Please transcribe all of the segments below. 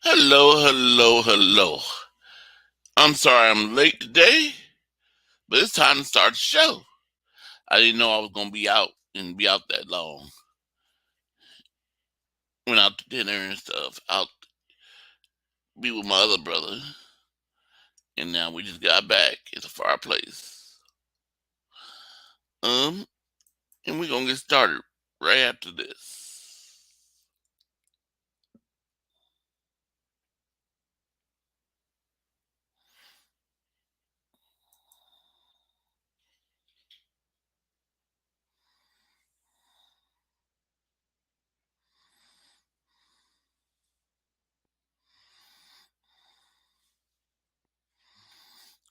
Hello, hello, hello. I'm sorry I'm late today, but it's time to start the show. I didn't know I was gonna be out and be out that long. Went out to dinner and stuff, out be with my other brother, and now we just got back. It's a fireplace. Um, and we're gonna get started right after this.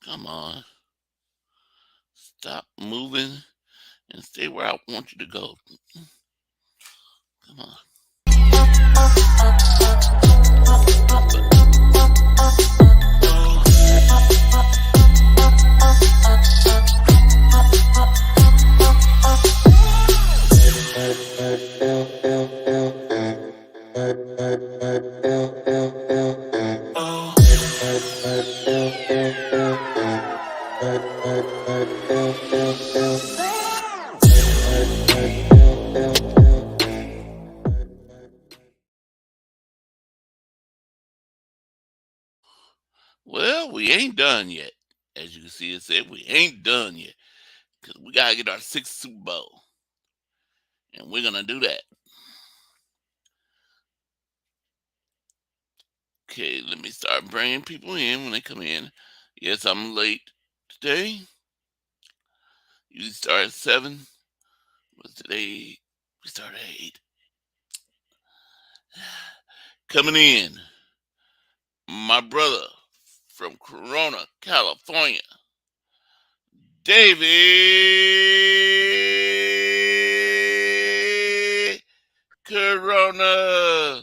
Come on, stop moving and stay where I want you to go. Come on. Well, we ain't done yet. As you can see, it said we ain't done yet because we gotta get our sixth Super Bowl, and we're gonna do that. Okay, let me start bringing people in when they come in. Yes, I'm late today. Usually start at 7, but today we start at 8. Coming in, my brother from Corona, California, David Corona.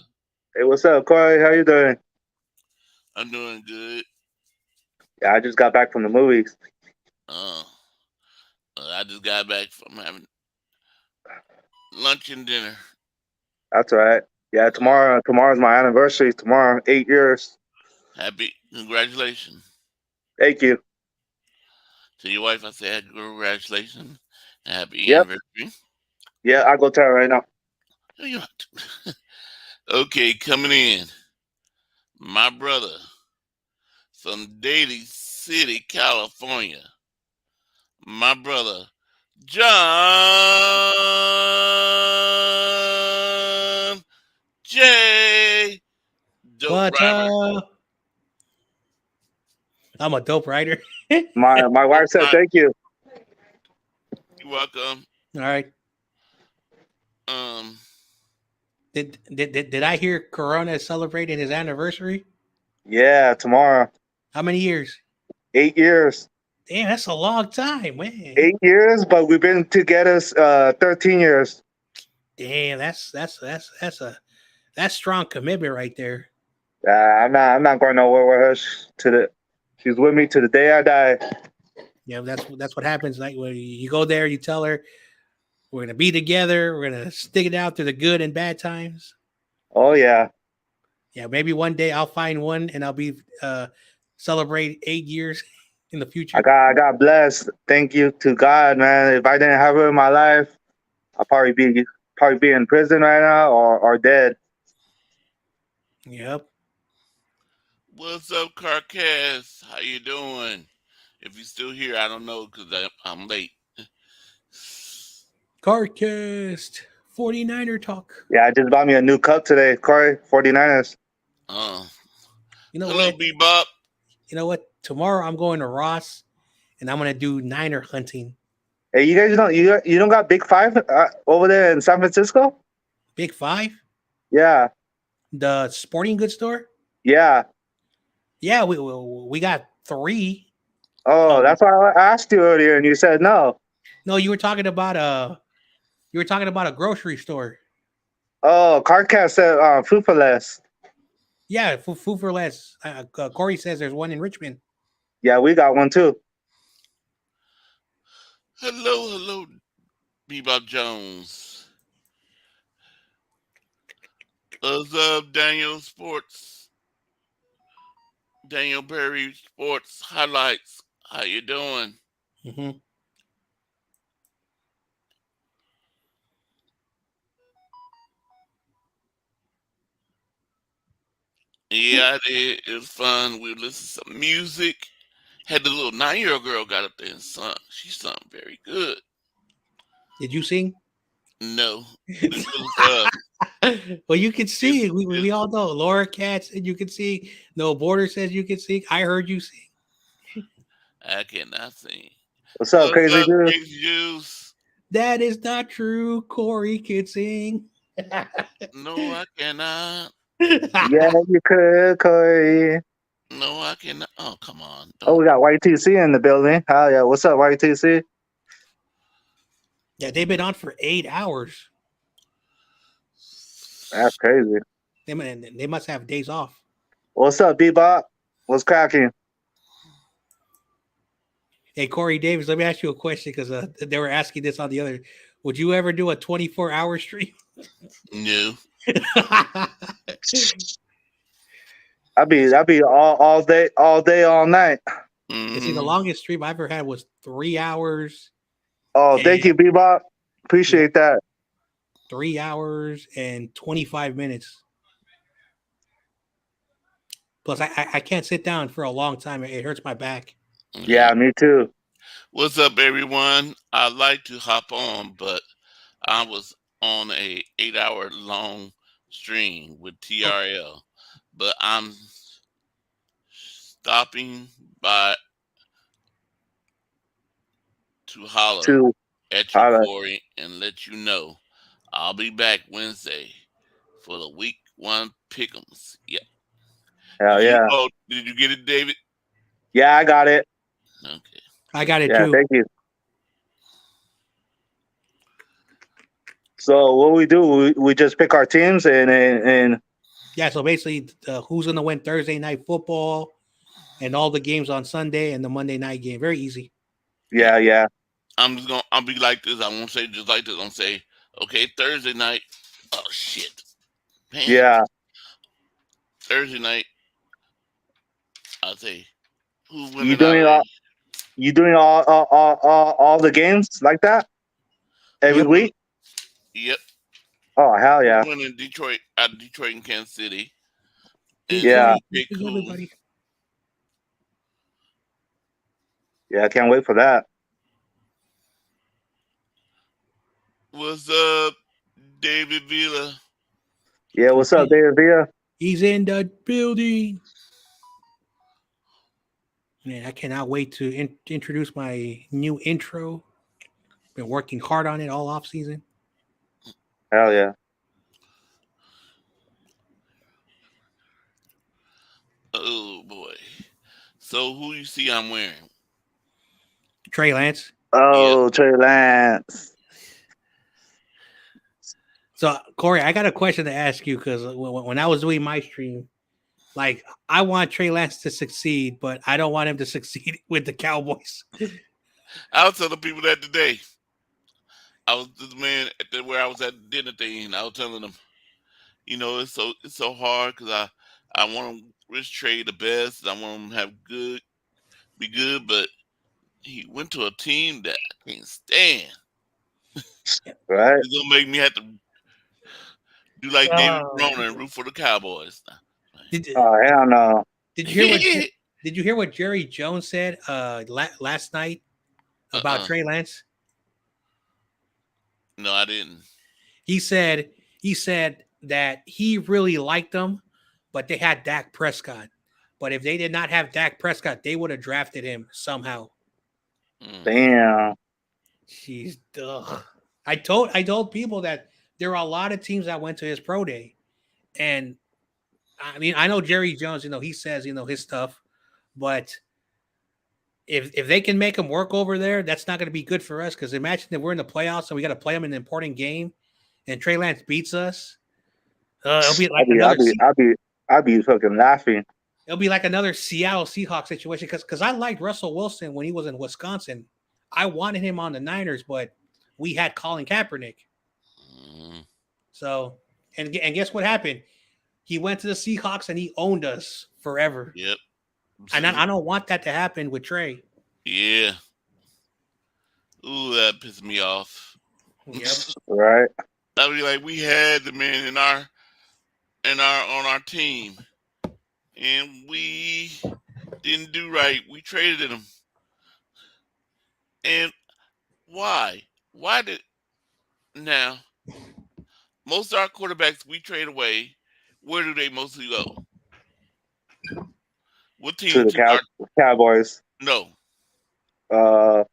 Hey, what's up, Corey? How you doing? I'm doing good. Yeah, I just got back from the movies. Uh, I just got back from having lunch and dinner. That's right. Yeah, tomorrow's my anniversary. Tomorrow, 8 years. Happy congratulations Thank you. to your wife. I said congratulations, happy Yep. anniversary. Yeah, I go tell her right now. No, you don't. Okay, coming in, my brother from Daly City, California. My brother John J. Dope What? Rhymer. I'm a dope writer. My Dope wife said Rhymer. thank you. You're welcome. All right. Um, Did I hear Corona is celebrating his anniversary? Yeah, tomorrow. How many years? 8 years. Damn, that's a long time, man. 8 years, but we've been together 13 years. Damn, that's strong commitment right there. I'm not going nowhere with her. She's with me to the day I die. Yeah, that's what happens. Like when you go there, you tell her we're gonna be together. We're gonna stick it out through the good and bad times. Oh yeah. Yeah, maybe one day I'll find one and I'll be celebrate 8 years in the I future. got I got blessed. Thank you to God, man. If I didn't have her in my life, I'll probably be in prison right now or dead. Yep. what's up, Carcass? How you doing? If you're still here, I don't know because I'm late. Carcast 49er talk. Yeah, I just bought me a new cup today, Corey, 49ers. Uh, You know hello, what? Bebop. Tomorrow I'm going to Ross and I'm gonna do niner hunting. Hey, you guys don't got Big Five over there in San Francisco? Big Five, Yeah, the sporting goods store. yeah. Yeah, we got three. Oh, Um, that's why I asked you earlier, and you said no. no, you were talking about a grocery store. Oh, Carcass said food for less. Yeah, food for less. Corey says there's one in Richmond. Yeah, we got one too. Hello, hello, Bebop Jones. What's up, Daniel Sports? Daniel Berry Sports Highlights. How you doing? Hmm. Yeah, I did. It was fun. We listened to some music. Had the little 9-year-old girl got up there and sung. She sung very good. Did you sing? No, it was Well, you can it's, sing. We it's all know. Laura Cat said you can sing. No Border says you can sing. I heard you sing. I cannot sing. What's up, What's crazy up, dude? Crazy Juice? That is not true. Corey can sing. No, I cannot. Yeah, you could, Corey. No, I cannot. Oh, come on. Oh, Don't. we got YTC in the building. Hell yeah. What's up, YTC? Yeah, they've been on for 8 hours. That's crazy. They must have days off. What's up, Bebop? What's cracking? Hey, Corey Davis, let me ask you a question because they were asking this on the other. Would you ever do a 24-hour stream? No. I'd be all day, all night. You see, the Mm-hmm. longest stream I ever had was 3 hours Oh, thank and you, Bebop. yeah, Appreciate that. 3 hours and 25 minutes. Plus, I can't sit down for a long time. It hurts my back. Yeah. Yeah, me too. What's up, everyone? I'd like to hop on, but I was on a 8-hour long stream with Oh, TRL. But I'm stopping by to holler Too. at you, All right. Corey, and let you know I'll be back Wednesday for the week one pick'ems. Yeah. Hell yeah. Did you get it, David? Yeah, I got it. Okay. I got it Yeah, too. thank you. So what we do, we just pick our teams and Yeah, so basically, who's going to win Thursday night football and all the games on Sunday and the Monday night game. Very easy. Yeah. yeah, yeah, I'll be like this. I won't say just like this. I'm say, okay, Thursday night. Oh shit. Man. yeah. Thursday night, I'll say who's You winning out of doing the all the games like that every Yep. who's winning, week? yep. Oh hell Who's yeah, winning Detroit out of Detroit and Kansas City. And then yeah, Detroit we pick beating who everybody. yeah. I can't wait for that. was up David Villa. Yeah, what's up, David Villa? He's in the building. Man, I cannot wait to introduce my new intro. Been working hard on it all off season. Hell yeah. Oh boy. So who you see I'm wearing? Trey Lance. Yep. Oh, Trey Lance. So Corey, I got a question to ask you because when I was doing my stream, like I want Trey Lance to succeed, but I don't want him to succeed with the Cowboys. I was telling people that today. I was this man at where I was at the dinner thing. I was telling them, it's so hard because I want to wish Trey the best. I want him to have be good, but he went to a team that I can't stand. Right? It's gonna make me have to do like David Oh. Corona and root for the Cowboys. Did Oh hell no. Did you hear what Did you hear what Jerry Jones said last night about uh-uh. Trey Lance? No, I didn't. He said that he really liked them, but they had Dak Prescott. But if they did not have Dak Prescott, they would have drafted him somehow. Mm. Damn. Jeez, ugh. I told people that there are a lot of teams that went to his pro day, and I mean I know Jerry Jones. He says his stuff, but if they can make him work over there, that's not going to be good for us. Because imagine that we're in the playoffs and we got to play him in an important game, and Trey Lance beats us. It'll be I'll like be I'll another be I'll be I'll be fucking laughing. it'll be like another Seattle Seahawks situation. Because I liked Russell Wilson when he was in Wisconsin. I wanted him on the Niners, but we had Colin Kaepernick. Mm. So and guess what happened? He went to the Seahawks and he owned us forever. Yep. And I don't want that to happen with Trey. Yeah. Ooh, that pissed me off. Yep. Right. I be like, we had the man in our on our team, and we didn't do right. We traded him, and why? Why did now most of our quarterbacks we trade away? Where do they mostly go? What To team the took our Cowboys. no? Uh,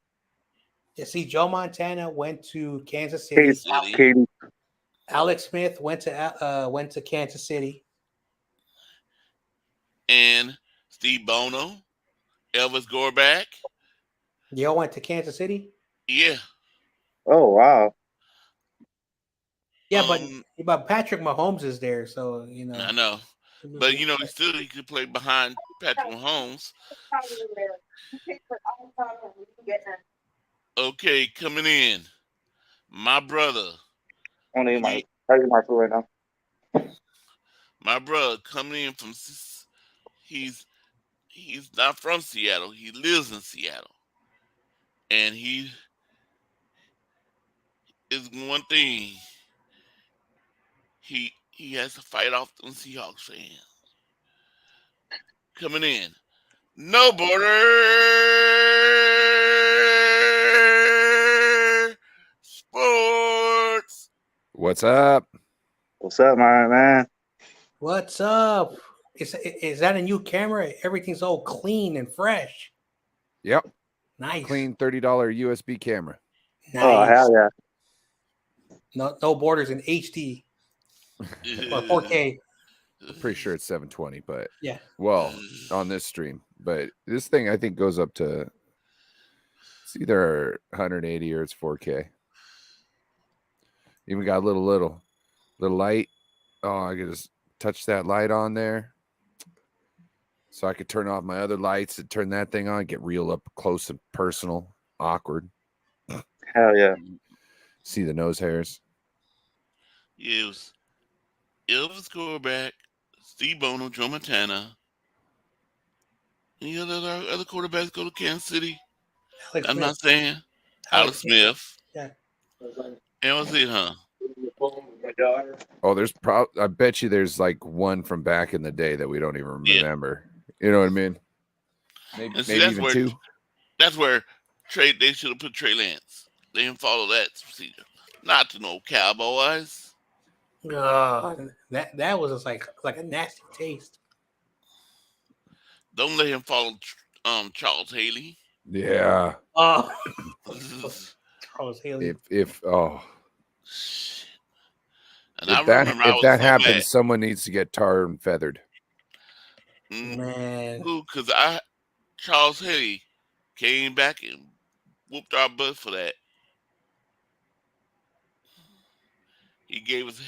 You see, Joe Montana went to Kansas Katie, City. City Katie. Alex Smith went to Kansas City. and Steve Bono, Elvis Gorback. They all went to Kansas City. Yeah. Oh wow. Yeah, Um, but Patrick Mahomes is there, so I know, but he could play behind Patrick Mahomes. Okay, coming in, my brother. I need my He, I need my food right now. my brother coming in from. He's he's not from Seattle. He lives in Seattle, and he is one thing. He has to fight off them Seahawks fans coming in. No border sports. What's up? What's up, my man? What's up? Is that a new camera? Everything's all clean and fresh. Yep. Nice. Clean $30 USB camera. Oh Nice. hell yeah. No borders in HD or 4K. I'm pretty sure it's 720, but Yeah. well, on this stream. But this thing I think goes up to it's either 180 or it's 4K. Even got a little light. Oh, I could just touch that light on there. So I could turn off my other lights and turn that thing on, get real up close and personal. Awkward. Hell yeah. See the nose hairs. Yeah, it was Elvis Gorback, Steve Bono, Joe Montana. Any other quarterbacks go to Kansas City? Alex I'm Smith. not saying Alex Alex Smith. Yeah. And what's it, huh? Oh, I bet you there's like one from back in the day that we don't even Yeah. remember. You know what I mean? And see, Maybe that's even where two. that's where they should have put Trey Lance. They didn't follow that procedure. Not to no Cowboys. That was just like a nasty taste. Don't let him follow Charles Haley. Yeah. Oh, Charles Haley. If oh And I if that remember I if was that so mad. happens, someone needs to get tar and feathered. Man. Because Charles Haley came back and whooped our butt for that. He gave us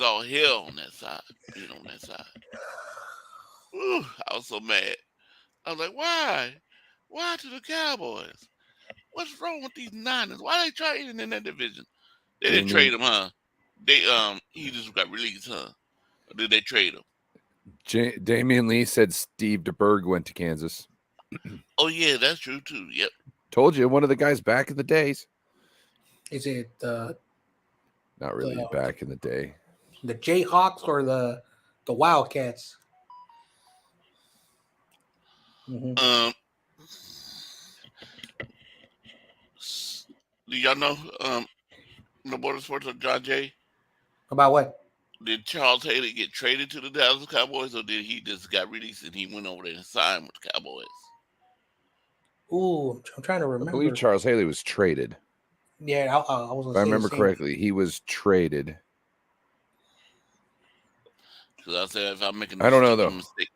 all hell on that side, being on that side. Ooh, I was so mad. I was like, why? Why to the Cowboys? What's wrong with these Niners? Why they trading in that division? They didn't trade him, huh? He just got released, huh? Or did they trade him? Damian Lee said Steve DeBerg went to Kansas. Oh yeah, that's true too. Yep. Told you, one of the guys back in the days. Is it Not really back in the day. the Jayhawks or the Wildcats? Mm-hmm. Do y'all know the border sports of John Jay? About what? Did Charles Haley get traded to the Dallas Cowboys, or did he just got released and he went over there and signed with the Cowboys? Ooh, I'm trying to remember. I believe Charles Haley was traded. Yeah, I was. If I remember correctly, he was traded. Because I said, if I'm making I don't know though. mistake,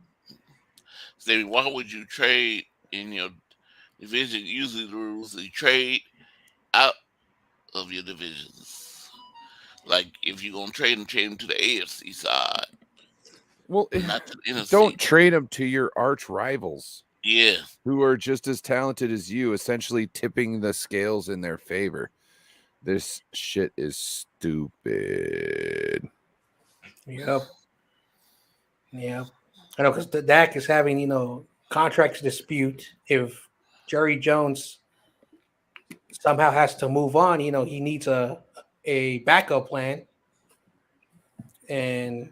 say, why would you trade in your division? Usually the rules is you trade out of your divisions. Like if you're gonna trade them to the AFC side. Well, not to the NFC. Don't trade them to your arch rivals. Yeah. Who are just as talented as you, essentially tipping the scales in their favor. This shit is stupid. Yep. Yeah. I know because the Dak is having contracts dispute. If Jerry Jones somehow has to move on, he needs a backup plan. And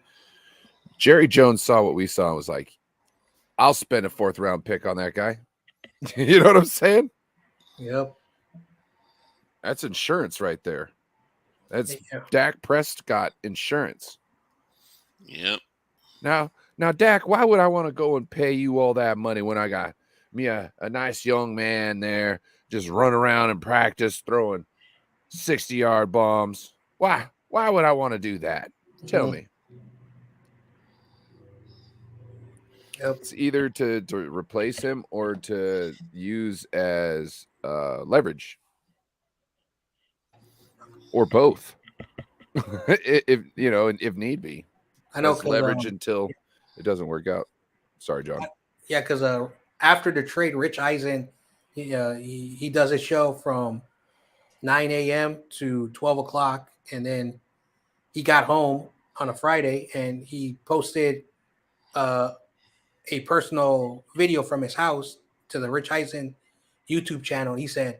Jerry Jones saw what we saw and was like, I'll spend a 4th round pick on that guy. You know what I'm saying? yep, That's insurance right there. That's yeah. Dak Prescott insurance. Yep. Now, Dak, why would I want to go and pay you all that money when I got me a nice young man there just run around and practice throwing 60-yard bombs? Why would I want to do that? Tell Mhm. me. Yep. It's either to replace him or to use as leverage, or both. if if need be, I know as because leverage until it doesn't work out. Sorry, John. yeah, because after the trade, Rich Eisen he does a show from 9 a.m. to 12 o'clock, and then he got home on a Friday and he posted uh, a personal video from his house to the Rich Eisen YouTube channel. He said,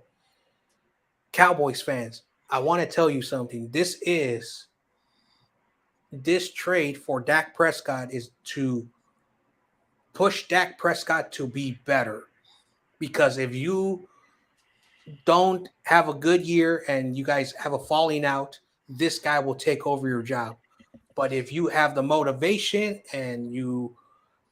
"Cowboys fans, I want to tell you something. This trade for Dak Prescott is to push Dak Prescott to be better. Because if you don't have a good year and you guys have a falling out, this guy will take over your job. But if you have the motivation and you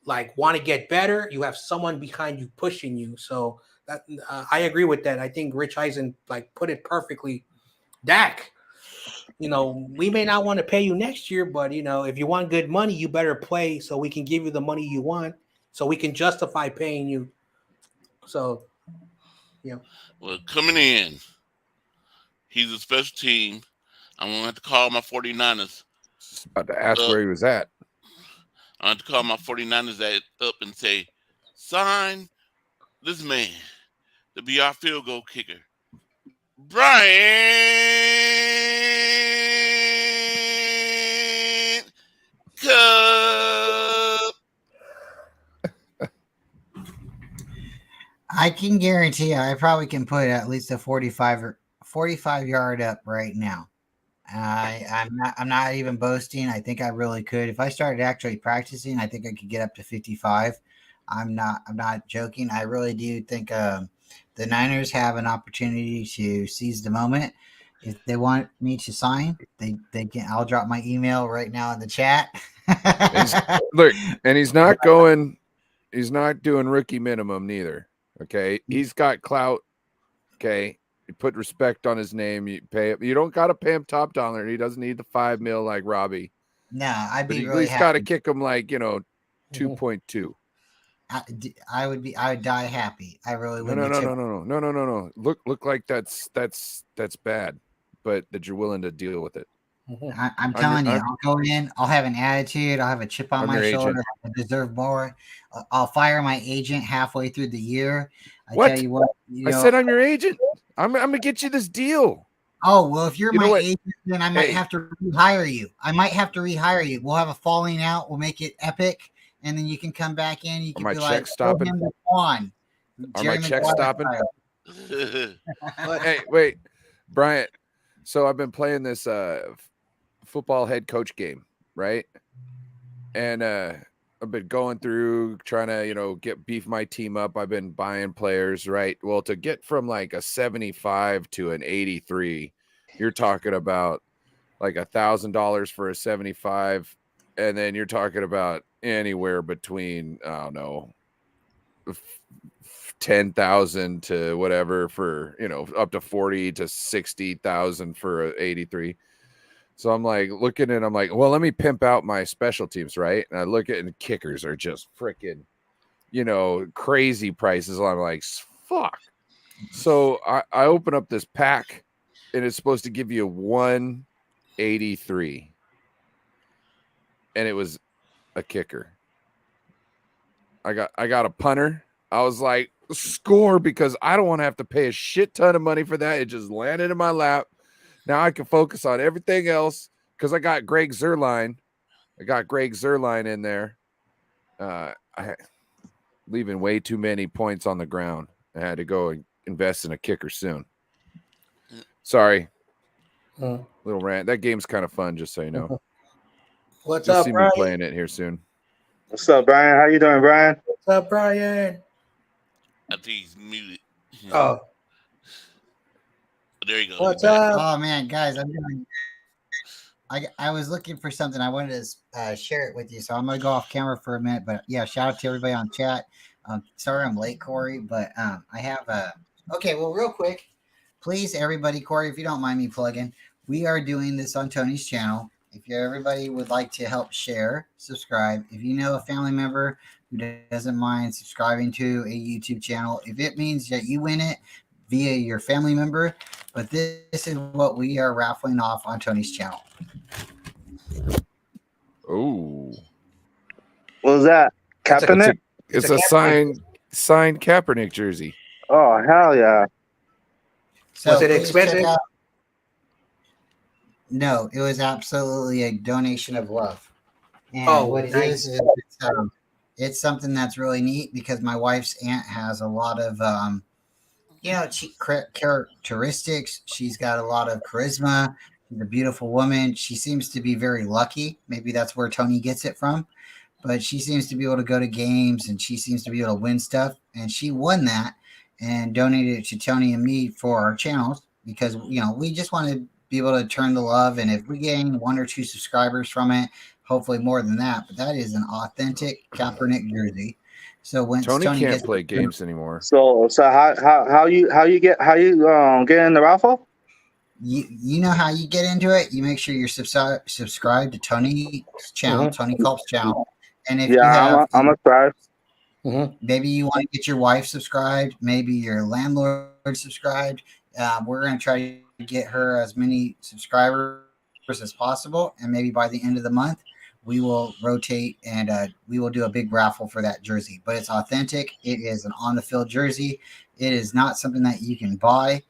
like want to get better, you have someone behind you pushing you." So that I agree with that. I think Rich Eisen like put it perfectly. Dak, we may not want to pay you next year, but if you want good money, you better play so we can give you the money you want, so we can justify paying you. So, Well, coming in, he's a special team. I'm going to have to call my 49ers Just about to ask up. where he was at. I have to call my 49ers up and say, sign this man to be our field goal kicker, Brian Cup. I can guarantee you, I probably can put at least a 45 yard up right now. I'm not even boasting. I think I really could. If I started actually practicing, I think I could get up to 55. I'm not joking. I really do think the Niners have an opportunity to seize the moment. If they want me to sign, they can. I'll drop my email right now in the chat. Look, and he's not going. He's not doing rookie minimum neither. Okay, he's got clout. Okay, you put respect on his name. You pay him. You don't got to pay him top dollar. He doesn't need the $5 million like Robbie. No, I'd But be you at really least got to happy. kick him like 2.2. I would die happy. I really No, would no, be. no, no, no, no, no, no, no. Look like that's bad, but that you're willing to deal with it. I'm telling you, I'll go in. I'll have an attitude. I'll have a chip on I'm my your shoulder. agent. I deserve more. I'll fire my agent halfway through the year. I What? tell you what, I said I'm your agent. I'm gonna get you this deal. Oh well, if you're You know my what? agent, then I might Hey. have to rehire you. I might have to rehire you. We'll have a falling out. We'll make it epic, and then you can come back in. You Are can my be like, checks "Throw stopping? him to Quan." Are my Jerry checks Maguire stopping? style. Hey, wait, Bryant. So I've been playing this football head coach game, right? And I've been going through trying to get beef my team up. I've been buying players, right? Well, to get from like a 75 to an 83, you're talking about like $1,000 for a 75, and then you're talking about anywhere between I don't know 10,000 to whatever for up to 40 to 60,000 for a 83. So I'm like looking and I'm like, well, let me pimp out my special teams, right? And I look at and kickers are just freaking, crazy prices. I'm like, fuck. So I open up this pack and it's supposed to give you 183. And it was a kicker. I got a punter. I was like, score, because I don't want to have to pay a shit ton of money for that. It just landed in my lap. Now I can focus on everything else because I got Greg Zerline. I got Greg Zerline in there. I leaving way too many points on the ground. I had to go and invest in a kicker soon. Sorry, little rant. That game's kind of fun, just so you know. What's You'll up, see me Brian? playing it here soon. What's up, Brian? How you doing, Brian? What's up, Brian? I think he's muted. Oh, There you go. what's He's back. up? Oh man, guys, I'm doing. I was looking for something. I wanted to share it with you, so I'm gonna go off camera for a minute. But yeah, shout out to everybody on chat. Sorry I'm late, Corey, but I have okay. Well, real quick, please, everybody, Corey, if you don't mind me plugging, we are doing this on Tony's channel. If everybody would like to help share, subscribe. If you know a family member who doesn't mind subscribing to a YouTube channel, if it means that you win it via your family member, but this is what we are raffling off on Tony's channel. Oh, What was that? It's a- Kaepernick? it's a a signed Kaepernick jersey. Oh, hell yeah. So Was it please check expensive? out- No, it was absolutely a donation of love. And Oh, what it nice. is it's something that's really neat because my wife's aunt has a lot of characteristics. She's got a lot of charisma. She's a beautiful woman. She seems to be very lucky. Maybe that's where Tony gets it from. But she seems to be able to go to games and she seems to be able to win stuff. And she won that and donated it to Tony and me for our channels because we just want to be able to turn the love. And if we gain 1 or 2 subscribers from it, hopefully more than that. But that is an authentic Kaepernick jersey. So when Tony can't gets play games anymore. So how you get in the raffle? you know how you get into it. You make sure you're subscribed to Tony's channel, Tony Culp's channel, and if you have, I'm a subscribe. maybe you want to get your wife subscribed, maybe your landlord subscribed. We're going to try to get her as many subscribers as possible, and maybe by the end of the month, we will rotate and we will do a big raffle for that jersey. But it's authentic. It is an on the field jersey. It is not something that you can buy.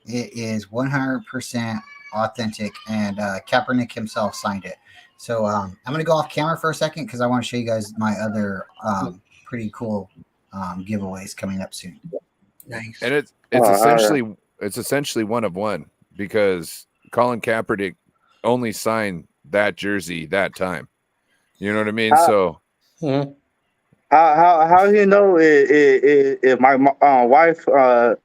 It is 100% authentic, and Kaepernick himself signed it. So I'm going to go off camera for a second because I want to show you guys my other pretty cool giveaways coming up soon. Nice. And it's essentially one of one because Colin Kaepernick only signed that jersey that time. You know what I mean? So how he know if my wife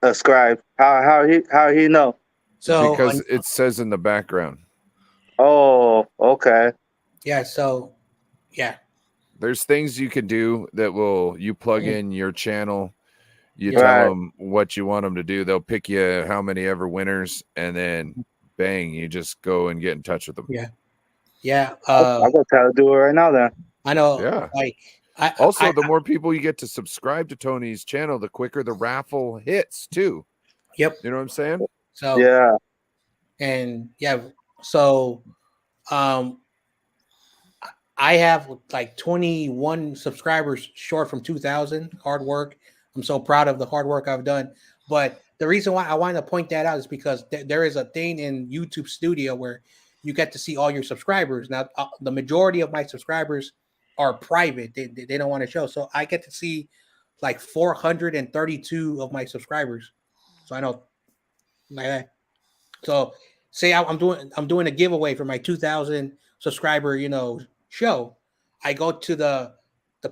subscribed? How he know? So because it says in the background. Oh, okay. yeah. So yeah. There's things you can do that you plug in your channel. You Right. tell them what you want them to do. They'll pick you how many ever winners, and then bang, you just go and get in touch with them. Yeah. I'll go try to do it right now then. I know. Yeah. Like Also, the more people you get to subscribe to Tony's channel, the quicker the raffle hits too. Yep. You know what I'm saying? So Yeah. and yeah. So I have like 21 subscribers short from 2,000. Hard work. I'm so proud of the hard work I've done. But the reason why I wanted to point that out is because there is a thing in YouTube Studio where you get to see all your subscribers. Now, the majority of my subscribers are private. They don't want to show. So I get to see like 432 of my subscribers. So I know like that. So say I'm doing a giveaway for my 2,000 subscriber, show. I go to the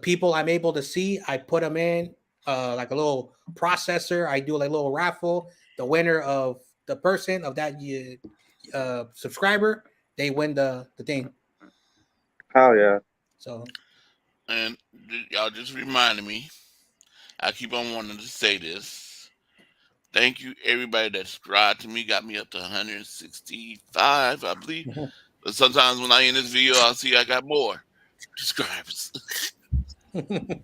people I'm able to see. I put them in like a little processor. I do like a little raffle. The winner of the person of that subscriber, they win the thing. Oh yeah. So And y'all just reminded me. I keep on wanting to say this. Thank you, everybody that subscribed to me. Got me up to 165, I believe. But sometimes when I end this video, I'll see I got more subscribers. But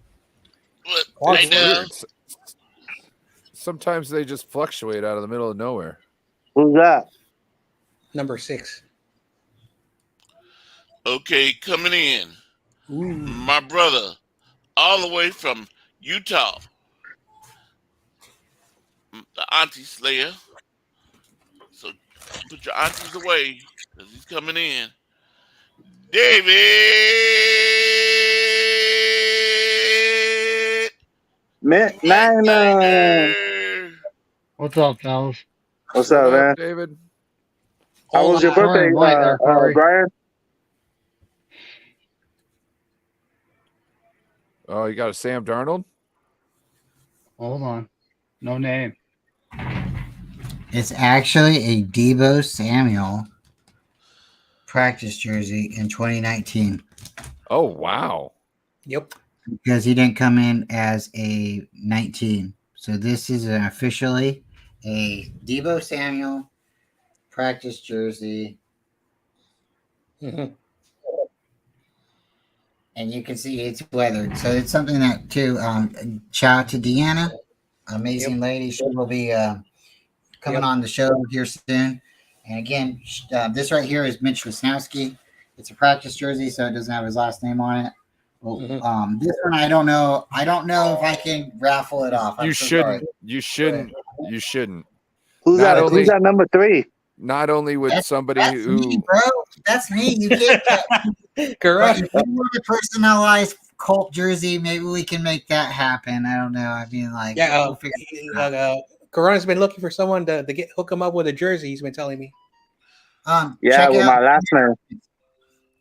I know. Sometimes they just fluctuate out of the middle of nowhere. Who's that? Number 6. Okay, coming in. Ooh. My brother, all the way from Utah. The Auntie Slayer. So put your aunties away because he's coming in. David Niner. What's up, fellas? What's What up, up, man? David? How was your Hola. Sorry, birthday, I'm late there, Corey. Brian? Oh, you got a Sam Darnold? Hold on. No name. It's actually a Debo Samuel practice jersey in 2019 Oh, wow. Yep. because he didn't come in as a 19. So this is officially a Debo Samuel practice jersey. Mhm. And you can see it's weathered. So it's something that, too, shout out to Deanna, amazing Yep. lady. She will be coming Yep. on the show here soon. And again, this right here is Mitch Wisnowski. It's a practice jersey, so it doesn't have his last name on it. Well, Mhm. this one I don't know. I don't know if I can raffle it off. I'm You so sorry. shouldn't. You shouldn't. You shouldn't. Who's Not that? Who's only that number 3? not only would somebody That's me, who bro. That's me. You can't. But Correct. if you want a personalized Colt jersey, maybe we can make that happen. I don't know. I mean, like, Yeah. we'll figure it out. Corona's been looking for someone to get hook him up with a jersey. He's been telling me. Yeah, with my last name.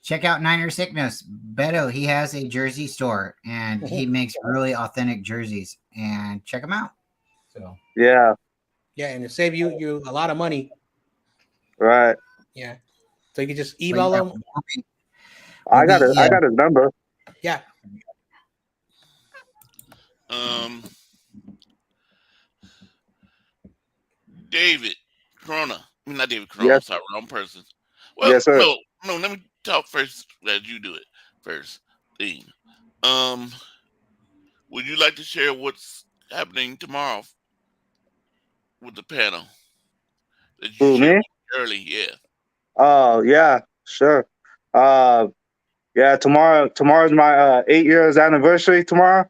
Check out Niner Sickness. Beto, he has a jersey store and he makes really authentic jerseys. And check him out. So Yeah, Yeah, and to save you a lot of money. right. Yeah. So you can just but email yeah, them. I got his number. Yeah. David Corona. I mean, not David Corona. I'm Yes, sorry, wrong person. Well, yes, sir. no. Let me talk first. Let you do it first. Thing. Um, would you like to share what's happening tomorrow with the panel that you Who, shared me? with me early? Yeah. Oh, yeah, sure. Uh, yeah, tomorrow's my 8 years anniversary tomorrow.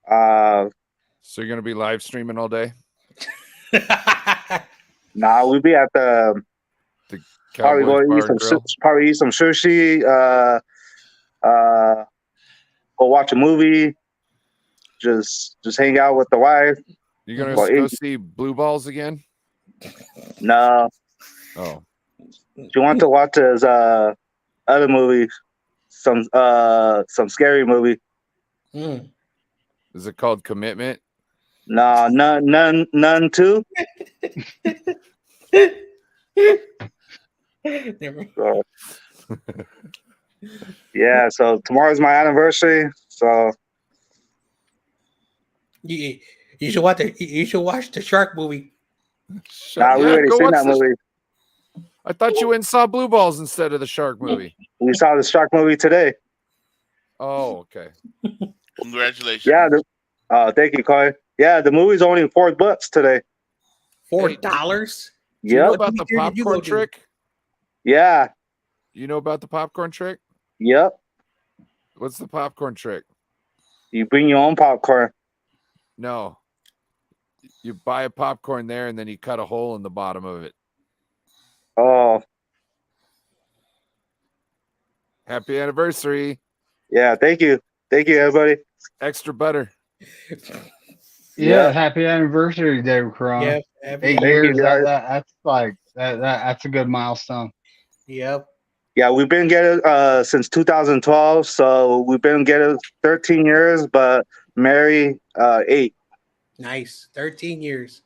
so you're gonna be live streaming all day? Nah, we'll be at the The probably Cowboys going to Bar and Grill. probably eat some sushi. Go watch a movie. Just hang out with the wife. You gonna Or go eat. see Blue Balls again? No, Oh, she wants to watch his other movie, some scary movie. Mm. is it called Commitment? No, none too. Never- So, yeah, so tomorrow's my anniversary. So you, you should watch the shark movie. nah, we Yeah, already go seen watch that the. movie. I thought you went and saw Blue Balls instead of the shark movie. We saw the shark movie today. Oh, okay. Congratulations. Yeah. Thank you, Corey. Yeah, the movie's only $4 today. $4. Do you know Yep. about the movie theater did you go popcorn to? trick? Yeah. You know about the popcorn trick? Yep. What's the popcorn trick? You bring your own popcorn. No. You buy a popcorn there and then you cut a hole in the bottom of it. Oh, Happy anniversary. yeah. Thank you, everybody. Extra butter. Yeah, Yeah. happy anniversary, David Corona. Yeah. 8 Thank years. you, guys. That's like that's a good milestone. Yep. Yeah, we've been together since 2012, so we've been together 13 years, but married 8. Nice. 13 years.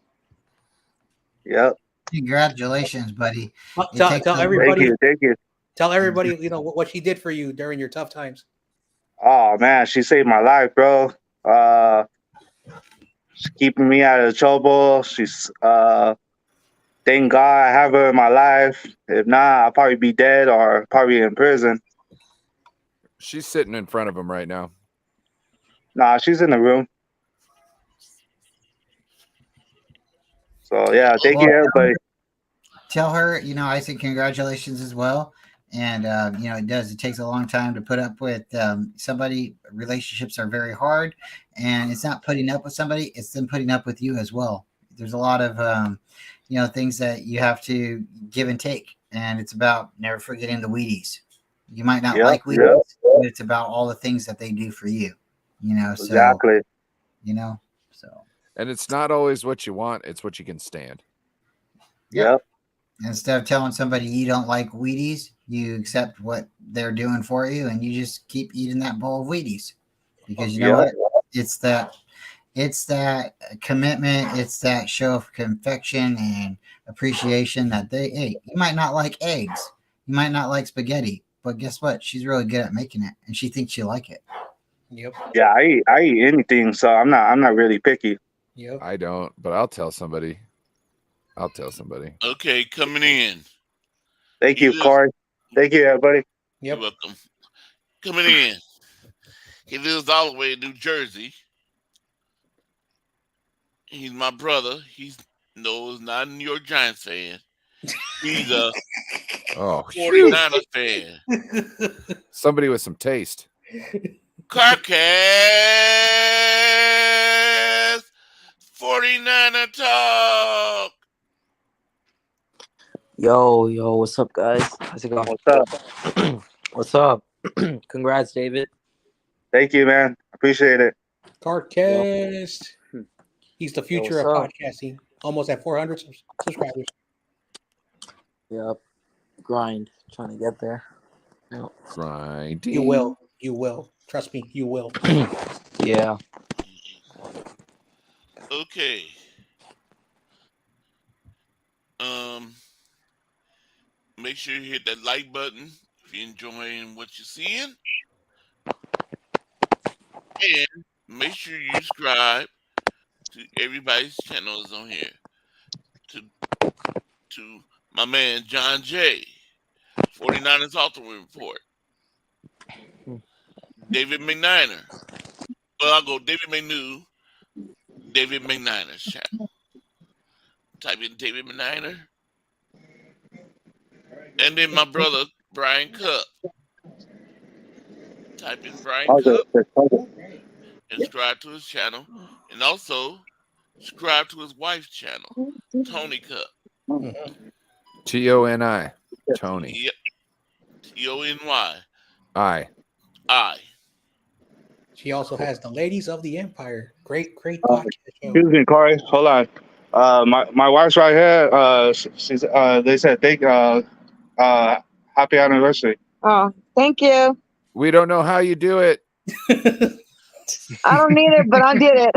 Yep. congratulations, buddy. Well, It Tell, takes tell a everybody. Thank you. Tell everybody. What she did for you during your tough times. Oh man, she saved my life, bro. She's keeping me out of trouble. She's thank God I have her in my life. If not, I'll probably be dead or probably in prison. She's sitting in front of him right now. Nah, she's in the room. So yeah, thank you, everybody. tell her, I say congratulations as well. And, it takes a long time to put up with somebody. Relationships are very hard, and it's not putting up with somebody, it's them putting up with you as well. There's a lot of, things that you have to give and take. And it's about never forgetting the Wheaties. You might not like Wheaties, but it's about all the things that they do for you. So Exactly. so And it's not always what you want; it's what you can stand. yep. Yep. Instead of telling somebody you don't like Wheaties, you accept what they're doing for you, and you just keep eating that bowl of Wheaties because you know Yep. what? It's that it's that commitment. It's that show of affection and appreciation that hey, you might not like eggs, you might not like spaghetti, but guess what? She's really good at making it, and she thinks you like it. Yep. Yeah. I eat anything, so I'm not really picky. Yep. I don't, but I'll tell somebody. I'll tell somebody. Okay, coming in. Thank He you, lives. Corey. Thank you, everybody. You're Yep. welcome. Coming in. He lives all the way in New Jersey. He's my brother. He's no, he's not a New York Giants fan. He's a Oh, phew. 49er fan. Somebody with some taste. Carcass 49er talk. Yo, what's up, guys? How's it going? What's up? What's up? Congrats, David. Thank you, man. Appreciate it. Carcast. He's the Yo, future what's of up? podcasting. Almost at 400 subscribers. Yep, grind, trying to get there. Yep. Grinding. You will. You will. Trust me, you will. Yeah. Okay. Um, make sure you hit that like button if you're enjoying what you're seeing, and make sure you subscribe to everybody's channels on here. To to my man John J. 49ers Ultimate Report. David McNiner. Well, I'll go David McNew, David McNiner's channel. Type in David McNiner. And then my brother, Brian Cup. Type in Brian Okay. Cup and subscribe to his channel. And also subscribe to his wife's channel, Tony Cup. Mhm. Tony. Tony. Yep. Tony. I. I. She also has the Ladies of the Empire. Great podcast show. Excuse me, Corey. Hold on. My wife's right here. She's they said happy anniversary. Oh, thank you. We don't know how you do it. I don't need it, but I did it.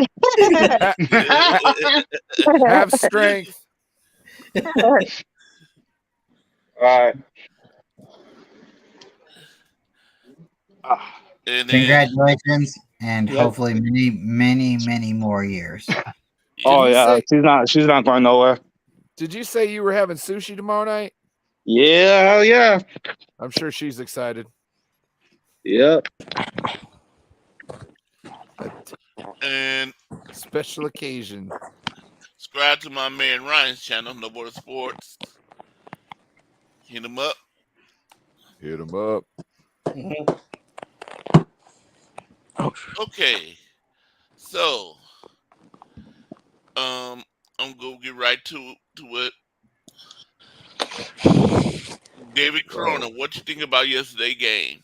Have strength. All right. And then Congratulations, and Yep. hopefully many more years. Oh you yeah, say- she's not going nowhere. Did you say you were having sushi tomorrow night? Yeah, hell yeah. I'm sure she's excited. Yep. and Special occasion. subscribe to my man Ryan's channel, No Border Sports. Hit him up. Hit him up. Mhm. Okay. So I'm gonna get right to it. David Corona, what you think about yesterday's game?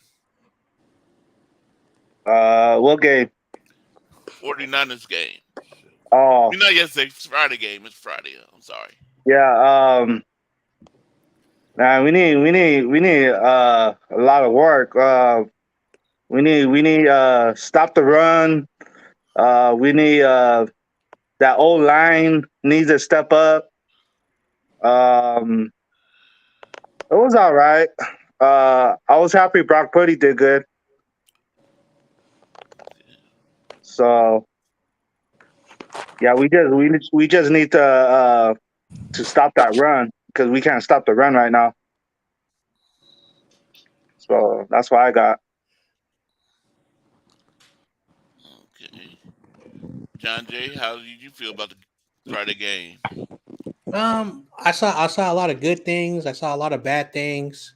What game? 49ers game. Oh, I mean, not yesterday, it's Friday game. It's Friday. I'm sorry. yeah. Nah, we need a lot of work. We need stop the run. We need that old line needs to step up. It was all right. I was happy Brock Purdy did good. So yeah, we just need to stop that run because we can't stop the run right now. So that's what I got. Okay. John Jay, how did you feel about the Friday game? I saw a lot of good things. I saw a lot of bad things.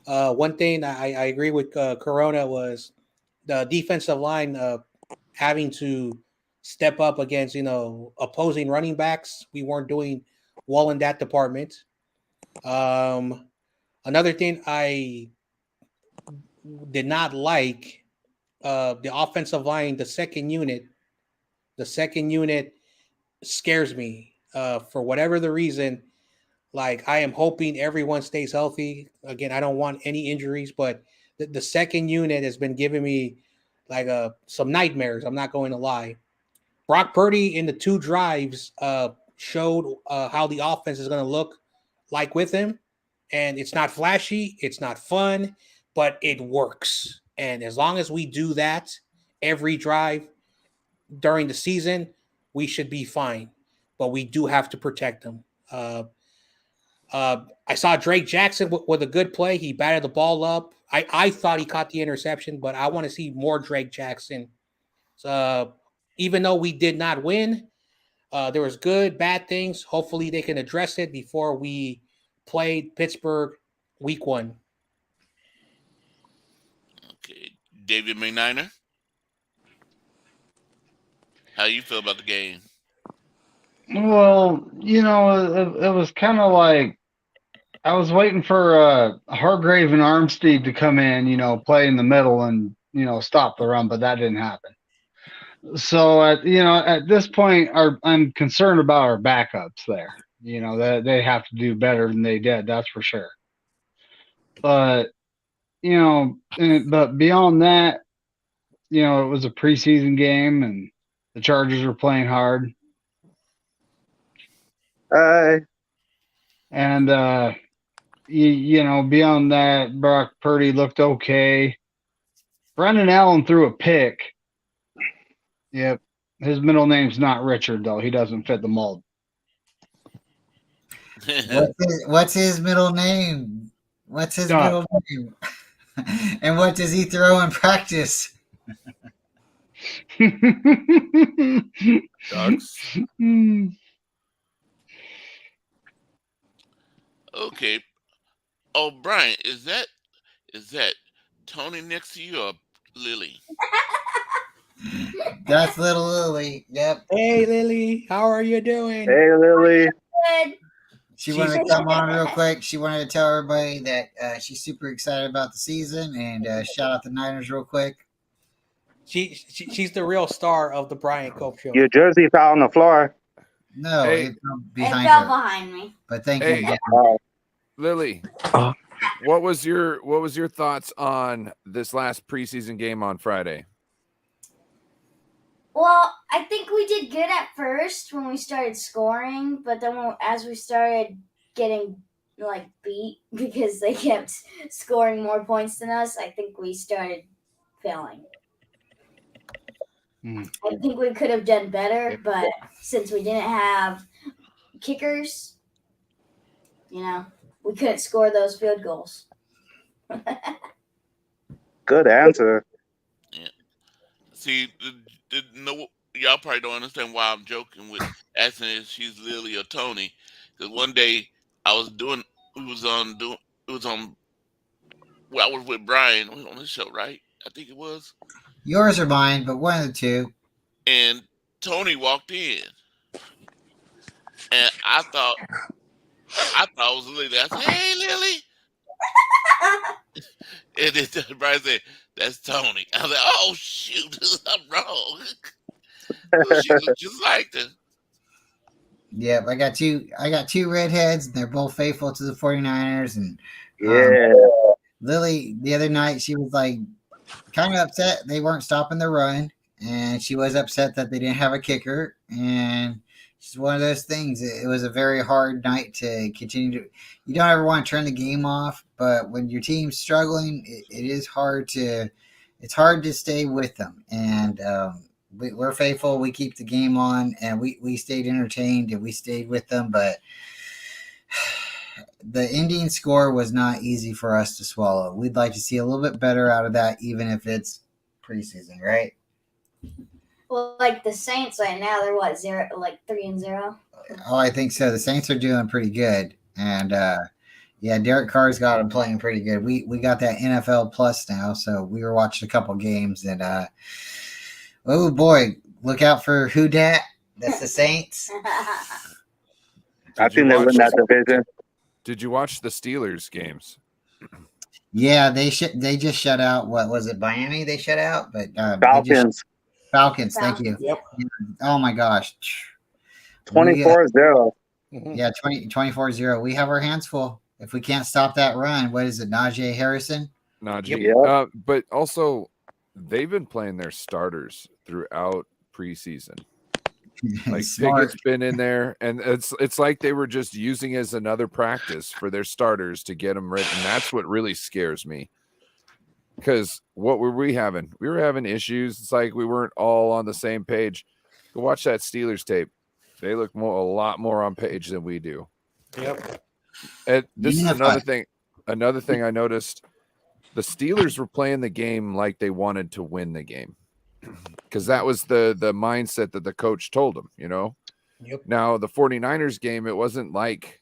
One thing I agree with Corona was the defensive line having to step up against opposing running backs. We weren't doing well in that department. Another thing I did not like the offensive line, the second unit scares me. For whatever the reason, like I am hoping everyone stays healthy. Again, I don't want any injuries, but the second unit has been giving me like some nightmares. I'm not going to lie. Brock Purdy in the two drives showed how the offense is going to look like with him, and it's not flashy, it's not fun, but it works. And as long as we do that every drive during the season, we should be fine. But we do have to protect them. I saw Drake Jackson with a good play. He batted the ball up. I thought he caught the interception, but I want to see more Drake Jackson. Even though we did not win, there was good, bad things. Hopefully, they can address it before we play Pittsburgh week 1. Okay, David McNiner, how you feel about the game? Well, it was kind of like I was waiting for Hargrave and Armstead to come in, play in the middle and stop the run, but that didn't happen. So at this point, I'm concerned about our backups there. That they have to do better than they did. That's for sure. But but beyond that, it was a preseason game and the Chargers were playing hard. And beyond that, Brock Purdy looked okay. Brendan Allen threw a pick. Yep. His middle name's not Richard, though. He doesn't fit the mold. What's his middle name? What's his middle name? And what does he throw in practice? Ducks. Okay. Oh, Brian, is that Tony next to you or Lily? That's little Lily. Yep. Hey, Lily, how are you doing? Hey, Lily. Good. She wanted to come on real quick. She wanted to tell everybody that she's super excited about the season and shout out the Niners real quick. She's the real star of the Brian Cope Show. Your jersey fell on the floor. No, Hey. it fell It behind fell her. behind me. But thank Hey. you again. Lily, what was your thoughts on this last preseason game on Friday? Well, I think we did good at first when we started scoring, but then as we started getting beat because they kept scoring more points than us, I think we started failing. I think we could have done better, but since we didn't have kickers, we couldn't score those field goals. Good answer. Yeah. See, no, y'all probably don't understand why I'm joking with asking if she's Lily or Tony. Because one day I was well, I was with Brian on the show, right? I think it was. Yours or mine, but one of the two. And Tony walked in, and I thought it was Lily. I said, "Hey, Lily," and then Brian said, "That's Tony." I was like, "Oh shoot, I'm wrong." She looked just like her. Yep, I got two redheads, and they're both faithful to the 49ers. And Yeah. Lily, the other night, she was like kind of upset they weren't stopping the run, and she was upset that they didn't have a kicker. And it's one of those things. It was a very hard night to continue to. You don't ever want to turn the game off, but when your team's struggling, it is hard to. It's hard to stay with them, and we're faithful. We keep the game on, and we stayed entertained, and we stayed with them. But the ending score was not easy for us to swallow. We'd like to see a little bit better out of that, even if it's preseason, right? Well, like the Saints right now, they're 3-0. Oh, I think so. The Saints are doing pretty good, and yeah, Derek Carr's got them playing pretty good. We got that NFL Plus now, so we were watching a couple games, and oh boy, look out for who dat. That's the Saints. I think they win that division. Did you watch the Steelers games? Yeah, they just shut out. What was it? Miami they shut out, but they just Falcons Falcons. Thank you. Yep. Oh my gosh. We 24-0. Mhm. yeah 24-0. We have our hands full. If we can't stop that run, what is it? Najee Harrison. Najee. Yep. But also, they've been playing their starters throughout preseason. Like Smart. Pickett's been in there, and it's like they were just using as another practice for their starters to get them ready, and that's what really scares me. Because what were we having? We were having issues. It's like we weren't all on the same page. Go watch that Steelers tape. They look a lot more on page than we do. Yep. And this is another Unified. thing. Another thing I noticed: the Steelers were playing the game like they wanted to win the game, because that was the mindset that the coach told them. Yep. Now the 49ers game, it wasn't like,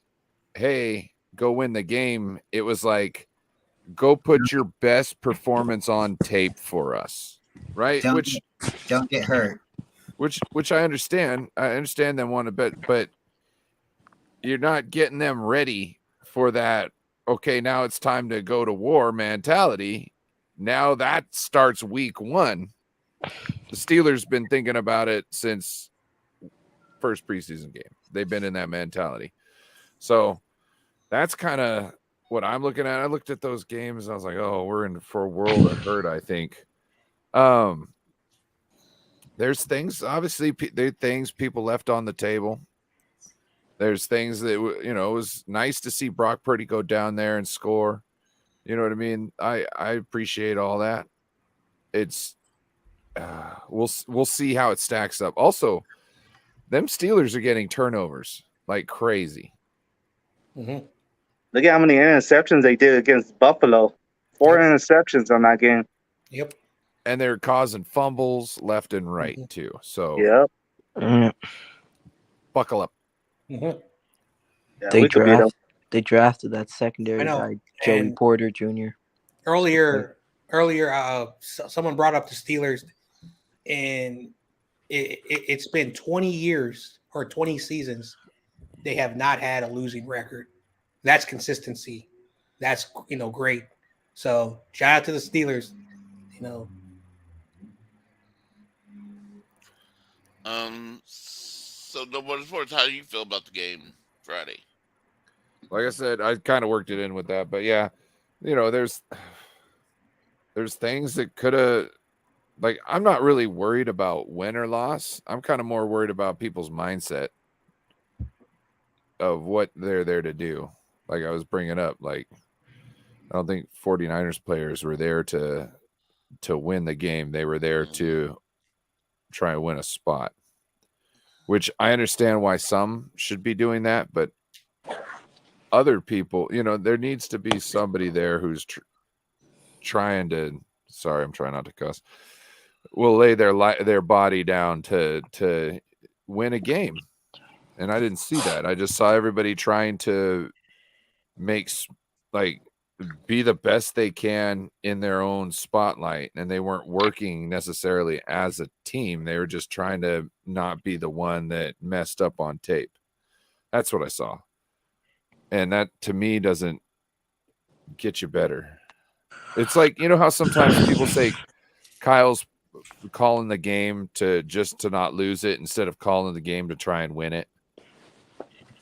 hey, go win the game. It was like, go put your best performance on tape for us, right? Don't get hurt. Which I understand. I understand them want to bet, but you're not getting them ready for that. Okay, now it's time to go to war mentality. Now that starts week 1. The Steelers been thinking about it since first preseason game. They've been in that mentality. So that's kind of what I'm looking at. I looked at those games and I was like, oh, we're in for a world of hurt, I think. There's things, obviously, there things people left on the table. There's things that, it was nice to see Brock Purdy go down there and score. You know what I mean? I appreciate all that. It's we'll see how it stacks up. Also, them Steelers are getting turnovers like crazy. Mhm. Look at how many interceptions they did against Buffalo. 4 Yep. interceptions on that game. Yep. And they're causing fumbles left and right Mhm. too. So Yep. Mm, buckle up. Mhm. Yeah, They we could beat them. drafted that I secondary know. guy, Joey And Porter Jr. earlier, someone brought up the Steelers, and it's been 20 years or 20 seasons they have not had a losing record. That's consistency. That's great. So shout out to the Steelers. So no more sports. How do you feel about the game Friday? Like I said, I kind of worked it in with that, but yeah, there's things that could have, like, I'm not really worried about win or loss. I'm kind of more worried about people's mindset of what they're there to do. Like I was bringing up, like, I don't think 49ers players were there to win the game. They were there to try and win a spot, which I understand why some should be doing that, but other people, there needs to be somebody there who's trying to, sorry, I'm trying not to cuss, will lay their body down to win a game. And I didn't see that. I just saw everybody trying to be the best they can in their own spotlight, and they weren't working necessarily as a team. They were just trying to not be the one that messed up on tape. That's what I saw. And that, to me, doesn't get you better. It's like, how sometimes people say Kyle's calling the game to not lose it instead of calling the game to try and win it.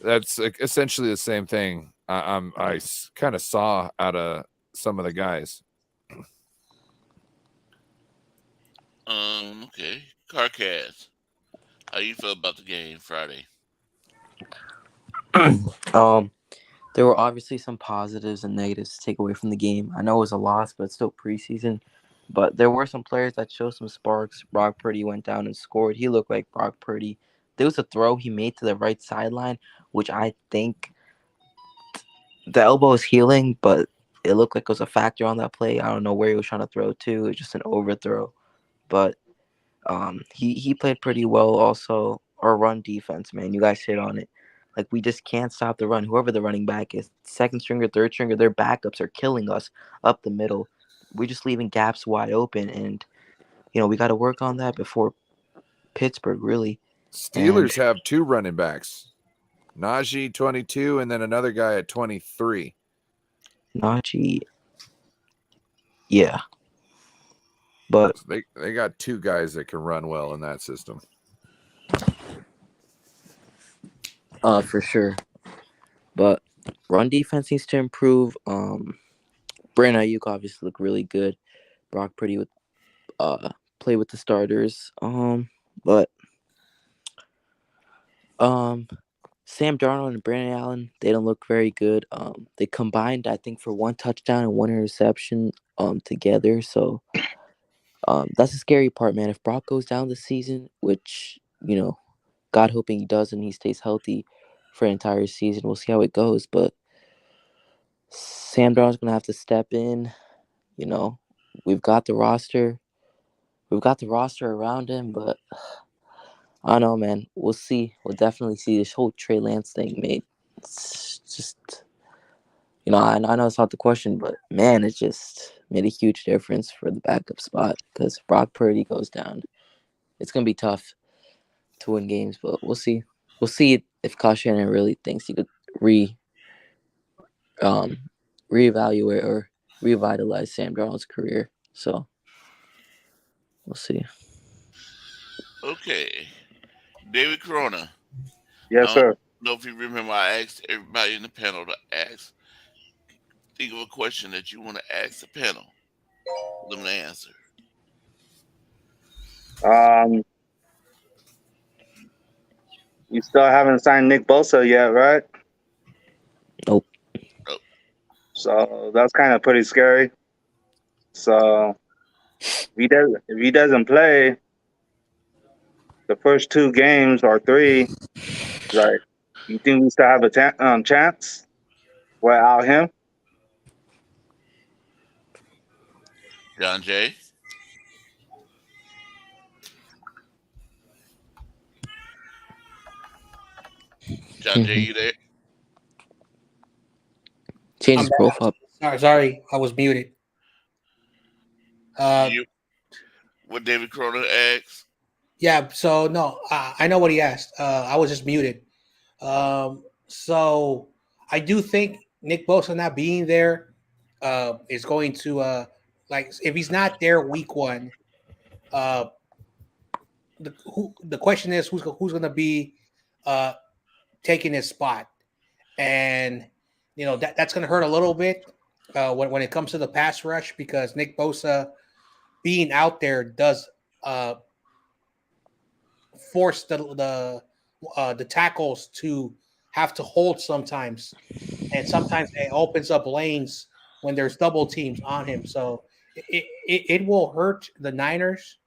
That's essentially the same thing I kind of saw out of some of the guys. Okay. Carcast. How you feel about the game Friday? There were obviously some positives and negatives to take away from the game. I know it was a loss, but it's still preseason. But there were some players that showed some sparks. Brock Purdy went down and scored. He looked like Brock Purdy. There was a throw he made to the right sideline, which I think the elbow is healing, but it looked like it was a factor on that play. I don't know where he was trying to throw to. It was just an overthrow. But he played pretty well also. Our run defense, man, you guys hit on it. Like, we just can't stop the run. Whoever the running back is, second stringer, third stringer, their backups are killing us up the middle. We're just leaving gaps wide open, and we got to work on that before Pittsburgh, really. Steelers have 2 running backs, Najee 22, and then another guy at 23. Najee, Yeah, but So they got two guys that can run well in that system. for sure. But run defense needs to improve. Brandon Ayuk obviously looked really good. Brock Purdy with play with the starters. But um Sam Darnold and Brandon Allen, they don't look very good. They combined, I think, for one touchdown and one interception together. So that's the scary part, man. If Brock goes down this season, which God hoping he does and he stays healthy for an entire season, we'll see how it goes. But Sam Darnold's gonna have to step in. You know, we've got the roster. We've got the roster around him, but I don't know, man. We'll see. We'll definitely see. This whole Trey Lance thing, mate. It's just, I know it's not the question, but man, it just made a huge difference for the backup spot because if Brock Purdy goes down, it's gonna be tough to win games. But we'll see. We'll see if Kyle Shanahan really thinks he could um reevaluate or revitalize Sam Darnold's career. So we'll see. Okay, David Corona. Yes, I don't sir. know if you remember. I asked everybody in the panel to ask. Think of a question that you want to ask the panel for them to answer. Um, you still haven't signed Nick Bosa yet, right? Nope. Oh, So that's kind of pretty scary. So if he doesn't play the first two games or three, like, you think we still have a chance without him? John Jay. John Jay, you there? Change I'm his back. profile. Sorry, I was muted. Uh, You what David Corona asked? yeah. So no, I know what he asked. I was just muted. So I do think Nick Bosa not being there is going to like if he's not there week one, uh, the question is who's going to be uh taking his spot, and that's going to hurt a little bit when it comes to the pass rush because Nick Bosa being out there does uh force the tackles to have to hold sometimes, and sometimes it opens up lanes when there's double teams on him. So it will hurt the Niners.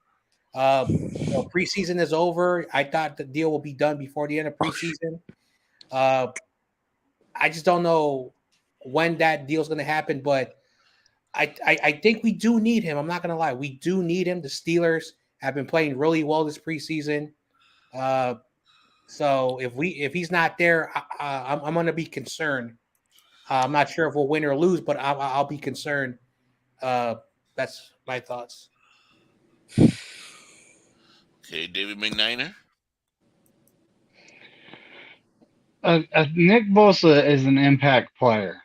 Preseason is over. I thought the deal will be done before the end of preseason. Uh, I just don't know when that deal is going to happen, but I think we do need him. I'm not going to lie. We do need him. The Steelers have been playing really well this preseason. Uh, so if he's not there, I'm going to be concerned. I'm not sure if we'll win or lose, but I'll be concerned. That's my thoughts. Okay, David McNiner. Nick Bosa is an impact player.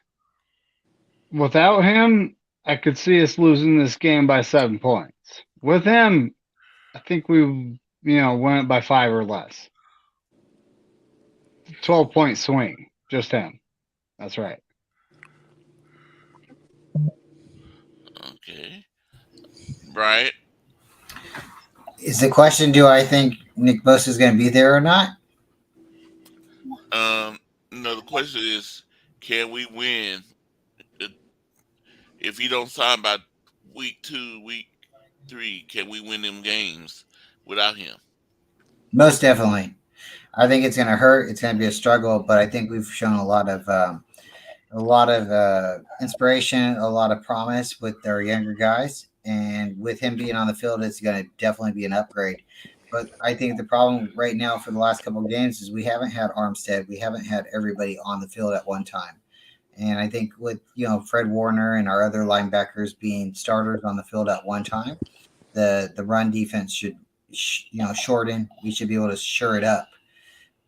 Without him, I could see us losing this game by 7 points. With him, I think we, win it by 5 or less. 12-point swing, just him. That's right. Okay, Bryant. Is the question, do I think Nick Bosa is going to be there or not? No, the question is, can we win if he don't sign by week 2, week 3? Can we win them games without him? Most definitely. I think it's going to hurt. It's going to be a struggle, but I think we've shown a lot of inspiration, a lot of promise with our younger guys, and with him being on the field, it's going to definitely be an upgrade. But I think the problem right now for the last couple of games is we haven't had Armstead, we haven't had everybody on the field at one time, and I think with Fred Warner and our other linebackers being starters on the field at one time, the run defense should shorten. We should be able to shore it up.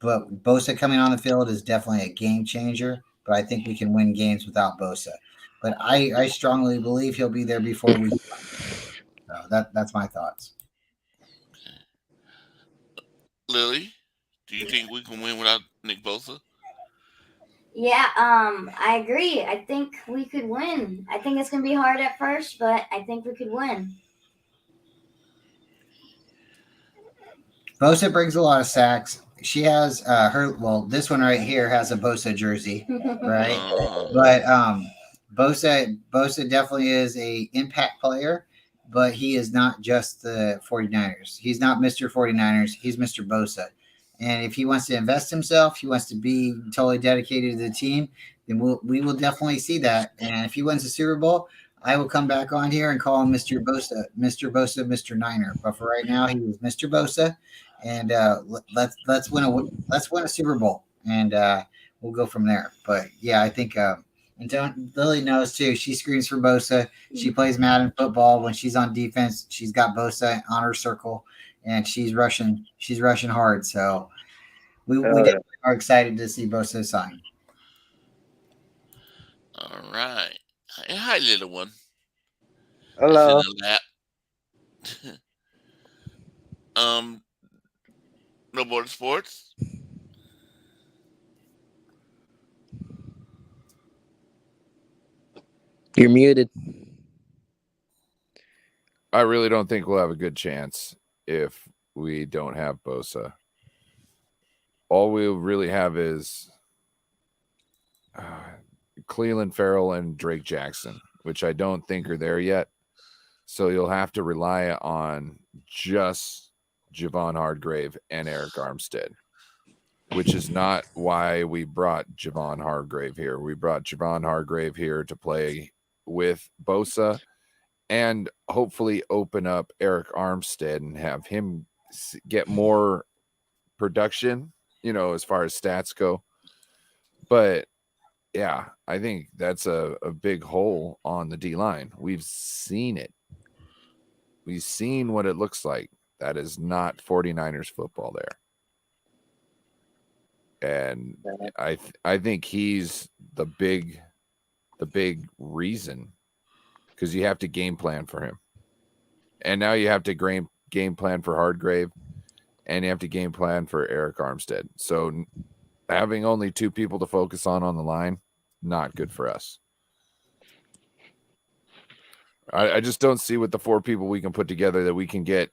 But Bosa coming on the field is definitely a game changer. But I think we can win games without Bosa. but I strongly believe he'll be there before we. So that's my thoughts. Lily, do you think we can win without Nick Bosa? Yeah, I agree. I think we could win. I think it's gonna be hard at first, but I think we could win. Bosa brings a lot of sacks. She has this one right here has a Bosa jersey, right? Uh, But Bosa definitely is a impact player, but he is not just the 49ers. He's not Mr. 49ers. He's Mr. Bosa. And if he wants to invest himself, he wants to be totally dedicated to the team, then we will definitely see that. And if he wins the Super Bowl, I will come back on here and call him Mr. Bosa, Mr. Bosa, Mr. Niner. But for right now, he is Mr. Bosa, and let's win a Super Bowl, and we'll go from there. But yeah, I think and Lily knows too. She screams for Bosa. She plays Madden football when she's on defense. She's got Bosa on her circle, and she's rushing. She's rushing hard. So we Uh, definitely are excited to see Bosa sign. all right. Hi, little one. That's in hello. the lap. um, no border sports. You're muted. I really don't think we'll have a good chance if we don't have Bosa. All we'll really have is Cleveland Farrell and Drake Jackson, which I don't think are there yet. So you'll have to rely on just Javon Hargrave and Eric Armstead, which is not why we brought Javon Hargrave here. We brought Javon Hargrave here to play with Bosa and hopefully open up Eric Armstead and have him get more production, as far as stats go. But yeah, I think that's a big hole on the D line. We've seen it. We've seen what it looks like. That is not 49ers football there. And I think he's the big reason, because you have to game plan for him. And now you have to game plan for Hargrave, and you have to game plan for Eric Armstead. So having only two people to focus on the line, not good for us. I just don't see with the four people we can put together that we can get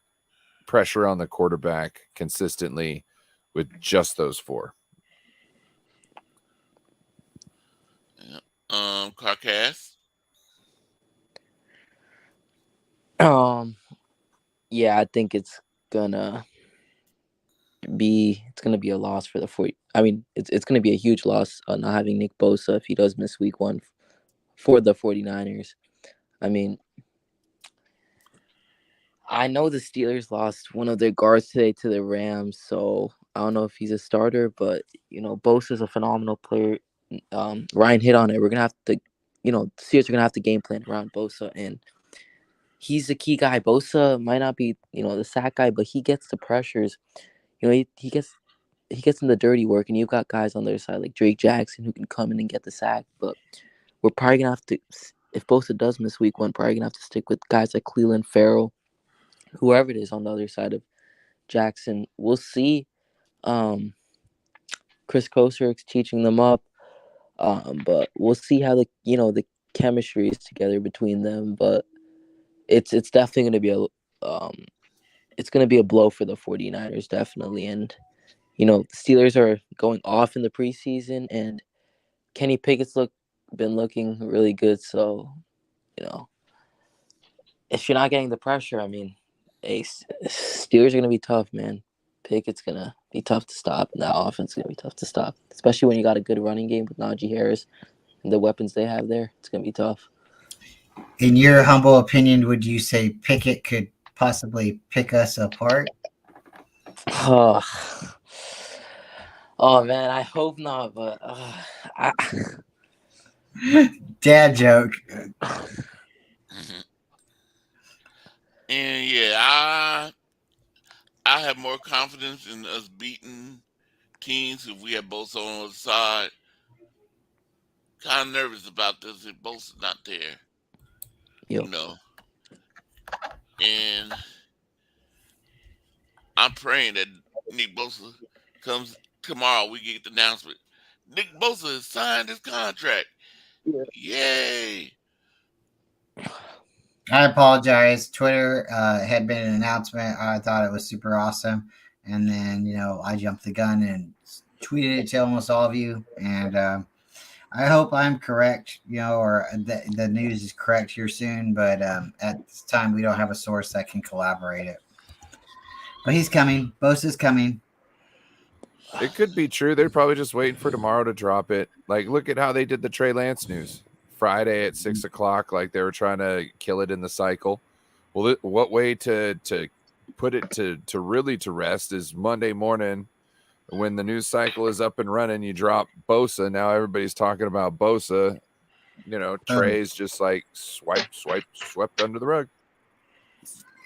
pressure on the quarterback consistently with just those four. Yeah. Carcass. Yeah, I think gonna it's gonna be a loss for the 40. I mean, it's gonna be a huge loss not having Nick Bosa if he does miss week 1 for the 49ers. I mean, I know the Steelers lost one of their guards today to the Rams, so I don't know if he's a starter, but Bosa's a phenomenal player. Ryan hit on it. We're gonna have to, the Steelers are gonna have to game plan around Bosa, and he's the key guy. Bosa might not be, the sack guy, but he gets the pressures. He gets in the dirty work, and you've got guys on their side like Drake Jackson who can come in and get the sack. But we're probably gonna have to, if Bosa does miss week 1, probably gonna have to stick with guys like Cleveland Farrell, whoever it is on the other side of Jackson. We'll see. Chris Koser's teaching them up, but we'll see how the chemistry is together between them. But it's definitely gonna be a blow for the 49ers, definitely. And the Steelers are going off in the preseason, and Kenny Pickett's been looking really good. So, if you're not getting the pressure, I mean, Steelers are gonna be tough, man. Pickett's gonna be tough to stop, and that offense is gonna be tough to stop, especially when you got a good running game with Najee Harris and the weapons they have there. It's gonna be tough. In your humble opinion, would you say Pickett could possibly pick us apart? Oh, oh man, I hope not, but Dad joke. Mm-hmm. And yeah, I have more confidence in us beating teams if we have both on the side kind of nervous about this if Bosa's not there, you Yep. know. And I'm praying that Nick Bosa comes tomorrow. We get the announcement. Nick Bosa has signed his contract. Yay! I apologize. Twitter had been an announcement. I thought it was super awesome, and then I jumped the gun and tweeted it to almost all of you. And I hope I'm correct, or the news is correct here soon. But at this time, we don't have a source that can collaborate it. But he's coming. Bosa's coming. It could be true. They're probably just waiting for tomorrow to drop it. Like, look at how they did the Trey Lance news Friday at 6 o'clock. Like they were trying to kill it in the cycle. Well, what way to put it to really to rest is Monday morning when the news cycle is up and running. You drop Bosa. Now everybody's talking about Bosa. Trey's just like swept under the rug.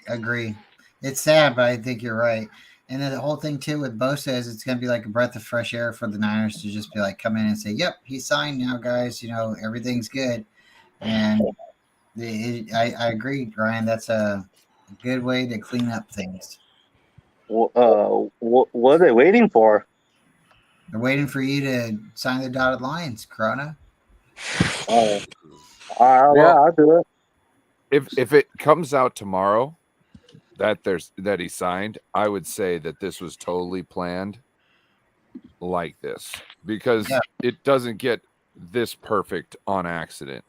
Agree. It's sad, but I think you're right. And then the whole thing too with Bosa is it's going to be like a breath of fresh air for the Niners to just be like come in and say, "Yep, he's signed now, guys. Everything's good." And I agree, Ryan. That's a good way to clean up things. What are they waiting for? They're waiting for you to sign the dotted lines, Corona. Oh, yeah, Well, I'll do it. if it comes out tomorrow that he signed, I would say that this was totally planned like this because Yeah. it doesn't get this perfect on accident.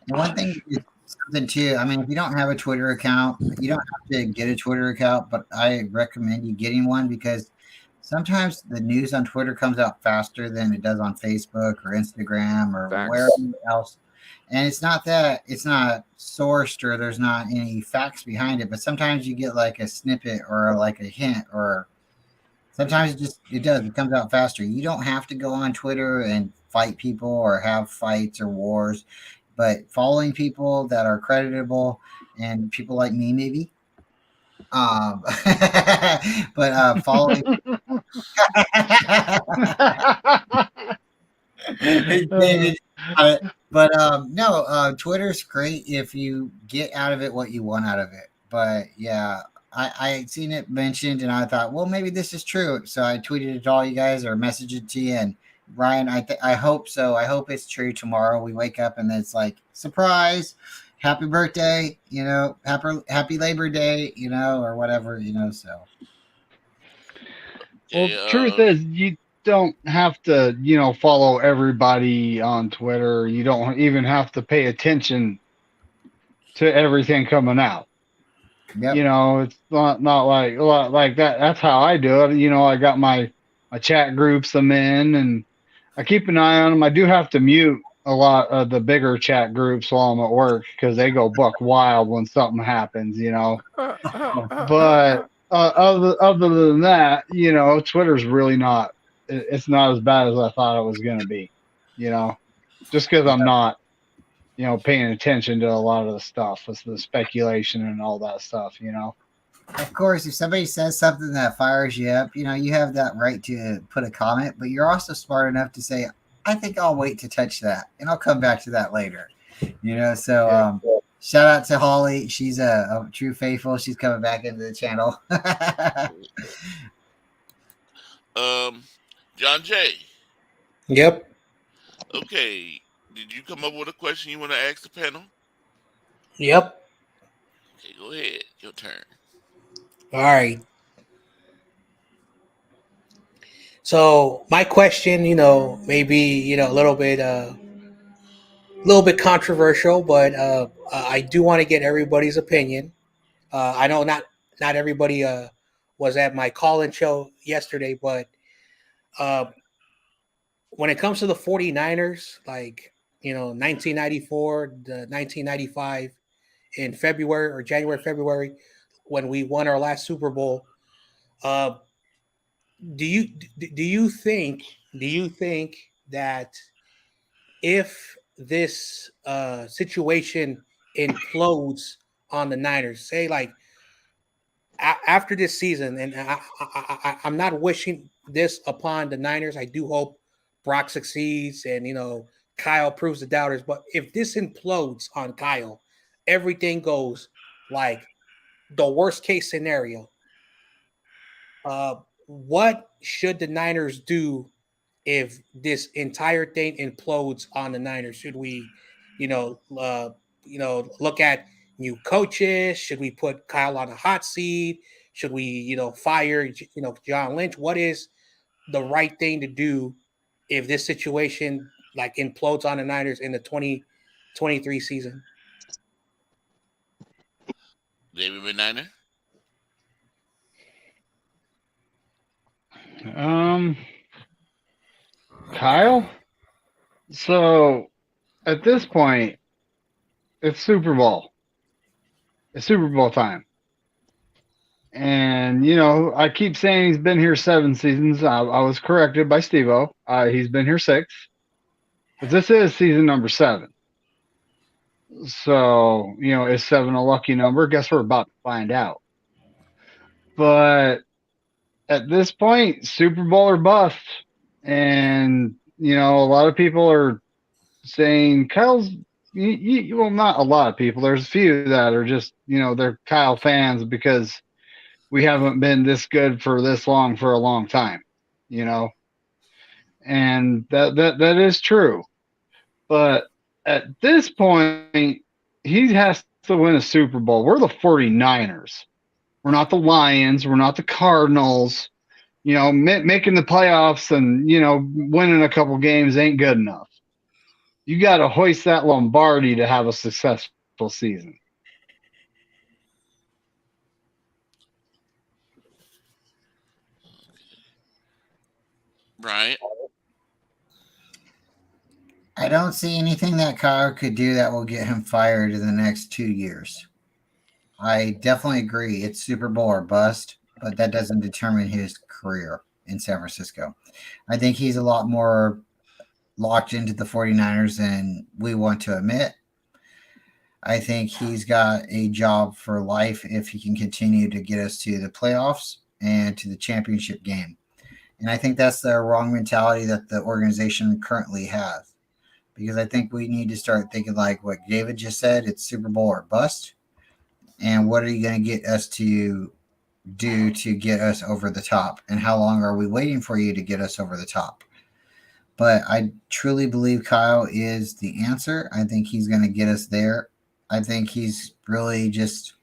And one thing is something too. I mean, if you don't have a Twitter account, you don't have to get a Twitter account, but I recommend you getting one because sometimes the news on Twitter comes out faster than it does on Facebook or Instagram or wherever Facts. else. And it's not that it's not sourced or there's not any facts behind it, but sometimes you get like a snippet or like a hint or sometimes it comes out faster. You don't have to go on Twitter and fight people or have fights or wars, but following people that are creditable and people like me maybe um but following David, but no, Twitter's great if you get out of it what you want out of it. But yeah, I seen it mentioned and I thought, well, maybe this is true. So I tweeted it to all you guys or messaged it to you. And Ryan, I hope so. I hope it's true tomorrow. We wake up and it's like surprise, happy birthday, happy Labor Day, or whatever, So Well, Okay, truth is, you don't have to, follow everybody on Twitter. You don't even have to pay attention to everything coming out. yep. It's not like that. That's how I do it. I got my chat groups I'm in, and I keep an eye on them. I do have to mute a lot of the bigger chat groups while I'm at work because they go buck wild when something happens. But other than that, Twitter's really not. It's not as bad as I thought it was going to be. You know, just because I'm not, paying attention to a lot of the stuff, with the speculation and all that stuff. Of course, if somebody says something that fires you up, you have that right to put a comment, but you're also smart enough to say, I think I'll wait to touch that and I'll come back to that later. So shout out to Holly. She's a true faithful. She's coming back into the channel. John Jay. Yep. Okay, did you come up with a question you want to ask the panel? Yep. Okay, go ahead. Your turn. All right. So my question, maybe a little bit controversial, but I do want to get everybody's opinion. I know not everybody was at my call-in show yesterday, but uh, when it comes to the 49ers, like 1994, the 1995 in February or January, February, when we won our last Super Bowl, uh, do you think that if this situation implodes on the Niners, say like after this season, and I'm not wishing this upon the Niners. I do hope Brock succeeds and Kyle proves the doubters. But if this implodes on Kyle, everything goes like the worst case scenario. What should the Niners do if this entire thing implodes on the Niners? Should we, look at new coaches? Should we put Kyle on a hot seat? Should we, fire, John Lynch? What is the right thing to do if this situation like implodes on the Niners in the 2023 season? David Beniner. Um, Kyle. So at this point, it's Super Bowl. It's Super Bowl time. And, I keep saying he's been here 7 seasons. I was corrected by Steve-O. He's been here 6. But this is season number 7. So, is 7 a lucky number? Guess we're about to find out. But at this point, Super Bowl or bust. And, a lot of people are saying Kyle's, well, not a lot of people. There's a few that are just, they're Kyle fans because we haven't been this good for this long for a long time, and that is true. But at this point, he has to win a Super Bowl. We're the 49ers. We're not the Lions. We're not the Cardinals. Making the playoffs and, winning a couple games ain't good enough. You got to hoist that Lombardi to have a successful season. Bryant. I don't see anything that Kyle could do that will get him fired in the next 2 years. I definitely agree. It's Super Bowl or bust, but that doesn't determine his career in San Francisco. I think he's a lot more locked into the 49ers than we want to admit. I think he's got a job for life if he can continue to get us to the playoffs and to the championship game. And I think that's the wrong mentality that the organization currently has. Because I think we need to start thinking like what David just said, it's Super Bowl or bust. And what are you going to get us to do to get us over the top? And how long are we waiting for you to get us over the top? But I truly believe Kyle is the answer. I think he's going to get us there. I think he's really just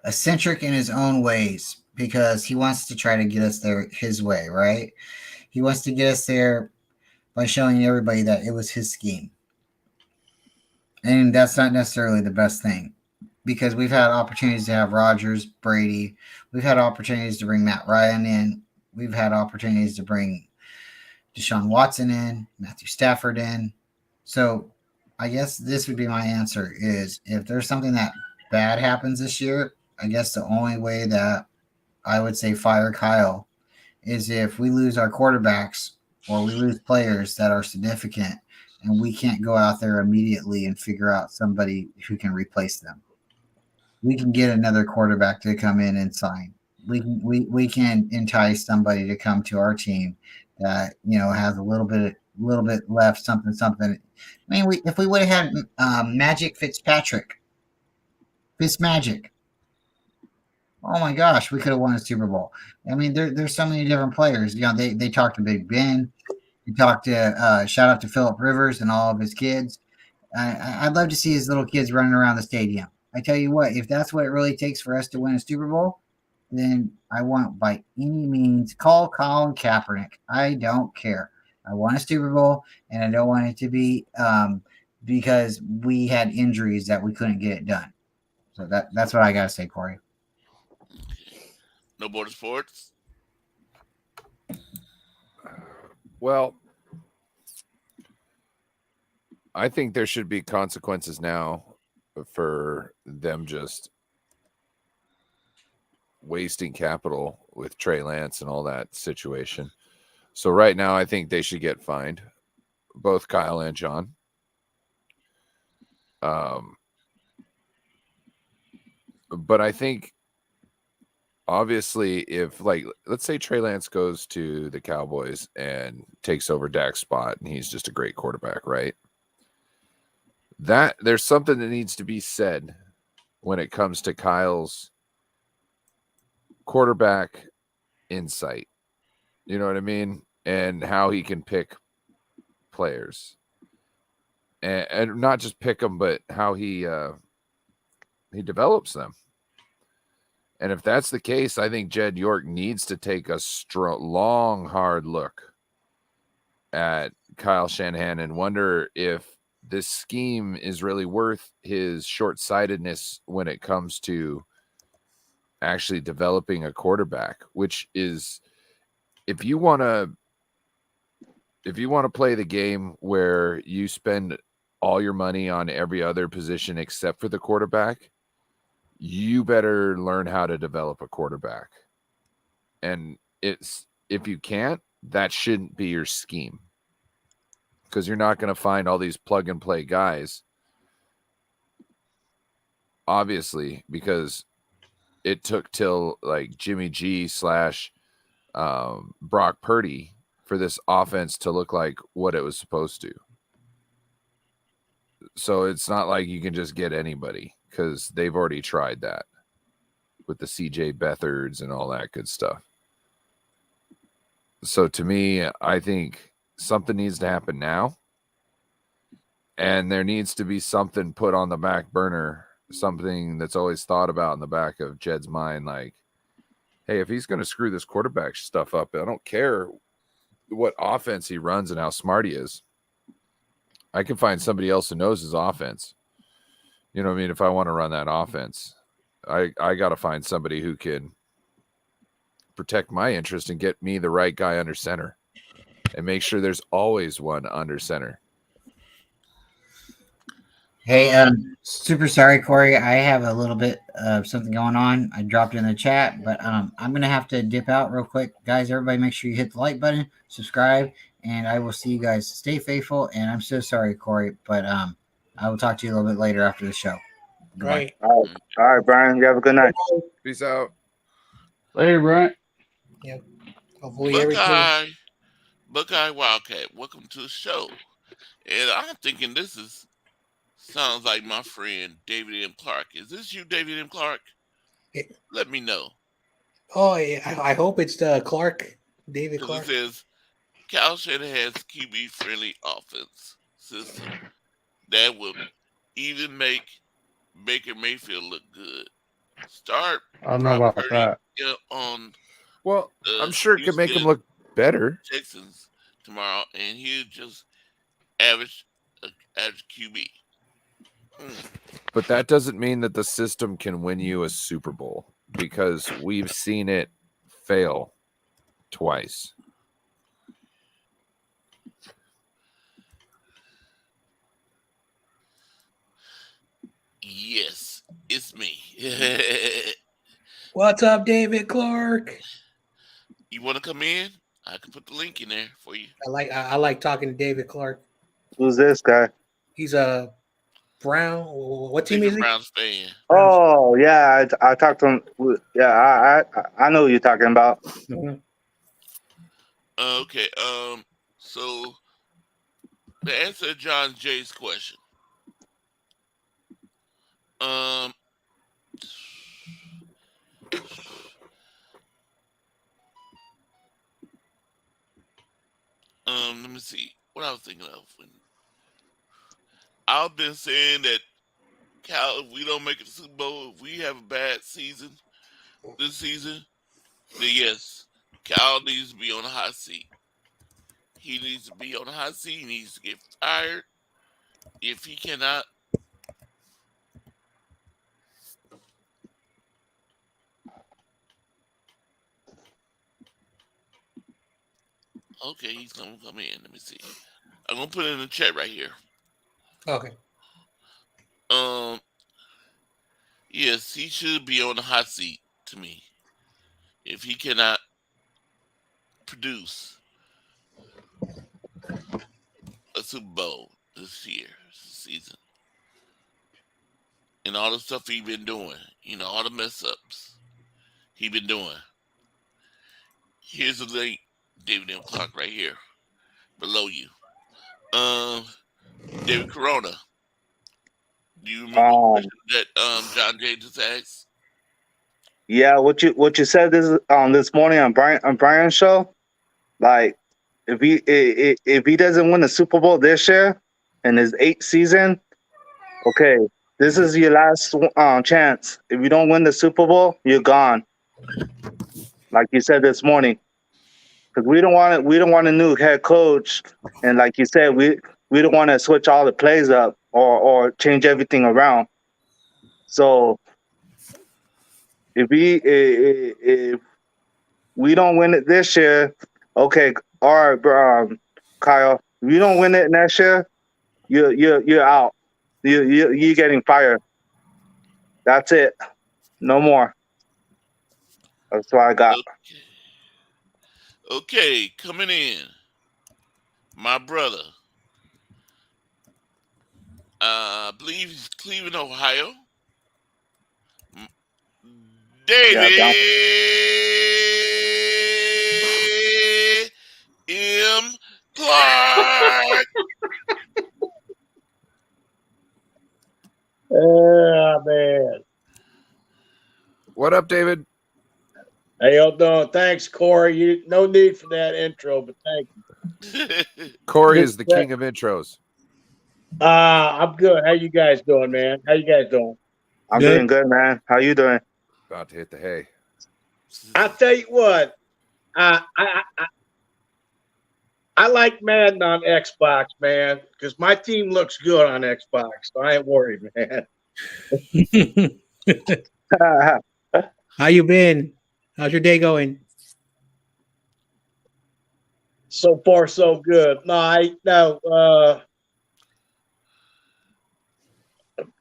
eccentric in his own ways because he wants to try to get us there his way, right? He wants to get us there by showing everybody that it was his scheme. And that's not necessarily the best thing because we've had opportunities to have Rodgers, Brady. We've had opportunities to bring Matt Ryan in. We've had opportunities to bring Deshaun Watson in, Matthew Stafford in. So I guess this would be my answer is if there's something that bad happens this year, I guess the only way that I would say fire Kyle is if we lose our quarterbacks or we lose players that are significant and we can't go out there immediately and figure out somebody who can replace them. We can get another quarterback to come in and sign. We can entice somebody to come to our team that has a little bit left, something. I mean, if we would have had Magic Fitzpatrick, Fitzmagic, oh my gosh, we could have won a Super Bowl. I mean, there's so many different players. They talked to Big Ben. They talked to shout out to Philip Rivers and all of his kids. I'd love to see his little kids running around the stadium. I tell you what, if that's what it really takes for us to win a Super Bowl, then I want by any means call Colin Kaepernick. I don't care. I want a Super Bowl, and I don't want it to be because we had injuries that we couldn't get it done. So that's what I got to say, Corey. No border sports. Well, I think there should be consequences now for them just wasting capital with Trey Lance and all that situation. So right now, I think they should get fined, both Kyle and John. But I think obviously, if like let's say Trey Lance goes to the Cowboys and takes over Dak's spot, and he's just a great quarterback, right? That there's something that needs to be said when it comes to Kyle's quarterback insight. You know what I mean? And how he can pick players, and not just pick them, but how he develops them. And if that's the case, I think Jed York needs to take a long, hard look at Kyle Shanahan and wonder if this scheme is really worth his short-sightedness when it comes to actually developing a quarterback, which is if you want to play the game where you spend all your money on every other position except for the quarterback, you better learn how to develop a quarterback. And it's if you can't, that shouldn't be your scheme, because you're not going to find all these plug and play guys, obviously, because it took till like Jimmy G / Brock Purdy for this offense to look like what it was supposed to. So it's not like you can just get anybody, because they've already tried that with the CJ Beathards and all that good stuff. So to me, I think something needs to happen now. And there needs to be something put on the back burner, something that's always thought about in the back of Jed's mind. Like, hey, if he's going to screw this quarterback stuff up, I don't care what offense he runs and how smart he is. I can find somebody else who knows his offense. You know what I mean? If I want to run that offense, I got to find somebody who can protect my interest and get me the right guy under center and make sure there's always one under center. Hey, super sorry, Corey. I have a little bit of something going on. I dropped it in the chat, but I'm gonna have to dip out real quick, guys. Everybody, make sure you hit the like button, subscribe, and I will see you guys. Stay faithful, and I'm so sorry, Corey, but I will talk to you a little bit later after the show. Goodbye. Right. All right, Brian. You have a good night. Peace out. Later, Brent. Yep. Hopefully everything. Buckeye Wildcat, welcome to the show. And I'm thinking sounds like my friend David M. Clark. Is this you, David M. Clark? Let me know. Oh, yeah, I hope it's the Clark, David Because Clark. it says Cal Shanahan has QB friendly offense system that will even make Baker Mayfield look good. Start I don't know Brock about Purdy that. on Well, the I'm sure it could make him Houston look better. Texans tomorrow, and he'll just average QB. But that doesn't mean that the system can win you a Super Bowl, because we've seen it fail twice. Yes, it's me. What's up, David Clark? You want to come in? I can put the link in there for you. I like talking to David Clark. Who's this guy? He's a Brown. What team is he? Browns fan. Oh yeah, I talked to him. Yeah, I know who you're talking about. Mm-hmm. Okay. So to answer John Jay's question, let me see what I was thinking of when I've been saying that Cal, if we don't make it to Super Bowl, if we have a bad season this season, then yes, Cal needs to be on the hot seat. He needs to be on the hot seat. He needs to get fired. If he cannot, okay, he's gonna come in. Let me see. I'm gonna put it in the chat right here. Okay. Yes, he should be on the hot seat to me. If he cannot produce a Super Bowl this season, and all the stuff he's been doing, all the mess ups, he been doing. Here's the link, David M. Clock right here below you. Um, David Corona. Do you remember the Um, question that John Jay just asked? yeah, what you said this morning on Brian's show, like if he doesn't win the Super Bowl this year in his eighth season, okay, this is your last chance. If you don't win the Super Bowl, you're gone. Like you said this morning, because we don't want a new head coach, and like you said, we don't want to switch all the plays up or change everything around. So if we don't win it this year, okay, all right, bro, Kyle, if you don't win it next year, you're out. You're getting fired. That's it. No more. That's what I got. Okay, coming in, my brother. I believe he's Cleveland, Ohio. Yeah, down. David M. Clark. Man. What up, David? How y'all doing? Thanks, Corey. No need for that intro, but thank you. Corey is the king of intros. I'm good. How you guys doing, man? How you guys doing? I'm Good. doing good, man. How you doing? About to hit the hay. I'll tell you what. I like Madden on Xbox, man, because my team looks good on Xbox, so I ain't worried, man. How you been? How's your day going? So far, so good.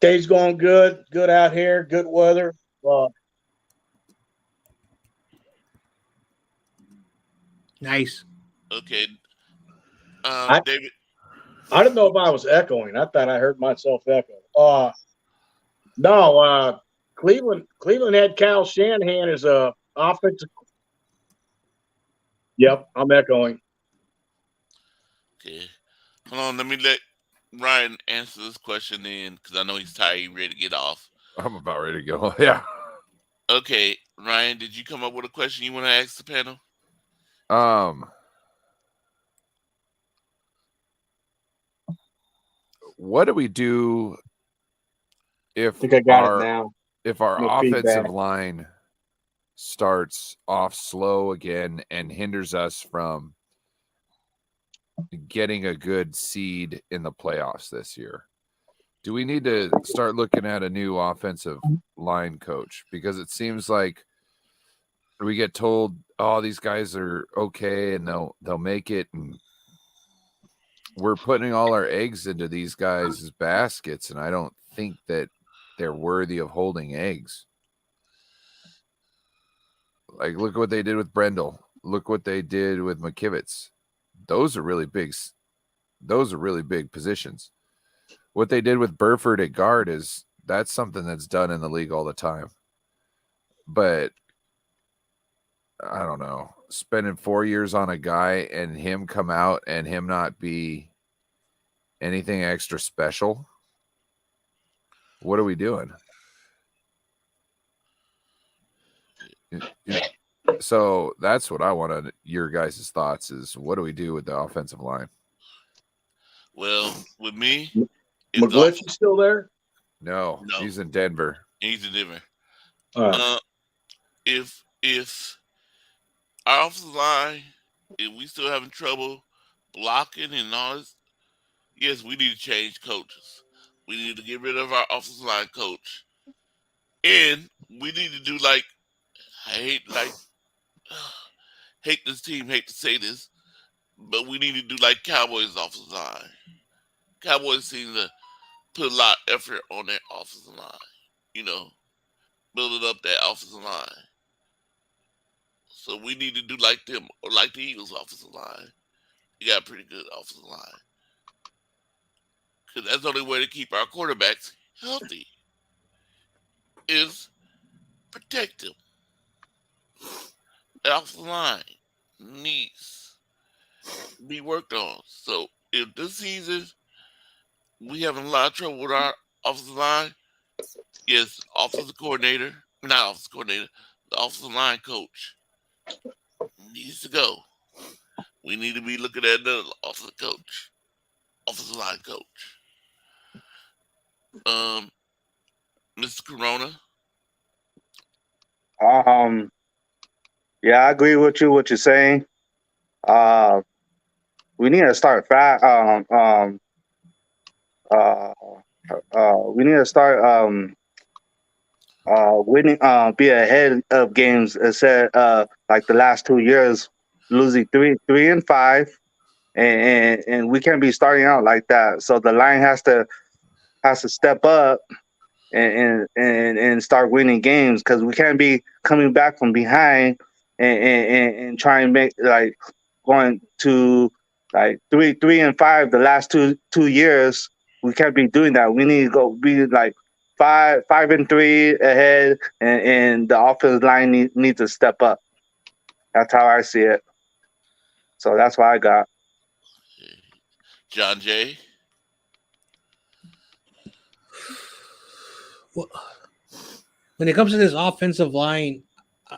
Day's going good. Good out here. Good weather. Nice. Okay, I David. I don't know if I was echoing. I thought I heard myself echo. No, Cleveland had Kyle Shanahan as a offensive. Yep, I'm echoing. Okay, hold on. Let me let Ryan answer this question then, because I know he's tired. He's ready to get off. I'm about ready to go. Yeah. Okay, Ryan, did you come up with a question you want to ask the panel? What do we do if I think I got it now. our No offensive feedback. line starts off slow again and hinders us from getting a good seed in the playoffs this year? Do we need to start looking at a new offensive line coach? Because it seems like we get told, "Oh, these guys are okay and they'll make it," and we're putting all our eggs into these guys' baskets, and I don't think that they're worthy of holding eggs. Like, look what they did with Brendel. Look what they did with McKivitz. Those are really big. Those are really big positions. What they did with Burford at guard that's something that's done in the league all the time. But I don't know, spending 4 years on a guy and him come out and him not be anything extra special. What are we doing? So that's what I wanted your guys' thoughts is, what do we do with the offensive line? Well, with me, McGlinchey still there? No, No. he's in Denver. He's in Denver. All right. If our offensive line, if we still having trouble blocking and all this, yes, we need to change coaches. We need to get rid of our offensive line coach, and we need to do like I hate this team, hate to say this, but we need to do like Cowboys offensive line. Cowboys seem to put a lot of effort on their offensive line. You know, building up that offensive line. So we need to do like them or like the Eagles offensive line. You got a pretty good offensive line. Because that's the only way to keep our quarterbacks healthy is protect them. The offensive line needs to be worked on. So if this season we having a lot of trouble with our offensive line, yes, offensive coordinator, not offensive coordinator, the offensive line coach needs to go. We need to be looking at another offensive line coach. Um, Mr. Corona. Um, yeah, I agree with you. What you're saying. Uh, we need to start fast. Uh, we need to start winning. Be ahead of games. Instead, like the last 2 years, losing three and five, and we can't be starting out like that. So the line has to step up and start winning games because we can't be coming back from behind and try and make like going to like three and five the last two years. We can't be doing that. We need to go be like five and three ahead, and the offensive line needs to step up. That's how I see it. So that's what I got. John Jay. Well, when it comes to this offensive line,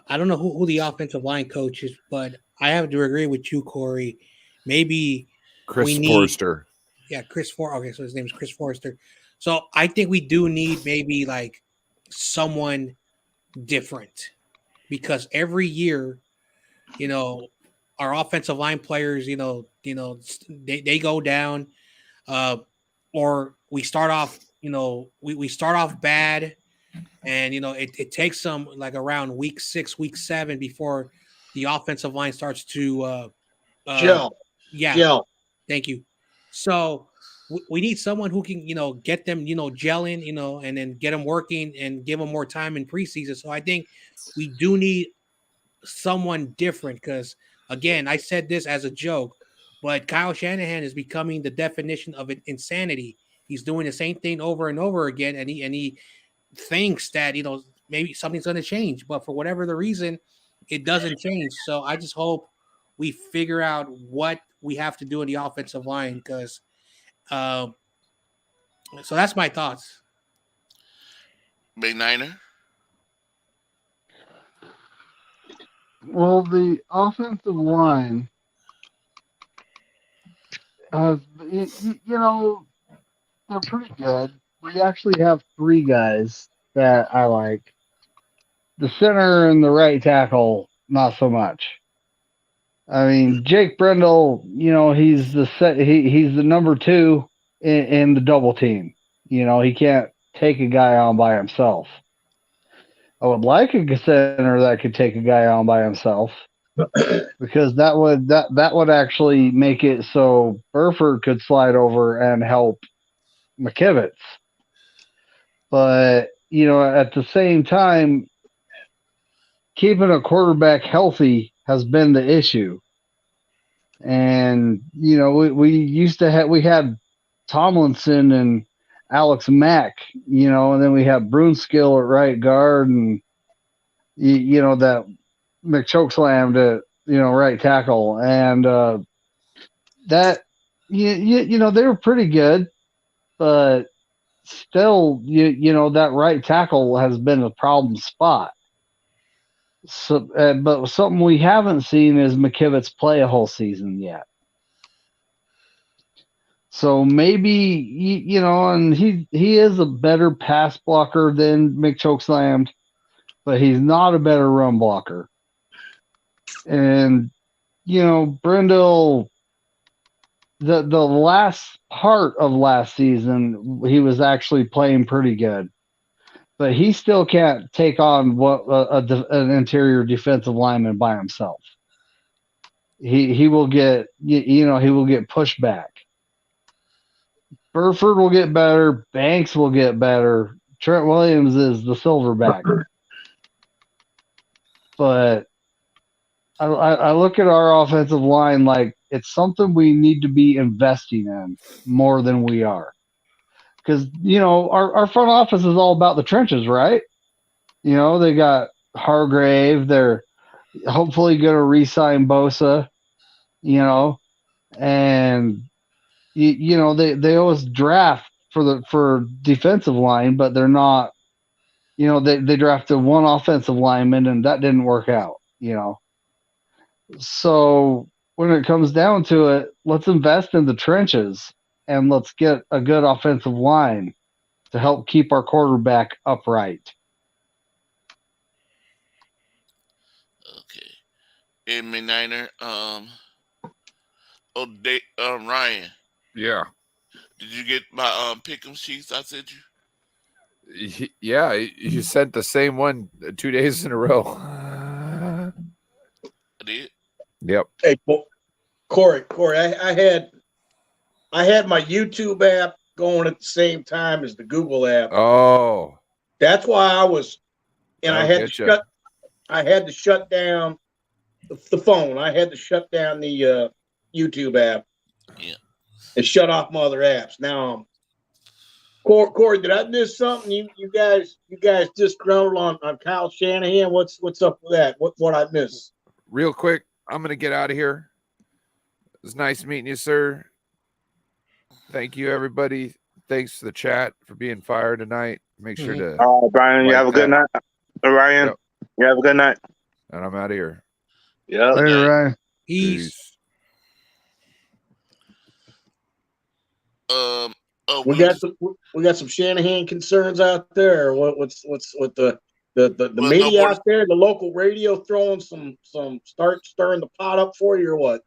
I don't know who the offensive line coach is, but I have to agree with you, Corey. Maybe we Chris need, Forrester. yeah, Chris For. Okay, so his name is Chris Forrester. So I think we do need maybe like someone different because every year, you know, our offensive line players, they go down, uh, or we start off, we start off bad, and it takes them like around week 6, week 7 before the offensive line starts to uh Gel, yeah, gel. thank you. So we need someone who can get them gelling, and then get them working and give them more time in preseason. So I think we do need someone different because again, I said this as a joke, but Kyle Shanahan is becoming the definition of insanity. He's doing the same thing over and over again, and he thinks that maybe something's going to change, but for whatever the reason, it doesn't change. So I just hope we figure out what we have to do in the offensive line because. So that's my thoughts. Big Niner. Well, the offensive line, they're pretty good. We actually have three guys that I like. The center and the right tackle, not so much. I mean, Jake Brendel, he's he's the number two in the double team. He can't take a guy on by himself. I would like a center that could take a guy on by himself because that would actually make it so Burford could slide over and help McKivitz. But at the same time, keeping a quarterback healthy has been the issue. And we used to have we had Tomlinson and Alex Mack, and then we had Brunskill at right guard, and that McChokeslam to right tackle, and that they were pretty good, but still that right tackle has been a problem spot. So, but something we haven't seen is McKivitz play a whole season yet. So maybe and he is a better pass blocker than McChokeslam, but he's not a better run blocker. And Brindle, the last part of last season, he was actually playing pretty good, but he still can't take on what an interior defensive lineman by himself. He will get he will get pushed back. Burford will get better. Banks will get better. Trent Williams is the silverback. But I look at our offensive line like it's something we need to be investing in more than we are. Because, our front office is all about the trenches, right? They got Hargrave. hopefully going to re-sign Bosa, and they always draft for defensive line, but they're not. They drafted one offensive lineman, and that didn't work out. So when it comes down to it, let's invest in the trenches and let's get a good offensive line to help keep our quarterback upright. Okay. And Midnighter, Ryan, Yeah. did you get my pick'em sheets I sent you? Yeah, you sent the same one 2 days in a row. I did. Yep. Hey, Corey, I had my YouTube app going at the same time as the Google app. Oh, That's why I was, and that'll get you. I had to shut down the phone. I had to shut down the YouTube app. Yeah. And shut off my other apps. Now, Corey, did I miss something? You guys just grumbled on Kyle Shanahan. What's up with that? What I missed? Real quick, I'm gonna get out of here. It's nice meeting you, sir. Thank you, everybody. Thanks to the chat for being fired tonight. Make sure to. All right, Brian, you have a good night. Ryan, Yep. you have a good night. And I'm out of here. Yeah. Later, Ryan. Peace. We got some Shanahan concerns out there. What's with the media out there, the local radio throwing some stirring the pot up for you or what?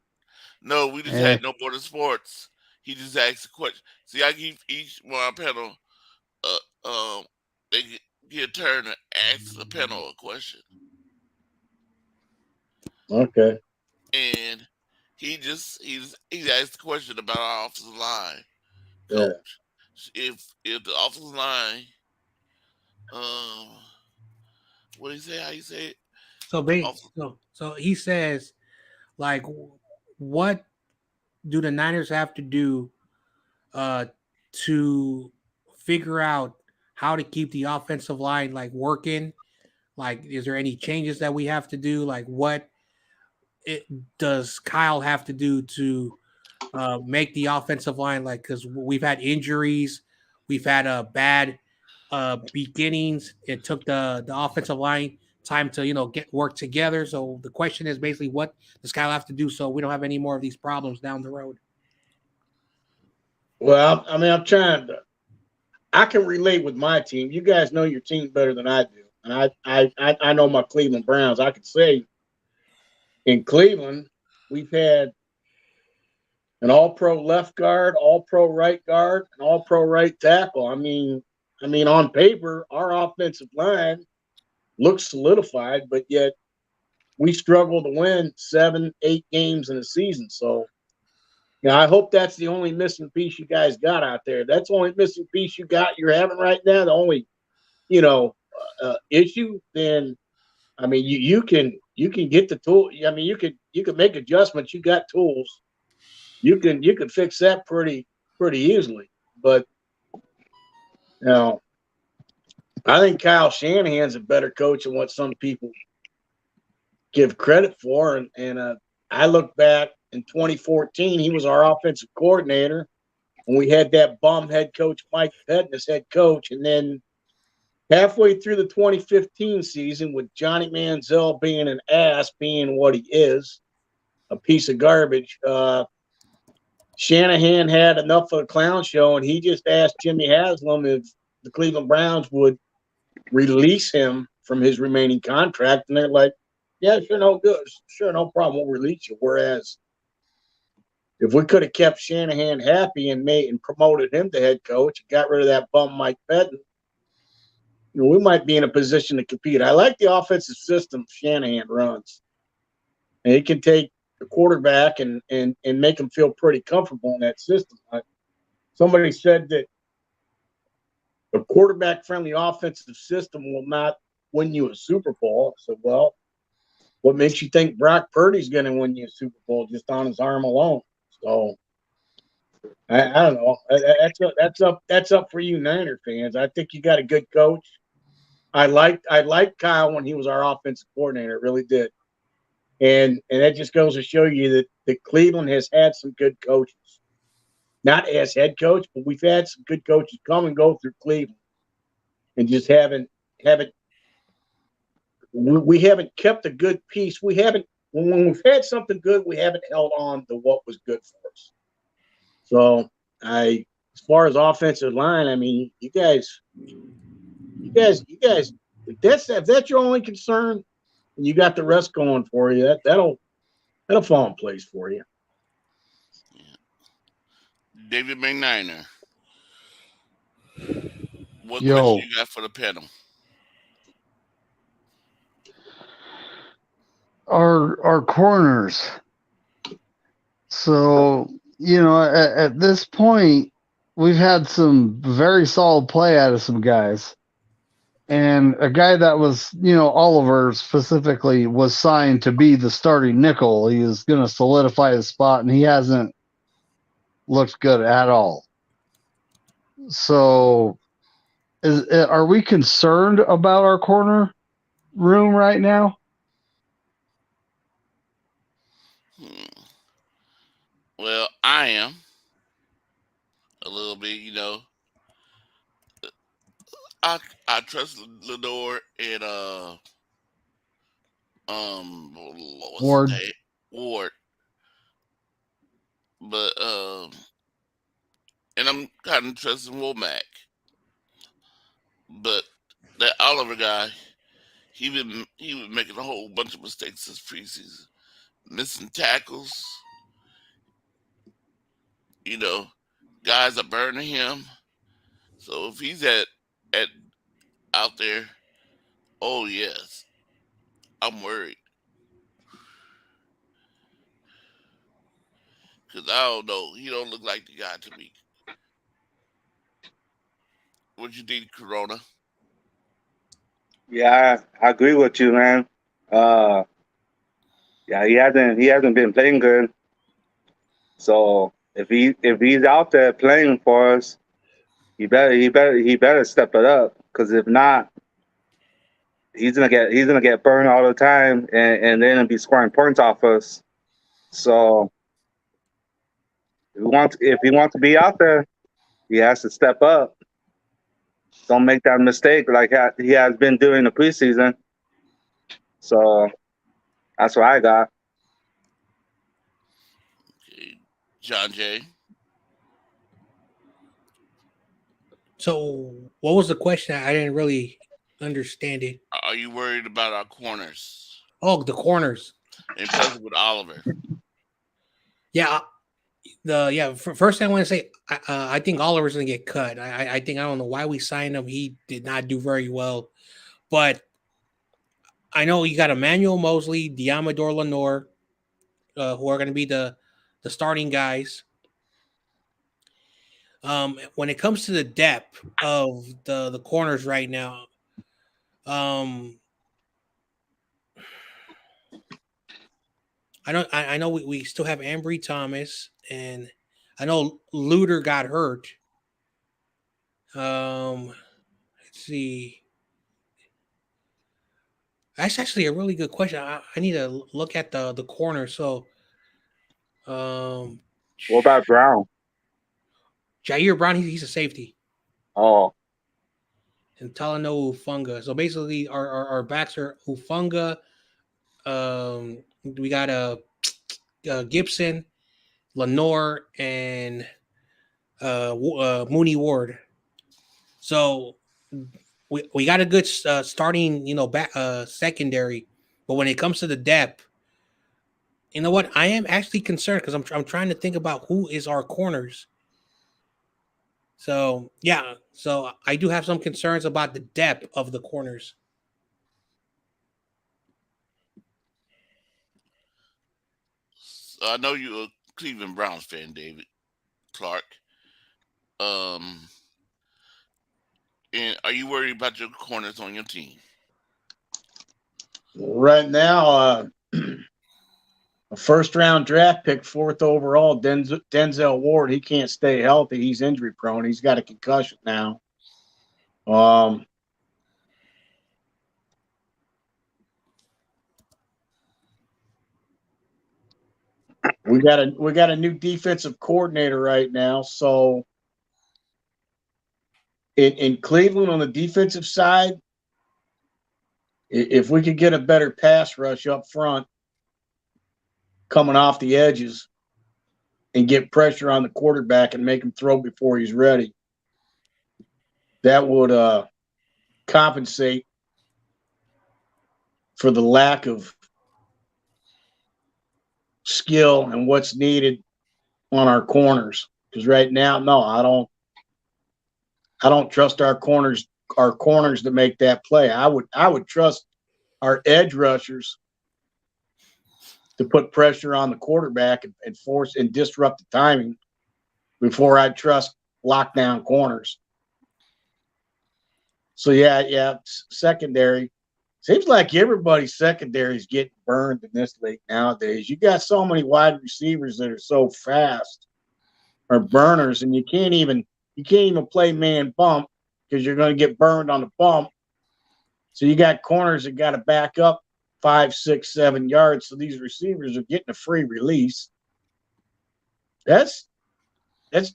No, we just had no border sports. He just asked a question. See, I give each one panel they get a turn to ask the panel a question. Okay. And he asked a question about our offensive line coach. Yeah. If the offensive line, what do you say? How you say it? So he says, like, what do the Niners have to do to figure out how to keep the offensive line like working? Like, is there any changes that we have to do? Like, what does Kyle have to do to make the offensive line, like, because we've had injuries, we've had bad beginnings. It took the offensive line time to get work together. So the question is basically, what does Kyle have to do so we don't have any more of these problems down the road? Well, I mean, I can relate with my team. You guys know your team better than I do, and I know my Cleveland Browns. I could say in Cleveland we've had an all-pro left guard, all-pro right guard, an all-pro right tackle. I mean, on paper, our offensive line looks solidified, but yet we struggle to win 7-8 games in a season. So, I hope that's the only missing piece you guys got out there. That's the only missing piece you're having right now. The only, issue. Then, I mean, you can get the tool. I mean, you could make adjustments. You got tools. You can fix that pretty easily. But I think Kyle Shanahan's a better coach than what some people give credit for. And I look back in 2014, he was our offensive coordinator, and we had that bum head coach Mike Pettin as head coach. And then halfway through the 2015 season, with Johnny Manziel being an ass, being what he is, a piece of garbage, Shanahan had enough of a clown show, and he just asked Jimmy Haslam if the Cleveland Browns would release him from his remaining contract, and they're like, "Yeah, sure, no problem, we'll release you." Whereas if we could have kept Shanahan happy and promoted him to head coach, and got rid of that bum Mike Pettin, we might be in a position to compete. I like the offensive system Shanahan runs, and he can take the quarterback and make him feel pretty comfortable in that system. Somebody said that a quarterback-friendly offensive system will not win you a Super Bowl. So, well, what makes you think Brock Purdy's going to win you a Super Bowl just on his arm alone? So, I don't know. That's up for you Niner fans. I think you got a good coach. I liked Kyle when he was our offensive coordinator. Really did. And that just goes to show you that Cleveland has had some good coaches. Not as head coach, but we've had some good coaches come and go through Cleveland, and just haven't we haven't kept a good piece. We haven't when we've had something good, we haven't held on to what was good for us. So as far as offensive line, I mean, you guys, if that's your only concern, and you got the rest going for you, that'll fall in place for you. David McNiner, what question Yo, you got for the panel? our corners. So, at this point, we've had some very solid play out of some guys. And a guy that was, Oliver specifically was signed to be the starting nickel. He is going to solidify his spot, and he hasn't looked good at all. So, are we concerned about our corner room right now? Well, I am a little bit. I trust Lenore and what's his Ward. name, Ward, but and I'm kind of trusting Womack, but that Oliver guy, he been making a whole bunch of mistakes this preseason, missing tackles. You know, guys are burning him. So if he's at out there, oh yes, I'm worried because I don't know. He don't look like the guy to me. What you think, Corona? Yeah, I agree with you, man. Uh, yeah, he hasn't been playing good. So if he's out there playing for us, he better step it up. Because if not, he's gonna get burned all the time, and then be scoring points off us. So if he wants to be out there, he has to step up. Don't make that mistake like he has been doing the preseason. So that's what I got. Okay. John Jay. So, what was the question? I didn't really understand it. Are you worried about our corners? Oh, the corners. And plus with Oliver. Yeah, First thing I want to say, I think Oliver's gonna get cut. I think I don't know why we signed him. He did not do very well, but I know you got Emmanuel Mosley, Diamador Lenore, who are going to be the starting guys. When it comes to the depth of the corners right now, um, I know we still have Ambry Thomas, and I know Luter got hurt. Let's see. That's actually a really good question. I need to look at the corner. So, um, What about Brown? Jair Brown, he's a safety, Oh, and Talanoa Ufunga. So basically, our backs are Ufunga. We got Gibson, Lenore, and Mooney Ward. So we got a good starting, back secondary, but when it comes to the depth, you know what? I am actually concerned because I'm trying to think about who is our corners. So yeah, so I do have some concerns about the depth of the corners. So I know you're a Cleveland Browns fan, David Clark. Um, and are you worried about your corners on your team? Right now, a first round draft pick, fourth overall, Denzel Ward. He can't stay healthy. He's injury prone. He's got a concussion now. Um, We got a new defensive coordinator right now. So in Cleveland on the defensive side, if we could get a better pass rush up front, coming off the edges, and get pressure on the quarterback and make him throw before he's ready, that would compensate for the lack of skill and what's needed on our corners. Because right now, no, I don't trust our corners to make that play. I would trust our edge rushers to put pressure on the quarterback and force and disrupt the timing before I trust lockdown corners. So yeah, secondary. Seems like everybody's secondary is getting burned in this league nowadays. You got so many wide receivers that are so fast or burners, and you can't even play man bump because you're going to get burned on the bump. So you got corners that got to back up 5, 6, 7 yards. So these receivers are getting a free release. That's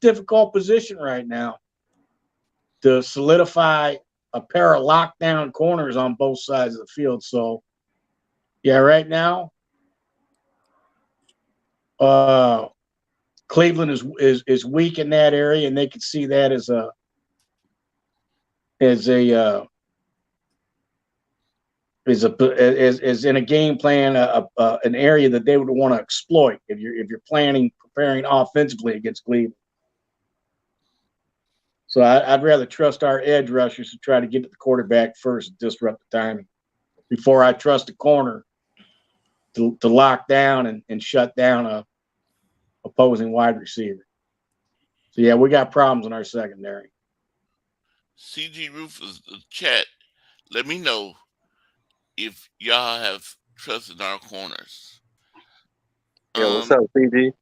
difficult position right now to solidify a pair of lockdown corners on both sides of the field. So yeah, right now, Cleveland is weak in that area, and they can see that as in a game plan, an area that they would want to exploit if you're preparing offensively against Cleveland. So I'd rather trust our edge rushers to try to get to the quarterback first and disrupt the timing before I trust the corner to lock down and shut down a opposing wide receiver. So yeah, we got problems in our secondary. CG Rufus, the chat, let me know if y'all have trust in our corners. Yeah, what's up, CG?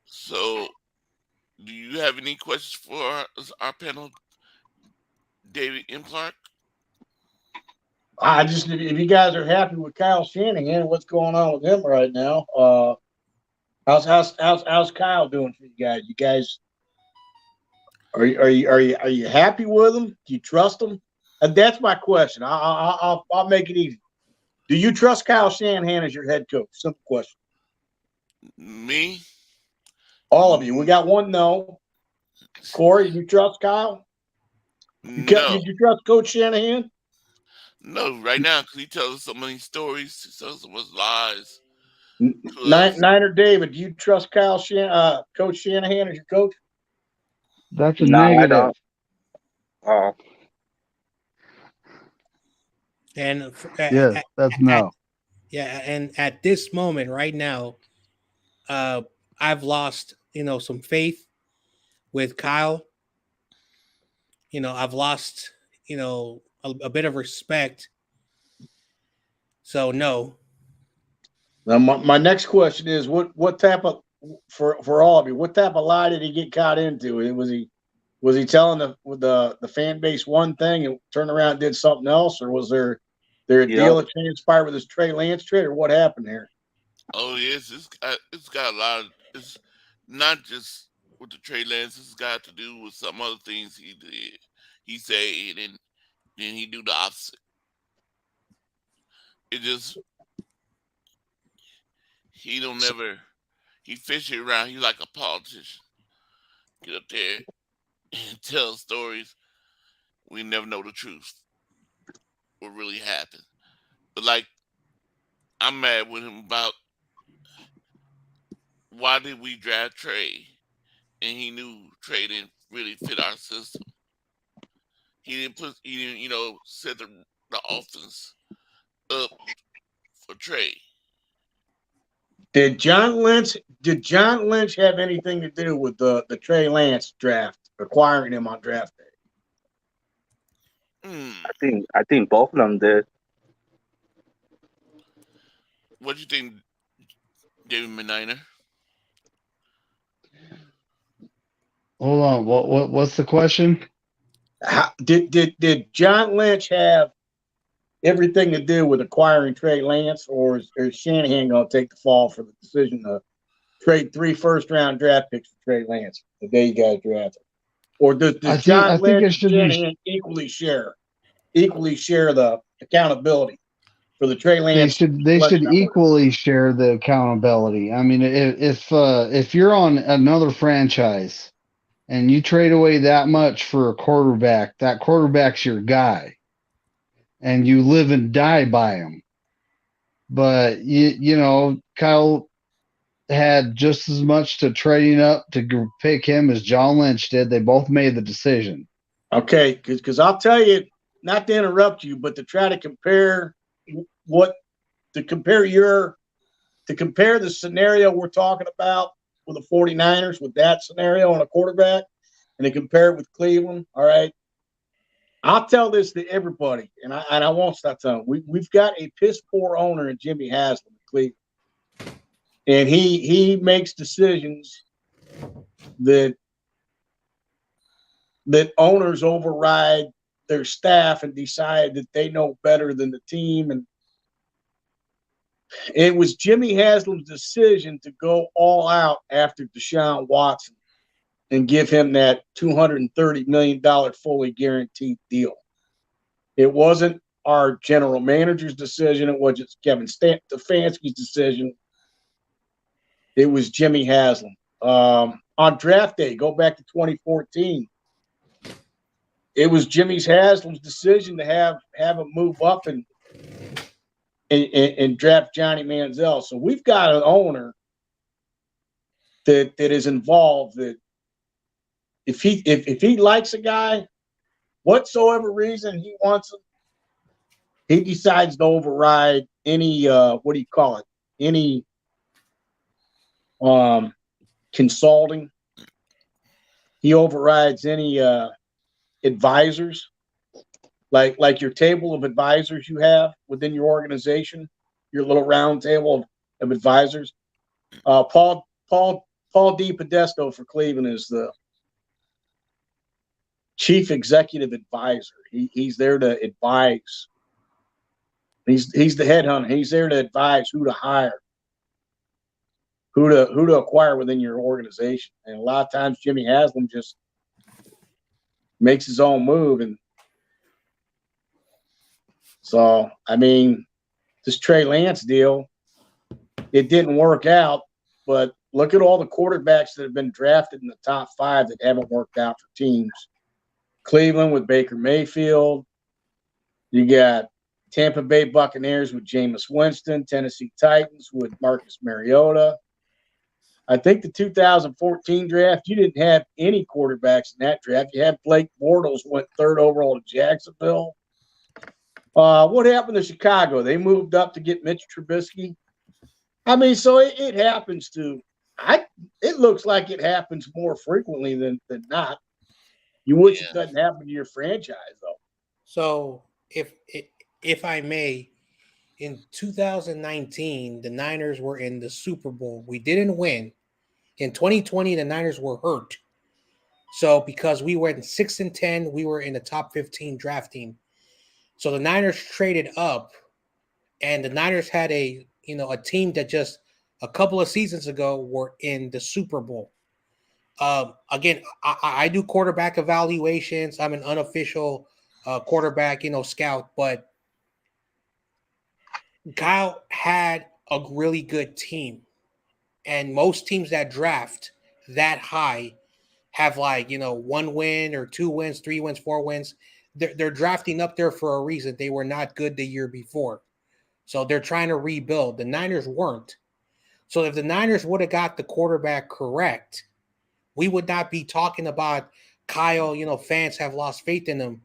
So, do you have any questions for our panel, David M. Clark? I just if you guys are happy with Kyle Shanahan, what's going on with him right now? How's Kyle doing for you guys? You guys are you happy with him? Do you trust him? And that's my question. I'll make it easy. Do you trust Kyle Shanahan as your head coach? Simple question. Me? All of you. We got one no. Corey, you trust Kyle? No. You trust Coach Shanahan? No, right now, because he tells us so many stories. He tells us so much lies. Niner David, do you trust Coach Shanahan as your coach? That's a No, I negative. don't. Oh, And Yes, that's no. and at this moment, right now, I've lost some faith with Kyle. I've lost a bit of respect. So no. Now my next question is what type of for all of you, what type of lie did he get caught into? Was he telling the fan base one thing and turned around and did something else, or was there a deal that transpired with this Trey Lance trade, or what happened here? Oh yes, it's got a lot of. It's not just with the Trey Lance. It's got to do with some other things he did. He said, and then he do the opposite. It just he don't never he fish it around. He like a politician. Get up there and tell stories. We never know the truth. What really happened. But like I'm mad with him about why did we draft Trey? And he knew Trey didn't really fit our system. He didn't, set the offense up for Trey. Did John Lynch have anything to do with the Trey Lance draft, acquiring him on draft day? I think both of them did. What do you think, David Meniner? Hold on. What's the question? Did John Lynch have everything to do with acquiring Trey Lance, or is Shanahan going to take the fall for the decision to trade 3 first-round draft picks for Trey Lance the day you guys drafted? Or does I John think Lynch it and should be. Shanahan equally share the accountability for the Trey Lance They should selection order? equally share the accountability. I mean, if you're on another franchise and you trade away that much for a quarterback, that quarterback's your guy, and you live and die by him. But you know, Kyle had just as much to trading up to pick him as John Lynch did. They both made the decision. Okay, because I'll tell you, not to interrupt you, but to try to compare what to compare the scenario we're talking about with the 49ers with that scenario on a quarterback, and to compare it with Cleveland. All right, I'll tell this to everybody, and I won't stop telling. We've got a piss poor owner in Jimmy Haslam in Cleveland, and he makes decisions that owners override their staff and decide that they know better than the team. And it was Jimmy Haslam's decision to go all out after Deshaun Watson and give him that $230 million fully guaranteed deal. It wasn't our general manager's decision. It wasn't Kevin Stefanski's decision. It was Jimmy Haslam. On draft day, go back to 2014. It was Jimmy Haslam's decision to have him move up and draft Johnny Manziel. So we've got an owner that is involved, that if he likes a guy, whatsoever reason he wants him, he decides to override any any consulting. He overrides any advisors, like your table of advisors you have within your organization, your little round table of advisors. Paul D. Podesto for Cleveland is the chief executive advisor. He's there to advise. He's the headhunter. He's there to advise who to hire, who to acquire within your organization. And a lot of times Jimmy Haslam just makes his own move. And so, I mean, this Trey Lance deal, it didn't work out, but look at all the quarterbacks that have been drafted in the top 5 that haven't worked out for teams. Cleveland with Baker Mayfield. You got Tampa Bay Buccaneers with Jameis Winston, Tennessee Titans with Marcus Mariota. I think the 2014 draft, you didn't have any quarterbacks in that draft. You had Blake Bortles went 3rd overall to Jacksonville. What happened to Chicago? They moved up to get Mitch Trubisky. I mean, so it happens to – it looks like it happens more frequently than not. You wish it doesn't happen to your franchise, though. So if I may, in 2019, the Niners were in the Super Bowl. We didn't win. In 2020, the Niners were hurt. So because we went 6-10, we were in the top 15 draft team. So the Niners traded up, and the Niners had a team that just a couple of seasons ago were in the Super Bowl. Again, I do quarterback evaluations. I'm an unofficial quarterback, scout, but Kyle had a really good team. And most teams that draft that high have 1 win or 2 wins, 3 wins, 4 wins. They're drafting up there for a reason. They were not good the year before. So they're trying to rebuild. The Niners weren't. So if the Niners would have got the quarterback correct, we would not be talking about Kyle, fans have lost faith in him.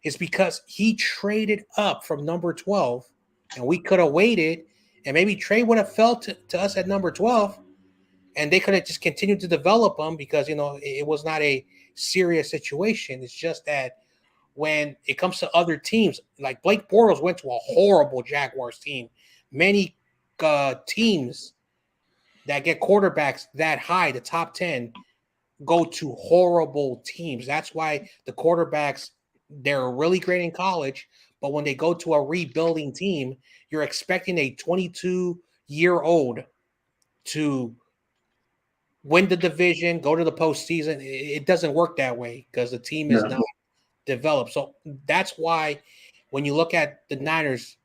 It's because he traded up from number 12, and we could have waited, and maybe Trey would have fell to us at number 12, and they could have just continued to develop him because, it was not a serious situation. It's just that when it comes to other teams, like Blake Bortles went to a horrible Jaguars team. Many teams that get quarterbacks that high, the top 10, go to horrible teams. That's why the quarterbacks, they're really great in college, But when they go to a rebuilding team, you're expecting a 22-year-old to win the division, go to the postseason. It doesn't work that way because the team is not developed. So that's why when you look at the Niners,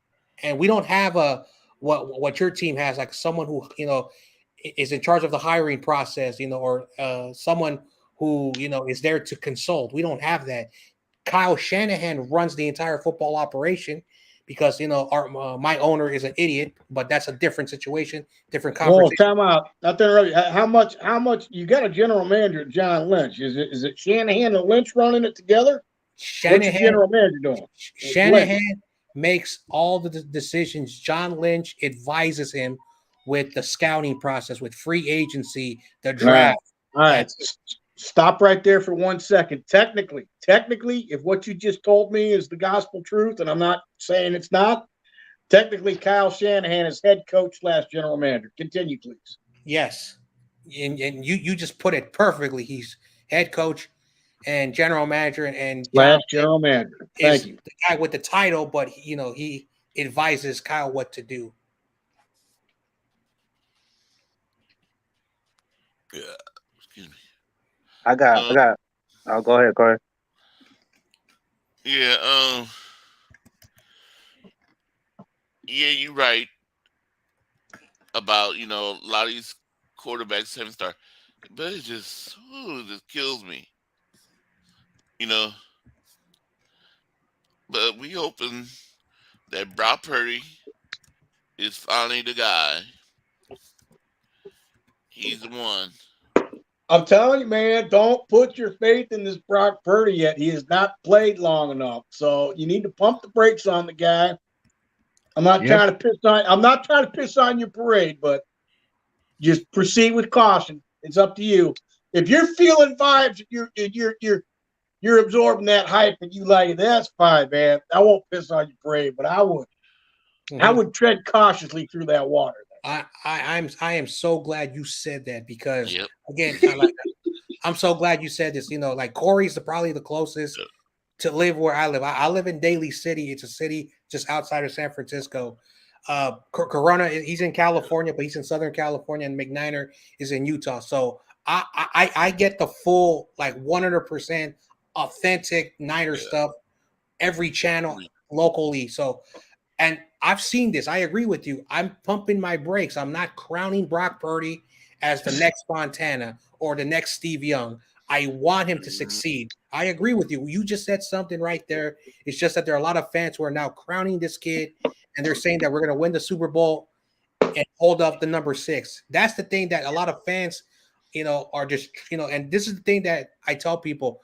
and we don't have a what your team has, like someone who is in charge of the hiring process, or someone who is there to consult. We don't have that. Kyle Shanahan runs the entire football operation because my owner is an idiot, but that's a different situation, different Well, conversation. time out. Not there early. How much? You got a general manager, John Lynch? Is it Shanahan and Lynch running it together? What's your Shanahan general manager doing? Lynch. Shanahan makes all the decisions. John Lynch advises him with the scouting process, with free agency, the All right. draft. All right. Stop right there for 1 second. Technically, if what you just told me is the gospel truth, and I'm not saying it's not, technically Kyle Shanahan is head coach / general manager. Continue, please. Yes, and you just put it perfectly. He's head coach and general manager, and John / general manager. is Thank you. the guy with the title, but he advises Kyle what to do. Yeah. Excuse me. I got. Oh, go ahead. Go ahead. Yeah. Yeah, you're right about a lot of these quarterbacks haven't started, but it just kills me. You know, but we hoping that Brock Purdy is finally the guy. He's the one. I'm telling you, man, don't put your faith in this Brock Purdy yet. He has not played long enough, so you need to pump the brakes on the guy. I'm not trying to piss on your parade, but just proceed with caution. It's up to you. If you're feeling vibes, you're absorbing that hype and you like it, that's fine, man. I won't piss on your parade, but I would. I would tread cautiously through that water. I am so glad you said that because Yep. again, I'm so glad you said this. Like Corey's probably the closest to live where I live. I live in Daly City. It's a city just outside of San Francisco. Corona, he's in California, but he's in Southern California, and McNiner is in Utah. So I get the full 100% authentic Niner stuff every channel locally. So. And I've seen this. I agree with you. I'm pumping my brakes. I'm not crowning Brock Purdy as the next Montana or the next Steve Young. I want him to succeed. I agree with you. You just said something right there. It's just that there are a lot of fans who are now crowning this kid, and they're saying that we're going to win the Super Bowl and hold up the number 6. That's the thing that a lot of fans, are just, and this is the thing that I tell people.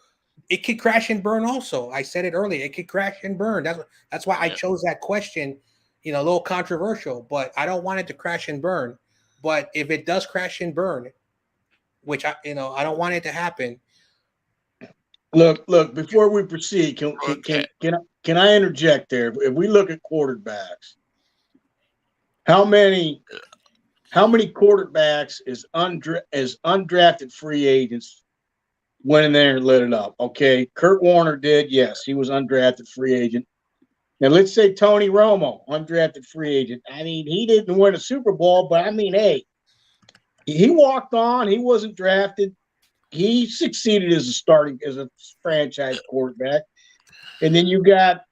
It could crash and burn also. I said it earlier. It could crash and burn. That's why I chose that question, a little controversial, but I don't want it to crash and burn. But if it does crash and burn, which I don't want it to happen. Look, before we proceed, can I interject there? If we look at quarterbacks, how many quarterbacks is undrafted free agents went in there and lit it up? Okay, Kurt Warner did. Yes, he was undrafted free agent. Now let's say Tony Romo, undrafted free agent. I mean, he didn't win a Super Bowl, but I mean, hey, he walked on. He wasn't drafted. He succeeded as a franchise quarterback. And then you got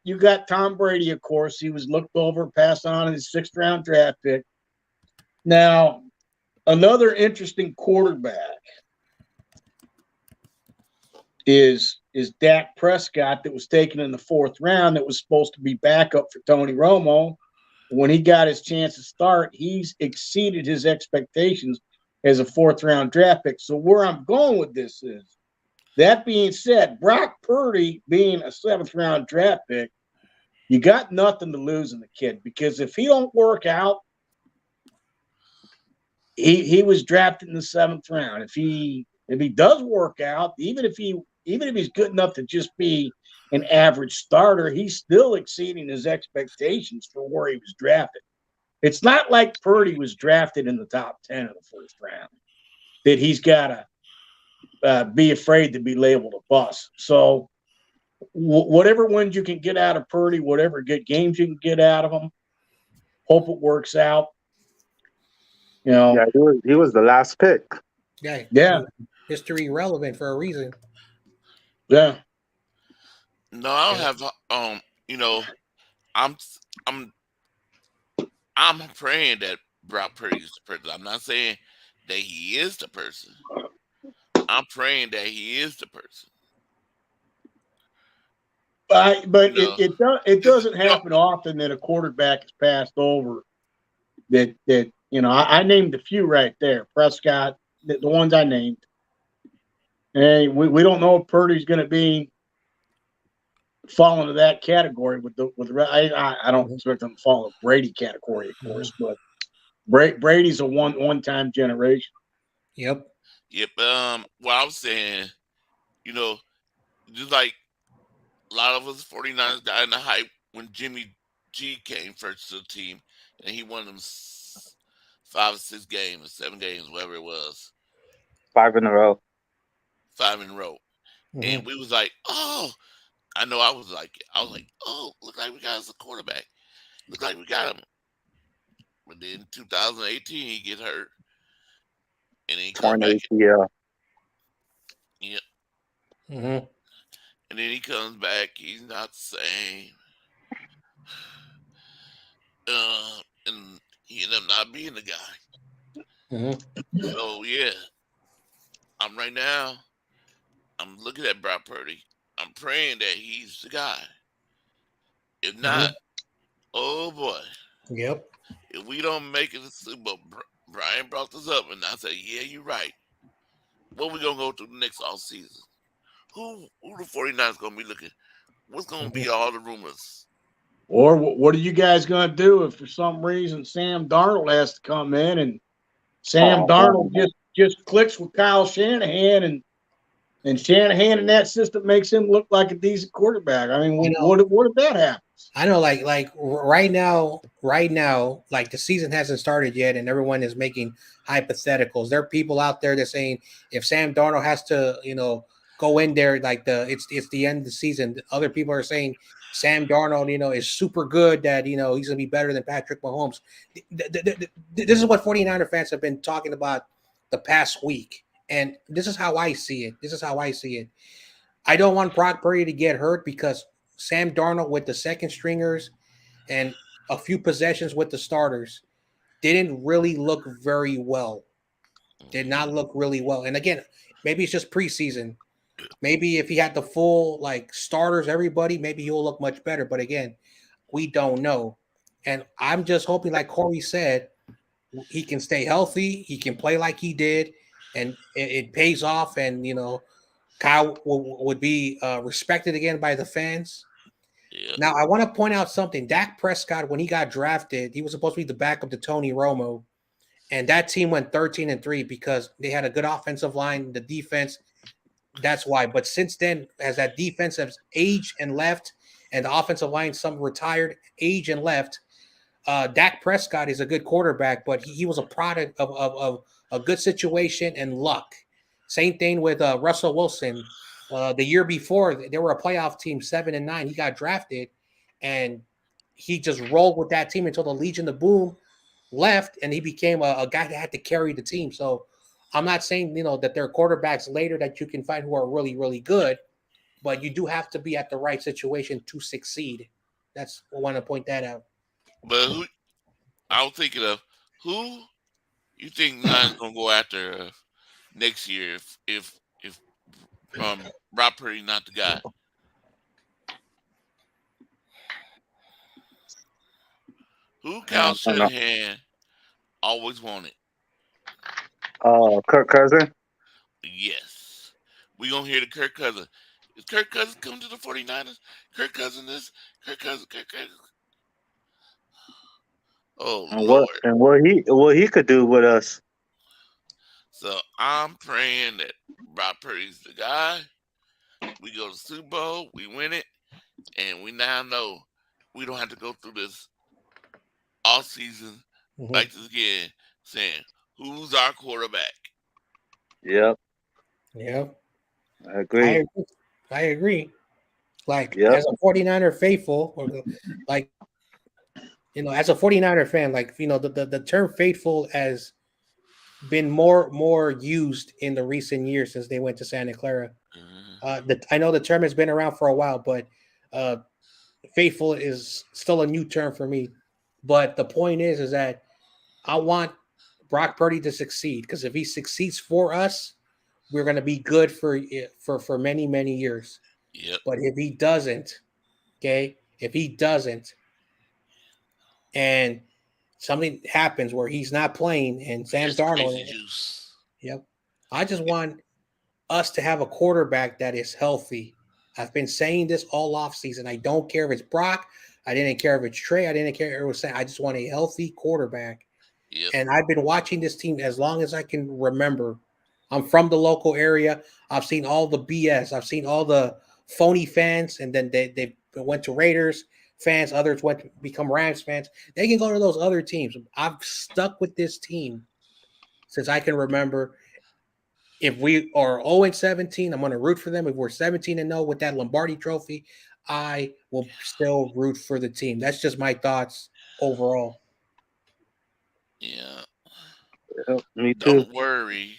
Tom Brady, of course. He was looked over, passed on his 6th round draft pick. Now, another interesting quarterback is Dak Prescott, that was taken in the 4th round, that was supposed to be backup for Tony Romo. When he got his chance to start, he's exceeded his expectations as a 4th round draft pick. So where I'm going with this is, that being said, Brock Purdy being a 7th round draft pick, you got nothing to lose in the kid, because if he don't work out, he was drafted in the 7th round. If he does work out, even if he's good enough to just be an average starter, he's still exceeding his expectations for where he was drafted. It's not like Purdy was drafted in the top 10 of the 1st round, that he's got to be afraid to be labeled a bust. So whatever ones you can get out of Purdy, whatever good games you can get out of him, hope it works out. You know, Yeah, he was the last pick. Yeah, yeah, history relevant for a reason. yeah. No, I don't Yeah. have. You know, I'm I'm I'm praying that Brock Purdy is the person. I'm not saying that he is the person. I'm praying that he is the person. You But know, it 'cause, doesn't happen often that a quarterback is passed over. That I named a few right there. Prescott, the ones I named. And we don't know if Purdy's going to be fall into that category I don't Mhm. expect them to fall in the Brady category, of Mhm. course, but Brady's a one time generation. Yep. yep. What I'm saying, you know, just like a lot of us 49ers got in the hype when Jimmy G came first to the team, and he won them 5 or 6 games, or 7 games, whatever it was, 5 in a row. 5 in a row, and Hmm. we was like, oh, I was like, oh, look like we got us a quarterback. Look like we got him. But then 2018 he get hurt, and then he comes Torn back. ACL. Yeah, Hmm. and then he comes back. He's not the same. And he ended up not being the guy. Hmm. So yeah, I'm right now. I'm looking at Brock Purdy. I'm praying that he's the guy. If not, Hmm. oh boy, Yep. if we don't make it to Super Bowl, Brian brought this up, and I said, yeah, you're right. What we gonna go through the next off season? Who the 49ers gonna be looking? What's gonna Hmm. be all the rumors? Or what are you guys going to do if for some reason Sam Darnold has to come in and Sam Oh Darnold man, just clicks with Kyle Shanahan and Shanahan in that system makes him look like a decent quarterback? I mean, I know. what if that happens? I know, right now, like the season hasn't started yet, and everyone is making hypotheticals. There are people out there that saying if Sam Darnold has to, go in there like it's the end of the season. Other people are saying Sam Darnold, is super good that he's gonna be better than Patrick Mahomes. This is what 49er fans have been talking about the past week, and this is how I see it. This is how I see it. I don't want Brock Purdy to get hurt because Sam Darnold with the second stringers and a few possessions with the starters didn't really look very well. Did not Mhm. look really well. And again, maybe it's just preseason. Maybe if he had the full like starters, everybody, maybe he'll look much better. But again, we don't know. And I'm just hoping, like Corey said, he can stay healthy. He can play like he did, and it pays off. And Kyle would be respected again by the fans. Yeah, Now, I want to point out something. Dak Prescott, when he got drafted, he was supposed to be the backup to Tony Romo, and that team went 13-3 because they had a good offensive line, the defense. That's why. But since then, as that defense has aged and left, and the offensive line some retired, aged and left, Dak Prescott is a good quarterback, but he was a product of a good situation and luck. Same thing with Russell Wilson. The year before, they were a playoff team, 7-9. He got drafted, and he just rolled with that team until the Legion of Boom left, and he became a guy that had to carry the team. So I'm not saying that there are quarterbacks later that you can find who are really really good, but you do have to be at the right situation to succeed. That's I want to point that out. but who I was thinking of who you think the Lions gonna go after next year if Brock Purdy not the guy? Who I Kyle don't know. Shanahan always wanted? Oh, Kirk Cousin. Yes. We gonna hear the Kirk Cousins. Is Kirk Cousins coming to the 49ers? Kirk Cousins this, Kirk Cousins. Oh And Lord. what he could do with us. So I'm praying that Brock Purdy's the guy. We go to Super Bowl, we win it, and we now know we don't have to go through this all season Mhm. like this again, saying who's our quarterback. Yep, Yeah, I I agree. agree. I agree. Like Yep. as a 49er faithful, or like as a 49er fan, like the term faithful has been more used in the recent years since they went to Santa Clara. I know the term has been around for a while, but uh, faithful is still a new term for me. But the point is that I want Brock Purdy to succeed because if he succeeds for us, we're going to be good for many years. Yep. But if he doesn't, okay, if he doesn't, and something happens where he's not playing, and Sam It's Darnold, crazy juice. yep, I just want us to have a quarterback that is healthy. I've been saying this all off season. I don't care if it's Brock. I didn't care if it's Trey. I didn't care if it was saying. I just want a healthy quarterback. Yep. And I've been watching this team as long as I can remember. I'm from the local area. I've seen all the BS. I've seen all the phony fans, and then they went to Raiders fans. Others went to become Rams fans. They can go to those other teams. I've stuck with this team since I can remember. If we are 0-17, I'm going to root for them. If we're 17-0 with that Lombardi trophy, I will still root for the team. That's just my thoughts overall. Yeah. Yep. Me too. Don't worry.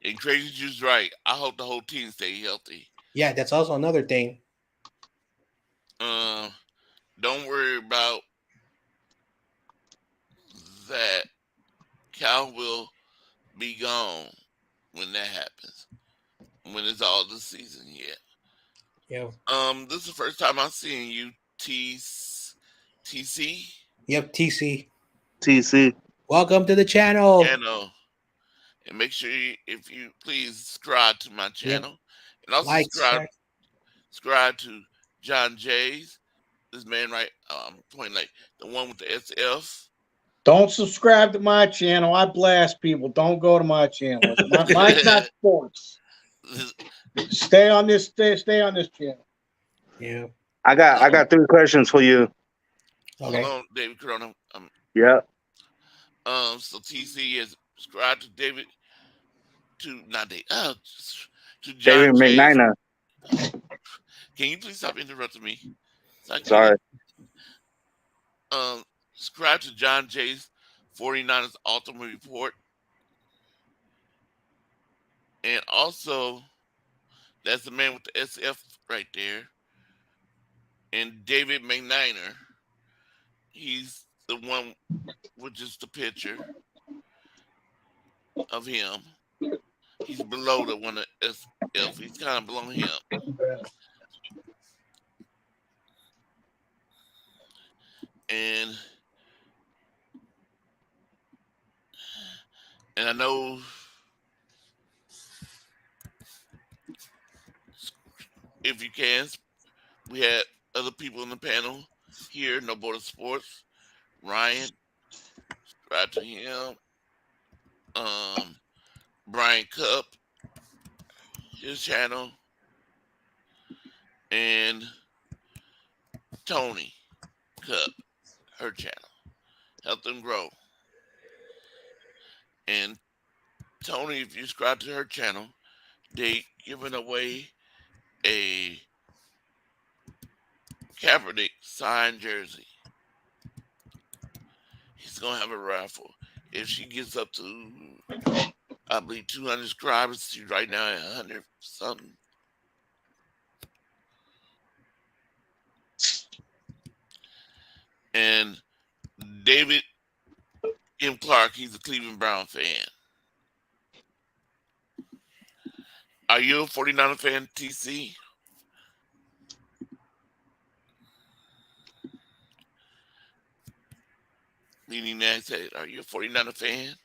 And Crazy Juice right. I hope the whole team stay healthy. Yeah, that's also another thing. Uh, don't worry about that. Cal will be gone when that happens. When it's all the season yet. Yeah. This is the first time I'm seeing you, TC Yep, TC. TC. Welcome to the channel. channel, and make sure if you please subscribe to my Yep. channel, and also Like, subscribe to John Jay's. This man right, pointing like the one with the SF. Don't subscribe to my channel. I blast people. Don't go to my channel. Mine's not sports. Stay on this. Stay on this channel. Yeah. I got 3 questions for you. Okay. Hold on, David Corona. Yep. So TC is subscribed to David not David. To John David Jay's. McNiner. Can you please stop interrupting me? So I can Sorry. subscribe to John Jay's 49ers Ultimate Report. And also, that's the man with the SF right there. And David McNiner, he's the one with just the picture of him. He's below the one at SF. He's kind of below him. And I know if you can, we had other people in the panel here, No Border Sports. Ryan, subscribe to him. Brian Cup, his channel. And Tony Cup, her channel. Help them grow. And Tony, if you subscribe to her channel, they giving away a Kaepernick signed jersey. He's gonna have a raffle. If she gets up to, I believe, 200 subscribers, she's right now at 100 something. And David M. Clark, he's a Cleveland Brown fan. Are you a 49er fan, TC? Leaning that said, are you a 49er fan?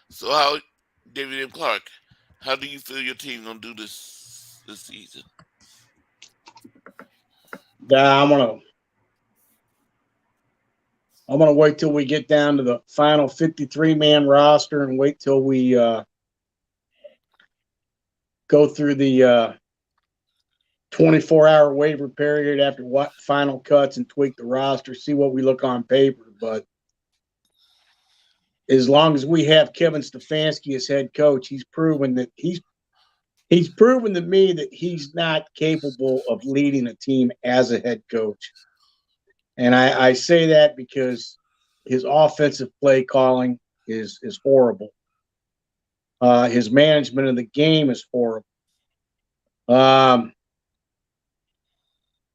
So how, David M. Clark, how do you feel your team gonna do this season? Yeah, I'm gonna wait till we get down to the final 53-man roster and wait till we go through the 24-hour waiver period after what final cuts and tweak the roster, see what we look on paper. But as long as we have Kevin Stefanski as head coach, he's proven to me that he's not capable of leading a team as a head coach. And I say that because his offensive play calling is horrible. His management of the game is horrible.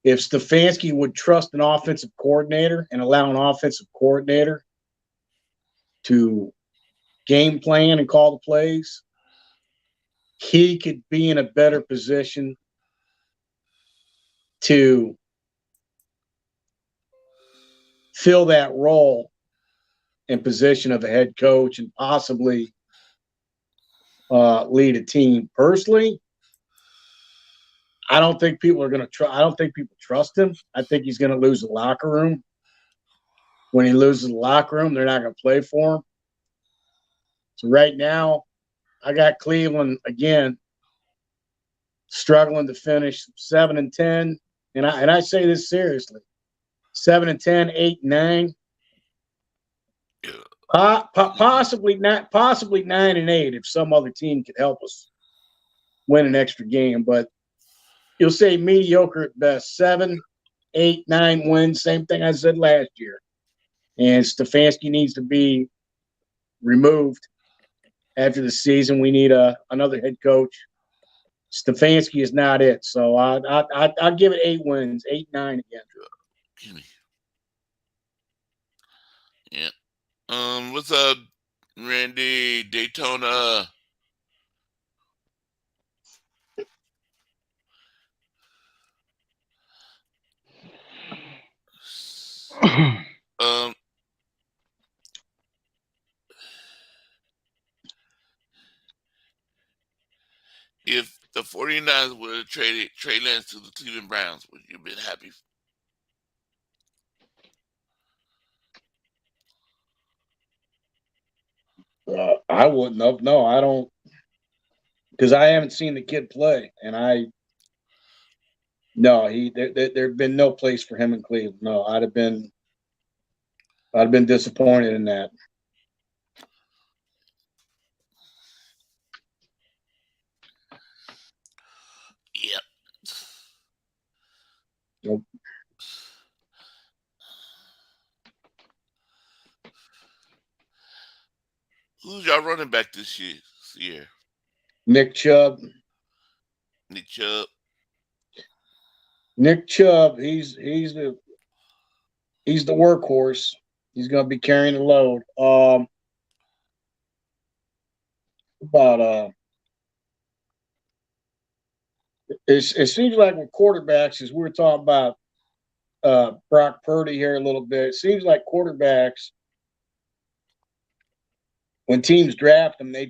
If Stefanski would trust an offensive coordinator and allow an offensive coordinator to game plan and call the plays, he could be in a better position to fill that role and position of a head coach and possibly lead a team. Personally, I don't think people are going to try. I don't think people trust him. I think he's going to lose the locker room. When he loses the locker room, they're not going to play for him. So right now, I got Cleveland again struggling to finish 7-10, and I say this seriously: 7-10, 8-9, possibly 9-8 if some other team could help us win an extra game. But you'll say mediocre at best. 7, 8, 9 wins. Same thing I said last year. And Stefanski needs to be removed after the season. We need another head coach. Stefanski is not it. So I'll give it 8 wins, 8-9 again. Gimme. Yeah. What's up, Randy Daytona? Um, if the 49ers would have traded Trey Lance to the Cleveland Browns, would you have been happy? I wouldn't have. No, I don't, because I haven't seen the kid play, and there'd been no place for him in Cleveland. No, I'd have been disappointed in that. Yep. Nope. Who's y'all running back this year? Nick Chubb. Nick Chubb. Nick Chubb. He's the workhorse. He's going to be carrying the load. It seems like with quarterbacks, as we were talking about Brock Purdy here a little bit, it seems like quarterbacks, when teams draft them and they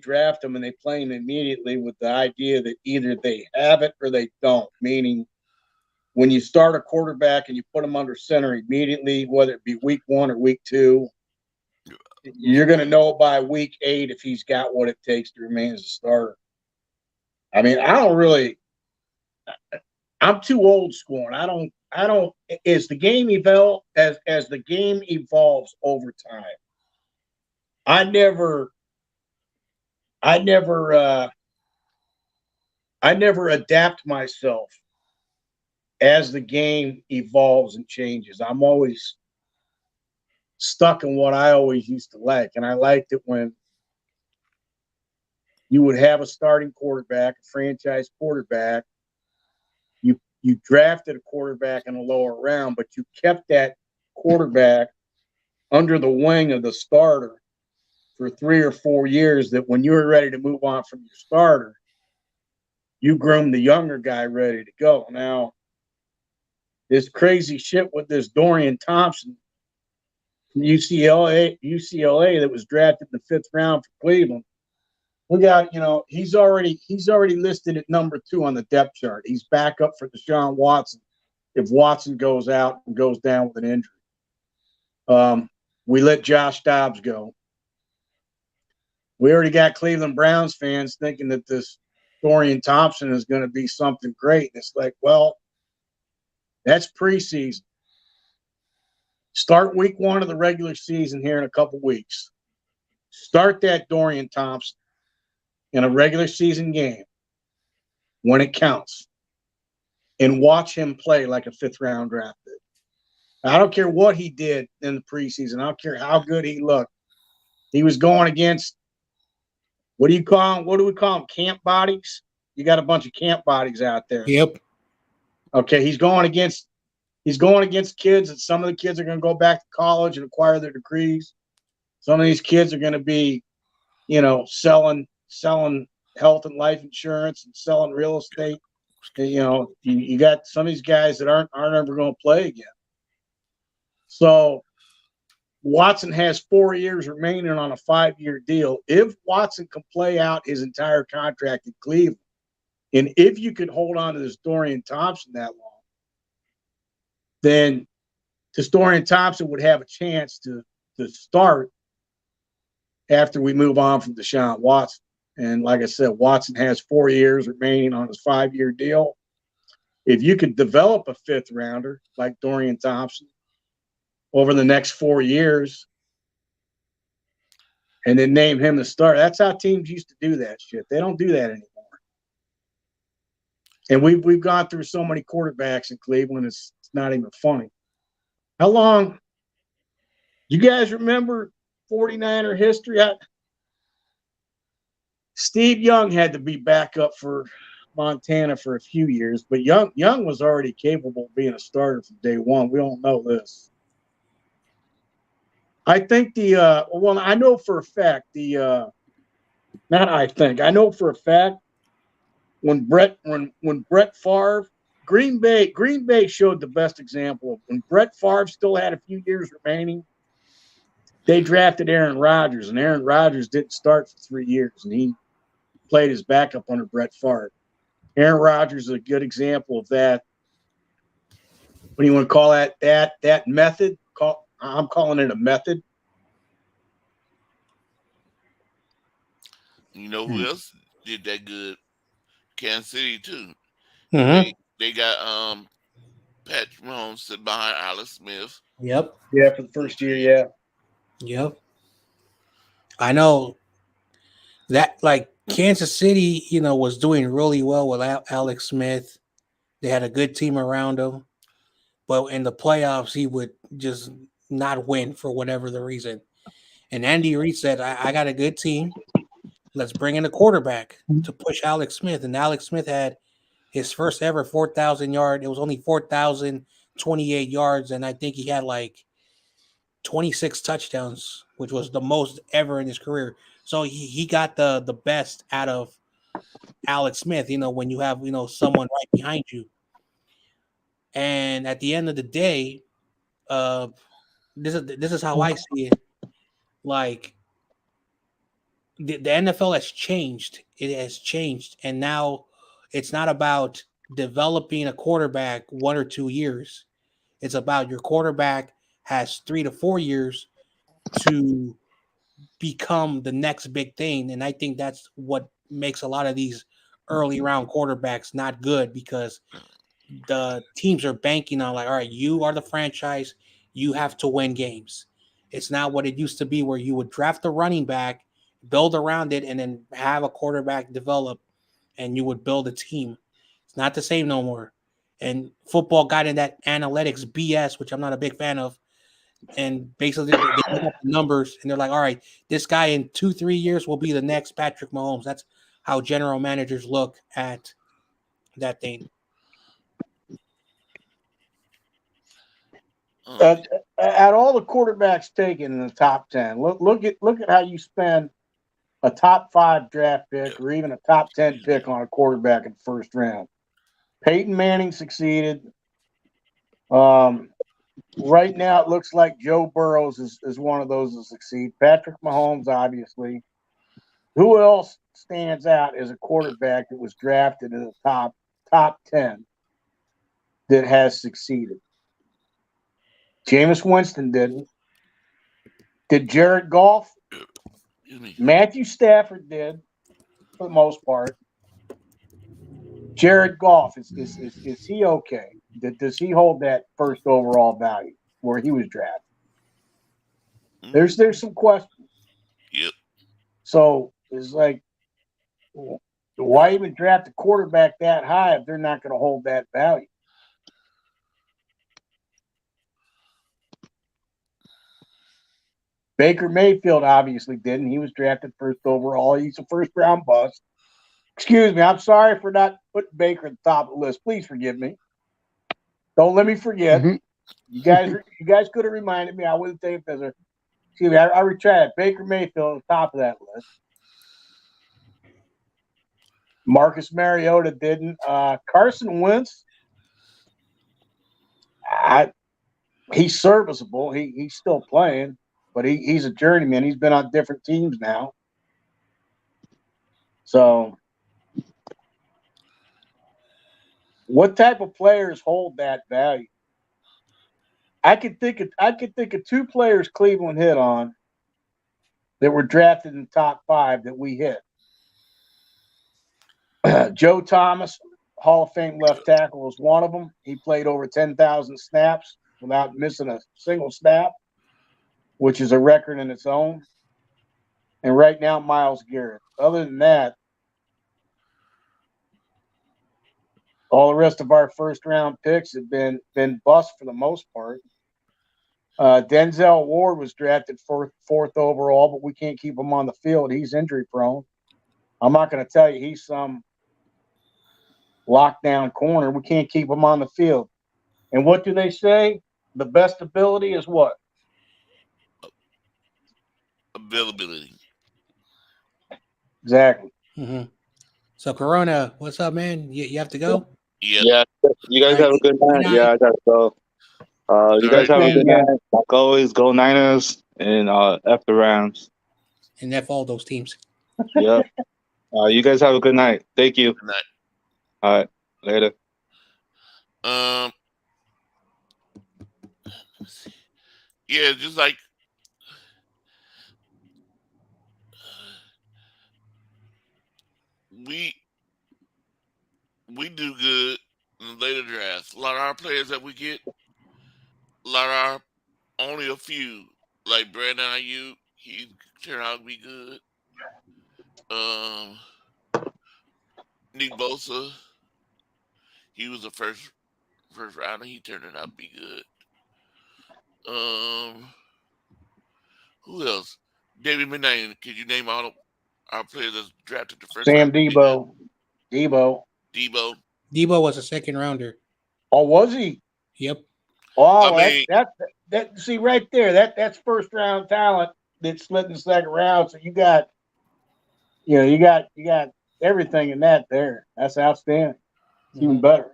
play them immediately with the idea that either they have it or they don't. Meaning, when you start a quarterback and you put him under center immediately, whether it be week 1 or week 2, you're going to know by week 8 if he's got what it takes to remain as a starter. I mean, I'm too old school, and I don't. As the game evolves over time, I never adapt myself as the game evolves and changes. I'm always stuck in what I always used to like, and I liked it when you would have a starting quarterback, a franchise quarterback. You drafted a quarterback in a lower round, but you kept that quarterback under the wing of the starter for 3 or 4 years, that when you were ready to move on from your starter, you groomed the younger guy ready to go. Now, this crazy shit with this Dorian Thompson from UCLA that was drafted in the 5th round for Cleveland. We got, he's already listed at number 2 on the depth chart. He's back up for Deshaun Watson if Watson goes out and goes down with an injury. We let Josh Dobbs go. We already got Cleveland Browns fans thinking that this Dorian Thompson is going to be something great. It's like, well, that's preseason. Start week 1 of the regular season here in a couple weeks. start that Dorian Thompson in a regular season game when it counts and watch him play like a fifth-round draft pick. I don't care what he did in the preseason. I don't care how good he looked. He was going against, what do we call them? Camp bodies? You got a bunch of camp bodies out there. Yep. Okay, he's going against kids, and some of the kids are going to go back to college and acquire their degrees. Some of these kids are going to be, selling health and life insurance and selling real estate. And, you got some of these guys that aren't ever going to play again. So Watson has 4 years remaining on a 5-year deal. If Watson can play out his entire contract in Cleveland, and if you could hold on to this Dorian Thompson that long, then this Dorian Thompson would have a chance to start after we move on from Deshaun Watson. And like I said, Watson has 4 years remaining on his 5-year deal. If you could develop a fifth rounder like Dorian Thompson over the next 4 years and then name him the starter, that's how teams used to do that shit. They don't do that anymore. And we've gone through so many quarterbacks in Cleveland, it's not even funny. How long? You guys remember 49er history? Steve Young had to be backup for Montana for a few years, but Young was already capable of being a starter from day one. We all know this. I think I know for a fact I know for a fact when Brett Favre, Green Bay showed the best example of when Brett Favre still had a few years remaining. They drafted Aaron Rodgers, and Aaron Rodgers didn't start for 3 years, and he played his backup under Brett Favre. Aaron Rodgers is a good example of that. What do you want to call that method? I'm calling it a method. You know who else did that good? Kansas City too. Mm-hmm. They got Patrick Mahomes sitting behind Alex Smith. Yep. Yeah, for the first year, yeah. Yep. I know that, like, Kansas City, was doing really well with Alex Smith. They had a good team around him, but in the playoffs, he would just not win for whatever the reason. And Andy Reid said, I got a good team. Let's bring in a quarterback to push Alex Smith. And Alex Smith had his first ever 4,000 yard. It was only 4,028 yards, and I think he had like 26 touchdowns, which was the most ever in his career. So he got the best out of Alex Smith, when you have, someone right behind you. And at the end of the day, this is how I see it. Like, the NFL has changed. It has changed, and now it's not about developing a quarterback 1 or 2 years. It's about your quarterback has 3 to 4 years to become the next big thing. And I think that's what makes a lot of these early round quarterbacks not good, because the teams are banking on, like, all right, you are the franchise, you have to win games. It's not what it used to be, where you would draft a running back, build around it, and then have a quarterback develop, and you would build a team. It's not the same no more. And football got in that analytics BS, which I'm not a big fan of. And basically, they look at the numbers, and they're like, all right, this guy in 2-3 years will be the next Patrick Mahomes. That's how general managers look at that thing. At all the quarterbacks taken in the top 10, look at how you spend a top 5 draft pick or even a top 10 pick on a quarterback in the first round. Peyton Manning succeeded. Right now, it looks like Joe Burrows is one of those that succeed. Patrick Mahomes, obviously. Who else stands out as a quarterback that was drafted in the top 10 that has succeeded? Jameis Winston didn't. Did Jared Goff? Matthew Stafford did, for the most part. Jared Goff, is he okay? Does he hold that first overall value where he was drafted? There's some questions. Yep. So it's like, why even draft a quarterback that high if they're not going to hold that value? Baker Mayfield obviously didn't. He was drafted first overall. He's a first round bust. Excuse me. I'm sorry for not putting Baker at the top of the list. Please forgive me. Don't let me forget. Mhm. You guys could have reminded me. I wouldn't say if there's a. Excuse me. I retract. Baker Mayfield at the top of that list. Marcus Mariota didn't. Carson Wentz. He's serviceable. He's still playing, but he's a journeyman. He's been on different teams now. So, what type of players hold that value? I could think of two players Cleveland hit on that were drafted in the top 5 that we hit. Joe Thomas, Hall of Fame left tackle, was one of them. He played over 10,000 snaps without missing a single snap, which is a record in its own. And right now, Myles Garrett. Other than that, all the rest of our first round picks have been bust for the most part. Denzel Ward was drafted fourth overall, but we can't keep him on the field. He's injury prone. I'm not going to tell you he's some lockdown corner. We can't keep him on the field. And what do they say? The best ability is what? Availability. Exactly. Mm-hmm. So Corona, what's up, man? You have to go. Yep. Yeah, you guys All right. have a good night. Good Yeah, night. I gotta go. You All guys right. have a Same, good man. night. Like always, go Niners and F the Rams. And F all those teams. Yep. You guys have a good night. Thank you. Good night. All right. Later. Um. Yeah, just like we we do good in the later drafts. A lot of our players that we get, a lot of our only a few like Brandon Ayuk, he turned out to be good. Um, Nick Bosa, he was the first rounder. He turned out to be good. Um, who else? David McNair. Could you name all our players that's drafted the first round? Sam Debo. Debo. Debo. Debo was a second rounder. Oh, was he? Yep. Oh, I mean, that see right there. That's first round talent that slid in the second round. So you got everything in that there. That's outstanding. It's even better.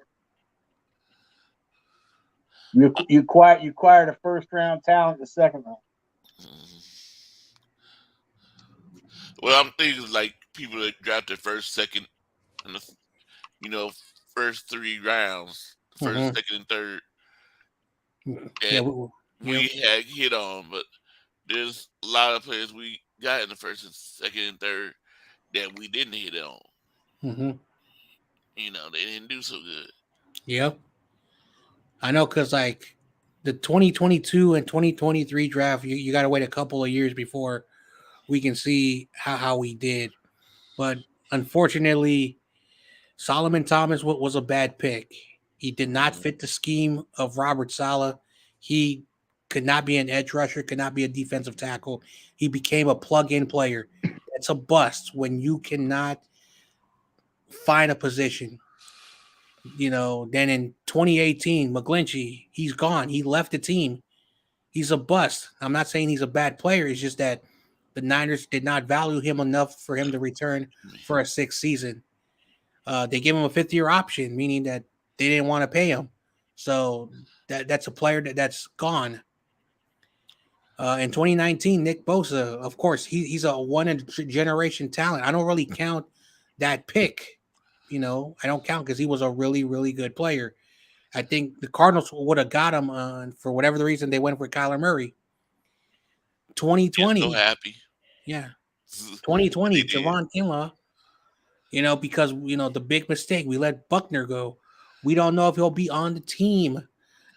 You acquired a first round talent in the second round. well, I'm thinking like people that drafted first, second, and first 3 rounds, first, second, and third, Yeah. and we had hit on, but there's a lot of players we got in the first and second and third that we didn't hit on. Mm-hmm. They didn't do so good. Yep. I know, because like the 2022 and 2023 draft, you got to wait a couple of years before we can see how we did. But unfortunately, Solomon Thomas was a bad pick. He did not fit the scheme of Robert Saleh. He could not be an edge rusher, could not be a defensive tackle. He became a plug-in player. It's a bust when you cannot find a position. Then in 2018, McGlinchey, he's gone. He left the team. He's a bust. I'm not saying he's a bad player. It's just that the Niners did not value him enough for him to return for a 6th season. They gave him a 5th-year option, meaning that they didn't want to pay him. So that's a player that's gone. In 2019, Nick Bosa, of course, he's a one-generation talent. I don't really count that pick. I don't count because he was a really, really good player. I think the Cardinals would have got him for whatever the reason they went for Kyler Murray. 2020. So happy. Yeah. 2020, They did. Javon Kinlaw. Because, the big mistake, we let Buckner go. We don't know if he'll be on the team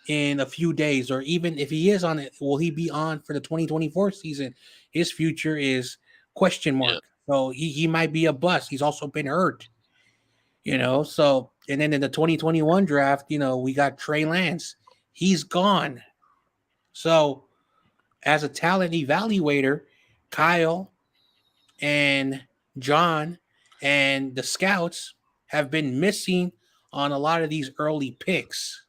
in a few days, or even if he is on it, will he be on for the 2024 season? His future is Question Yeah. mark. So he might be a bust. He's also been hurt. So and then in the 2021 draft, we got Trey Lance. He's gone. So as a talent evaluator, Kyle and John and the scouts have been missing on a lot of these early picks.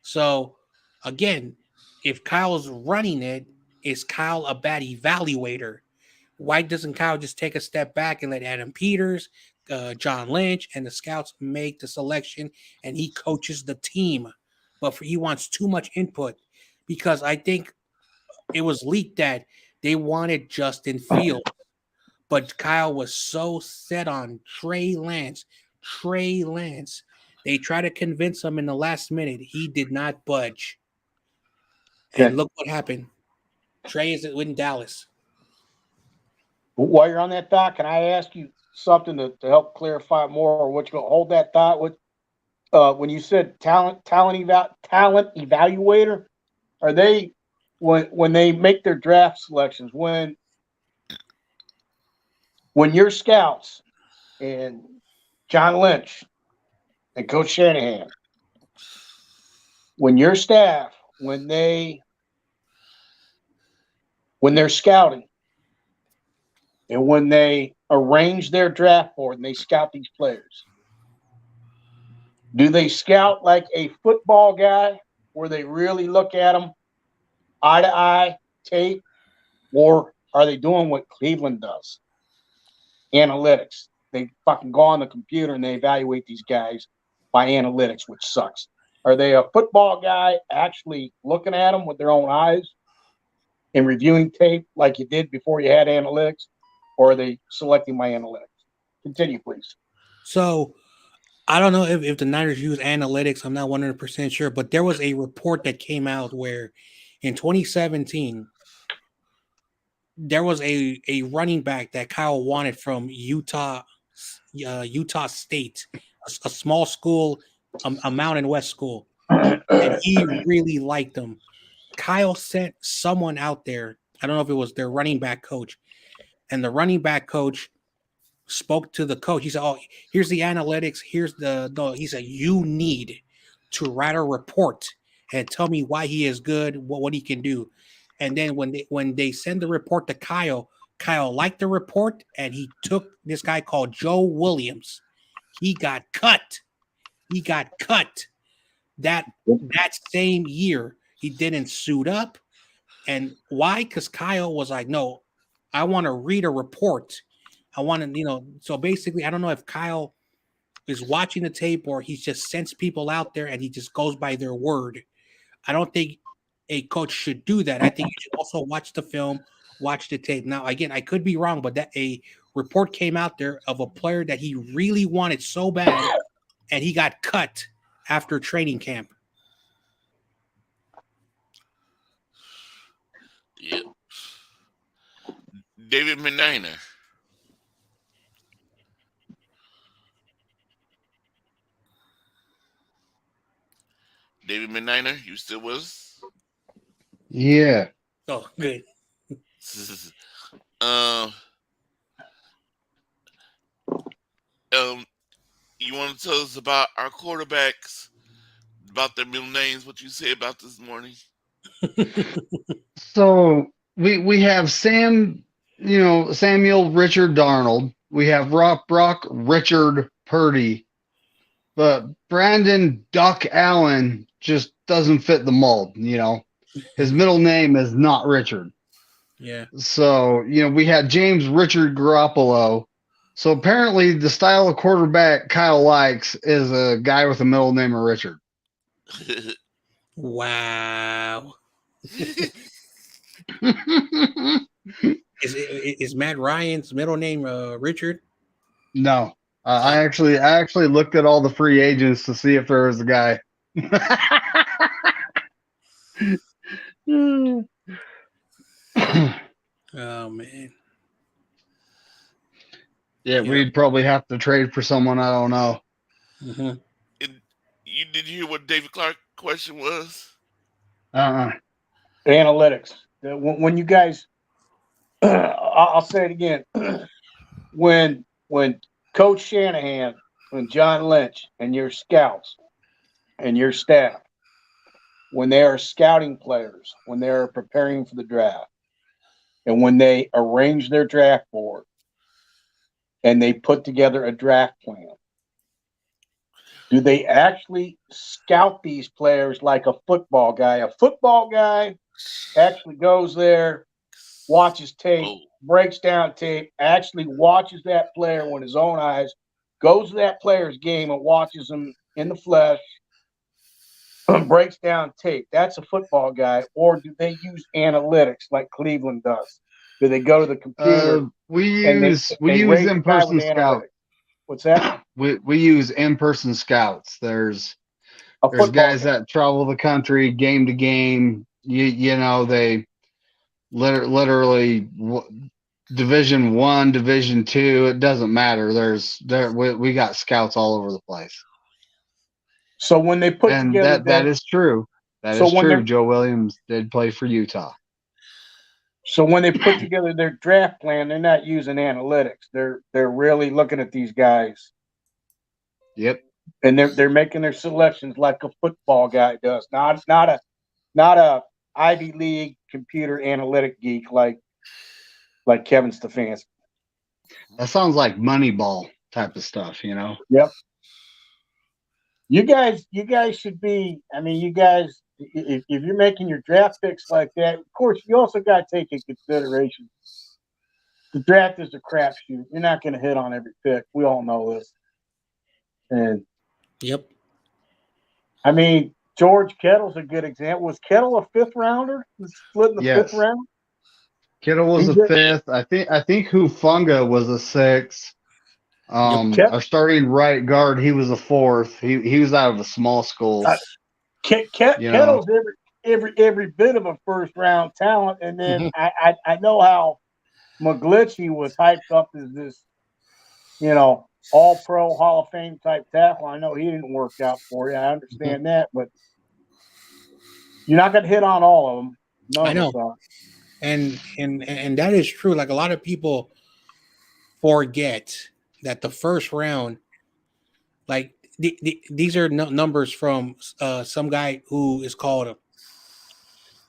So again, if Kyle's running it, is Kyle a bad evaluator? Why doesn't Kyle just take a step back and let Adam Peters, John Lynch, and the scouts make the selection and he coaches the team? But he wants too much input because I think it was leaked that they wanted Justin Fields, but Kyle was so set on Trey Lance. Trey Lance. They tried to convince him in the last minute. He did not budge. And Okay. look what happened. Trey is in Dallas. While you're on that thought, can I ask you something to help clarify more, or what you gonna hold that thought with? When you said talent evaluator, are they when they make their draft selections, when your scouts and John Lynch and Coach Shanahan, when your staff, when they're scouting and when they arrange their draft board and they scout these players, do they scout like a football guy where they really look at them eye to eye, tape, or are they doing what Cleveland does? Analytics. They fucking go on the computer and they evaluate these guys by analytics, which sucks. Are they a football guy actually looking at them with their own eyes and reviewing tape like you did before you had analytics, or are they selecting by analytics? Continue, please. So I don't know if the Niners use analytics. I'm not 100% sure, but there was a report that came out where in 2017, there was a running back that Kyle wanted from Utah State, a small school, a Mountain West school, and he really liked them. Kyle sent someone out there. I don't know if it was their running back coach, and the running back coach spoke to the coach. He said, "Oh, here's the analytics. Here's the no." He said, "You need to write a report and tell me why he is good, what he can do." And then when they send the report to Kyle, Kyle liked the report and he took this guy called Joe Williams. He got cut. He got cut that same year. He didn't suit up. And why? Because Kyle was like, no, I want to read a report. I want to, so basically, I don't know if Kyle is watching the tape or he just sends people out there and he just goes by their word. I don't think a coach should do that. I think you should also watch the film, watch the tape. Now, again, I could be wrong, but that a report came out there of a player that he really wanted so bad and he got cut after training camp. Yeah. David Meniner. David Meniner, you still with us? Yeah. Oh, good. um, you want to tell us about our quarterbacks, about their middle names, what you said about this morning? So we have Samuel Richard Darnold. We have Brock Richard Purdy, but Brandon Duck Allen just doesn't fit the mold. His middle name is not Richard. Yeah. So we had James Richard Garoppolo. So apparently, the style of quarterback Kyle likes is a guy with a middle name of Richard. Wow. Is Matt Ryan's middle name Richard? No, I actually looked at all the free agents to see if there was a guy. Oh man. Yeah, we'd probably have to trade for someone I don't know. Mm-hmm. Did you hear what David Clark question was? Uh-uh. Analytics. When you guys I'll say it again. when Coach Shanahan, when John Lynch and your scouts and your staff, when they are scouting players, when they are preparing for the draft, and when they arrange their draft board and they put together a draft plan, do they actually scout these players like a football guy? A football guy actually goes there, watches tape, breaks down tape, actually watches that player with his own eyes, goes to that player's game and watches them in the flesh, breaks down tape. That's a football guy. Or do they use analytics like Cleveland does? Do they go to the computer We and use rate the guy with in-person scout. analytics? What's that? We use in-person scouts. There's guys that travel the country game to game. You know, they literally Division 1, Division 2, it doesn't matter. We got scouts all over the place. So when they put and together that is true. That So is when true. they're- Joe Williams did play for Utah. So when they put together their draft plan, they're not using analytics. They're really looking at these guys. Yep. And they're making their selections like a football guy does. Not a Ivy League computer analytic geek like Kevin Stefanski. That sounds like Moneyball type of stuff, you know. Yep. You guys should be. I mean, you guys, if you're making your draft picks like that, of course, you also got to take in consideration the draft is a crapshoot. You're not going to hit on every pick. We all know this. And yep. I mean, George Kittle's a good example. Was Kittle a fifth rounder? Split in the fifth round? Kittle was a fifth. I think Hufunga was a sixth. Our starting right guard, he was a fourth. He was out of a small school. Kittle's every bit of a first round talent, and then I know how McGlinchey was hyped up as this, all pro Hall of Fame type tackle. I know he didn't work out for you. I understand that, but you're not going to hit on all of them. I know, and that is true. Like a lot of people forget that the first round, like these are numbers from some guy who is called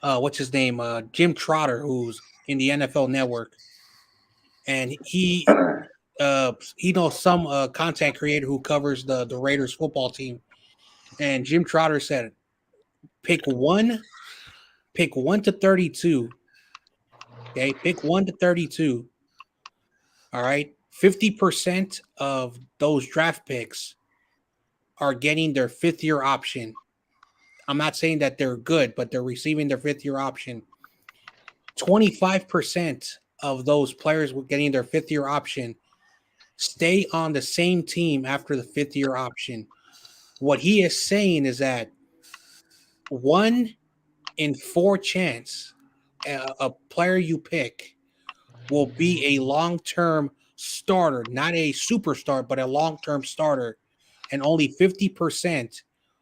what's his name, Jim Trotter, who's in the NFL Network, and he knows some content creator who covers the Raiders football team, and Jim Trotter said, pick 1 to 32. Okay, pick 1 to 32. All right, 50% of those draft picks are getting their fifth-year option. I'm not saying that they're good, but they're receiving their fifth-year option. 25% of those players getting their fifth-year option stay on the same team after the fifth-year option. What he is saying is that 1 in 4 chance a player you pick will be a long-term starter, not a superstar, but a long-term starter, and only 50%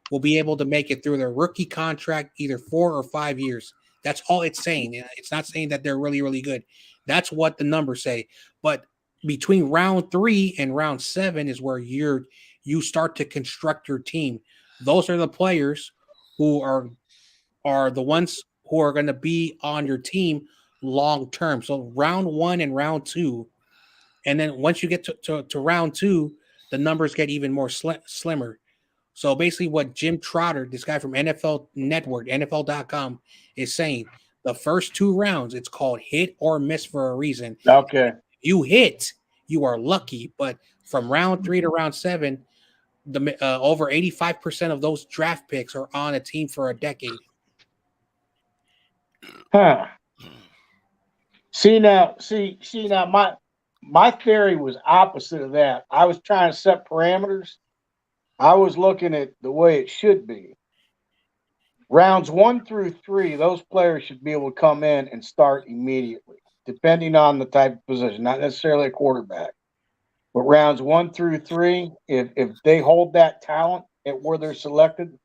will be able to make it through their rookie contract, either 4 or 5 years. That's all it's saying. It's not saying that they're really, really good. That's what the numbers say. But between round 3 and round 7 is where you start to construct your team. Those are the players who are the ones who are going to be on your team long term. So round 1 and round 2, and then once you get to round 2, the numbers get even more slimmer. So basically, what Jim Trotter, this guy from NFL Network, NFL.com, is saying, the first 2 rounds, it's called hit or miss for a reason. Okay. You hit, you are lucky, but from round 3 to round 7, the over 85% of those draft picks are on a team for a decade. Huh. See now, my theory was opposite of that. I was trying to set parameters. I was looking at the way it should be. Rounds 1 through 3, those players should be able to come in and start immediately, depending on the type of position, not necessarily a quarterback. But rounds 1 through 3, if they hold that talent at where they're selected,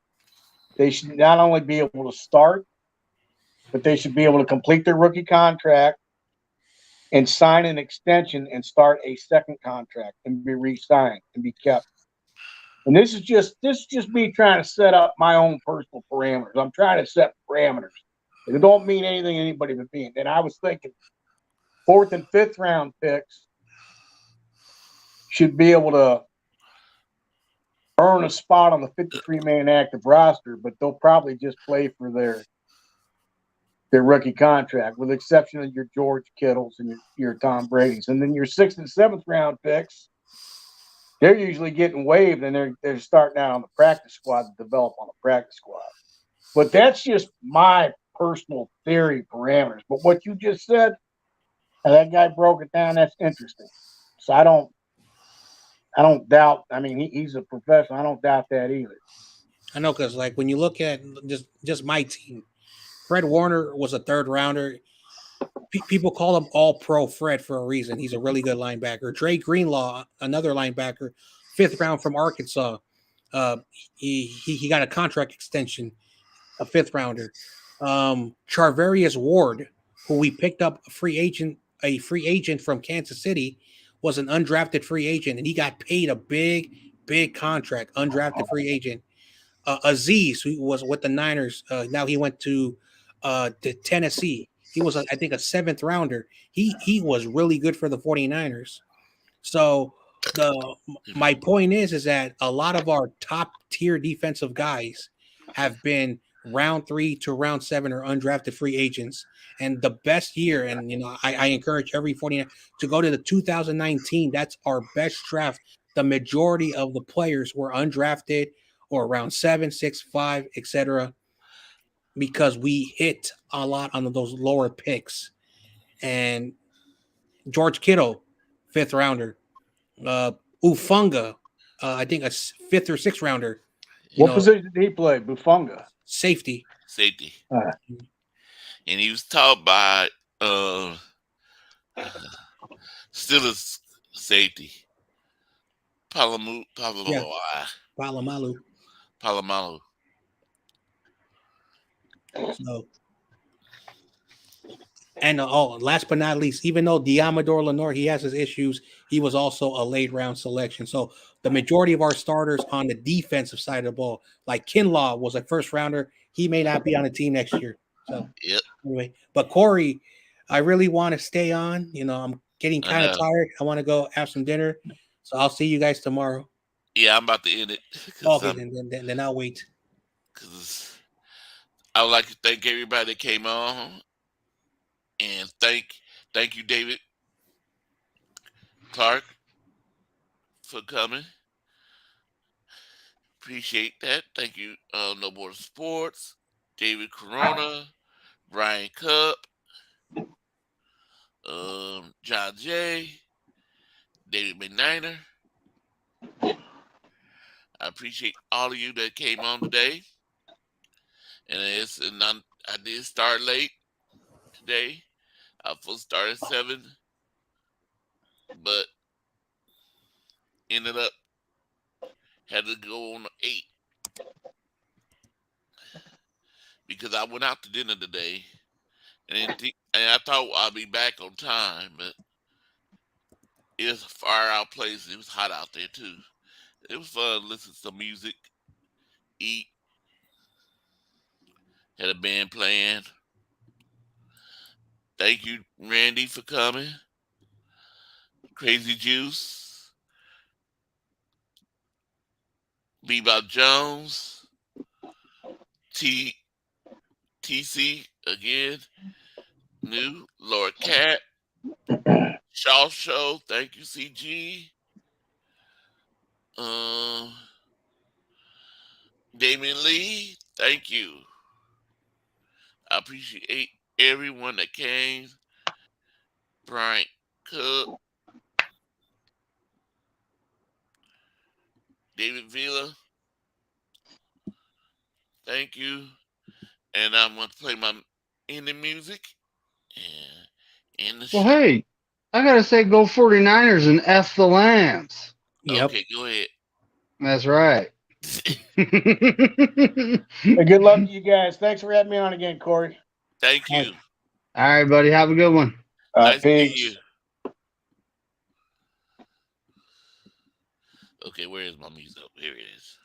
they should not only be able to start, but they should be able to complete their rookie contract and sign an extension and start a second contract and be re-signed and be kept. And this is just me trying to set up my own personal parameters. I'm trying to set parameters. It don't mean anything to anybody but me. And I was thinking fourth and fifth round picks should be able to earn a spot on the 53-man active roster, but they'll probably just play for their rookie contract, with the exception of your George Kittles and your Tom Brady's. And then your sixth and seventh round picks, they're usually getting waived, and they're starting out on the practice squad to develop on the practice squad. But that's just my personal theory parameters. But what you just said, and that guy broke it down, that's interesting. So I don't doubt. I mean, he's a professional. I don't doubt that either. I know, because like when you look at just my team, Fred Warner was a third rounder. People call him All Pro Fred for a reason. He's a really good linebacker. Dre Greenlaw, another linebacker, fifth round from Arkansas. Uh, he got a contract extension, a fifth rounder. Charvarius Ward, who we picked up a free agent from Kansas City, was an undrafted free agent, and he got paid a big contract, undrafted free agent. Aziz, who was with the Niners, now he went to Tennessee. He was, I think, a seventh rounder. He was really good for the 49ers. So my point is that a lot of our top tier defensive guys have been round 3 to round 7 or undrafted free agents. And the best year, and I encourage every 49 to go to the 2019. That's our best draft. The majority of the players were undrafted or around 7, 6, 5, etc. Because we hit a lot on those lower picks. And George Kittle, fifth rounder. Ufunga, I think a fifth or sixth rounder. What position did he play? Bufunga? Safety. Safety. And he was taught by Steelers safety. Palomalu. So, and last but not least, even though Diamador Lenore, he has his issues, he was also a late round selection. So the majority of our starters on the defensive side of the ball, like Kinlaw was a first rounder, he may not be on the team next year. So anyway, but Corey, I really want to stay on. I'm getting kind of tired. I want to go have some dinner. So I'll see you guys tomorrow. Yeah, I'm about to end it. Okay, then I'll wait. Because I would like to thank everybody that came on. And thank you, David Clark, for coming. Appreciate that. Thank you, No Border Sports, David Corona, Brian Cup, John J, David McNiner. I appreciate all of you that came on today. And I did start late today. I was supposed to start at 7, but ended up had to go on 8 because I went out to dinner today, and I thought I'd be back on time, but it was a far out place. It was hot out there too. It was fun to listen to some music, eat, had a band playing. Thank you, Randy, for coming. Crazy Juice, Bebop Jones, TC again, new Lord Cat, Shaw Show. Thank you, CG. Damian Lee, thank you. I appreciate everyone that came. Brian Cook, David Villa, thank you. And I'm going to play my ending music and end the show. Well, hey, I got to say go 49ers and F the Lambs. Yep. Okay, go ahead. That's right. Hey, good luck to you guys. Thanks for having me on again, Corey. Thank you. All right, buddy. Have a good one. Nice to meet Peace. you. Okay, where is my music? Here it is.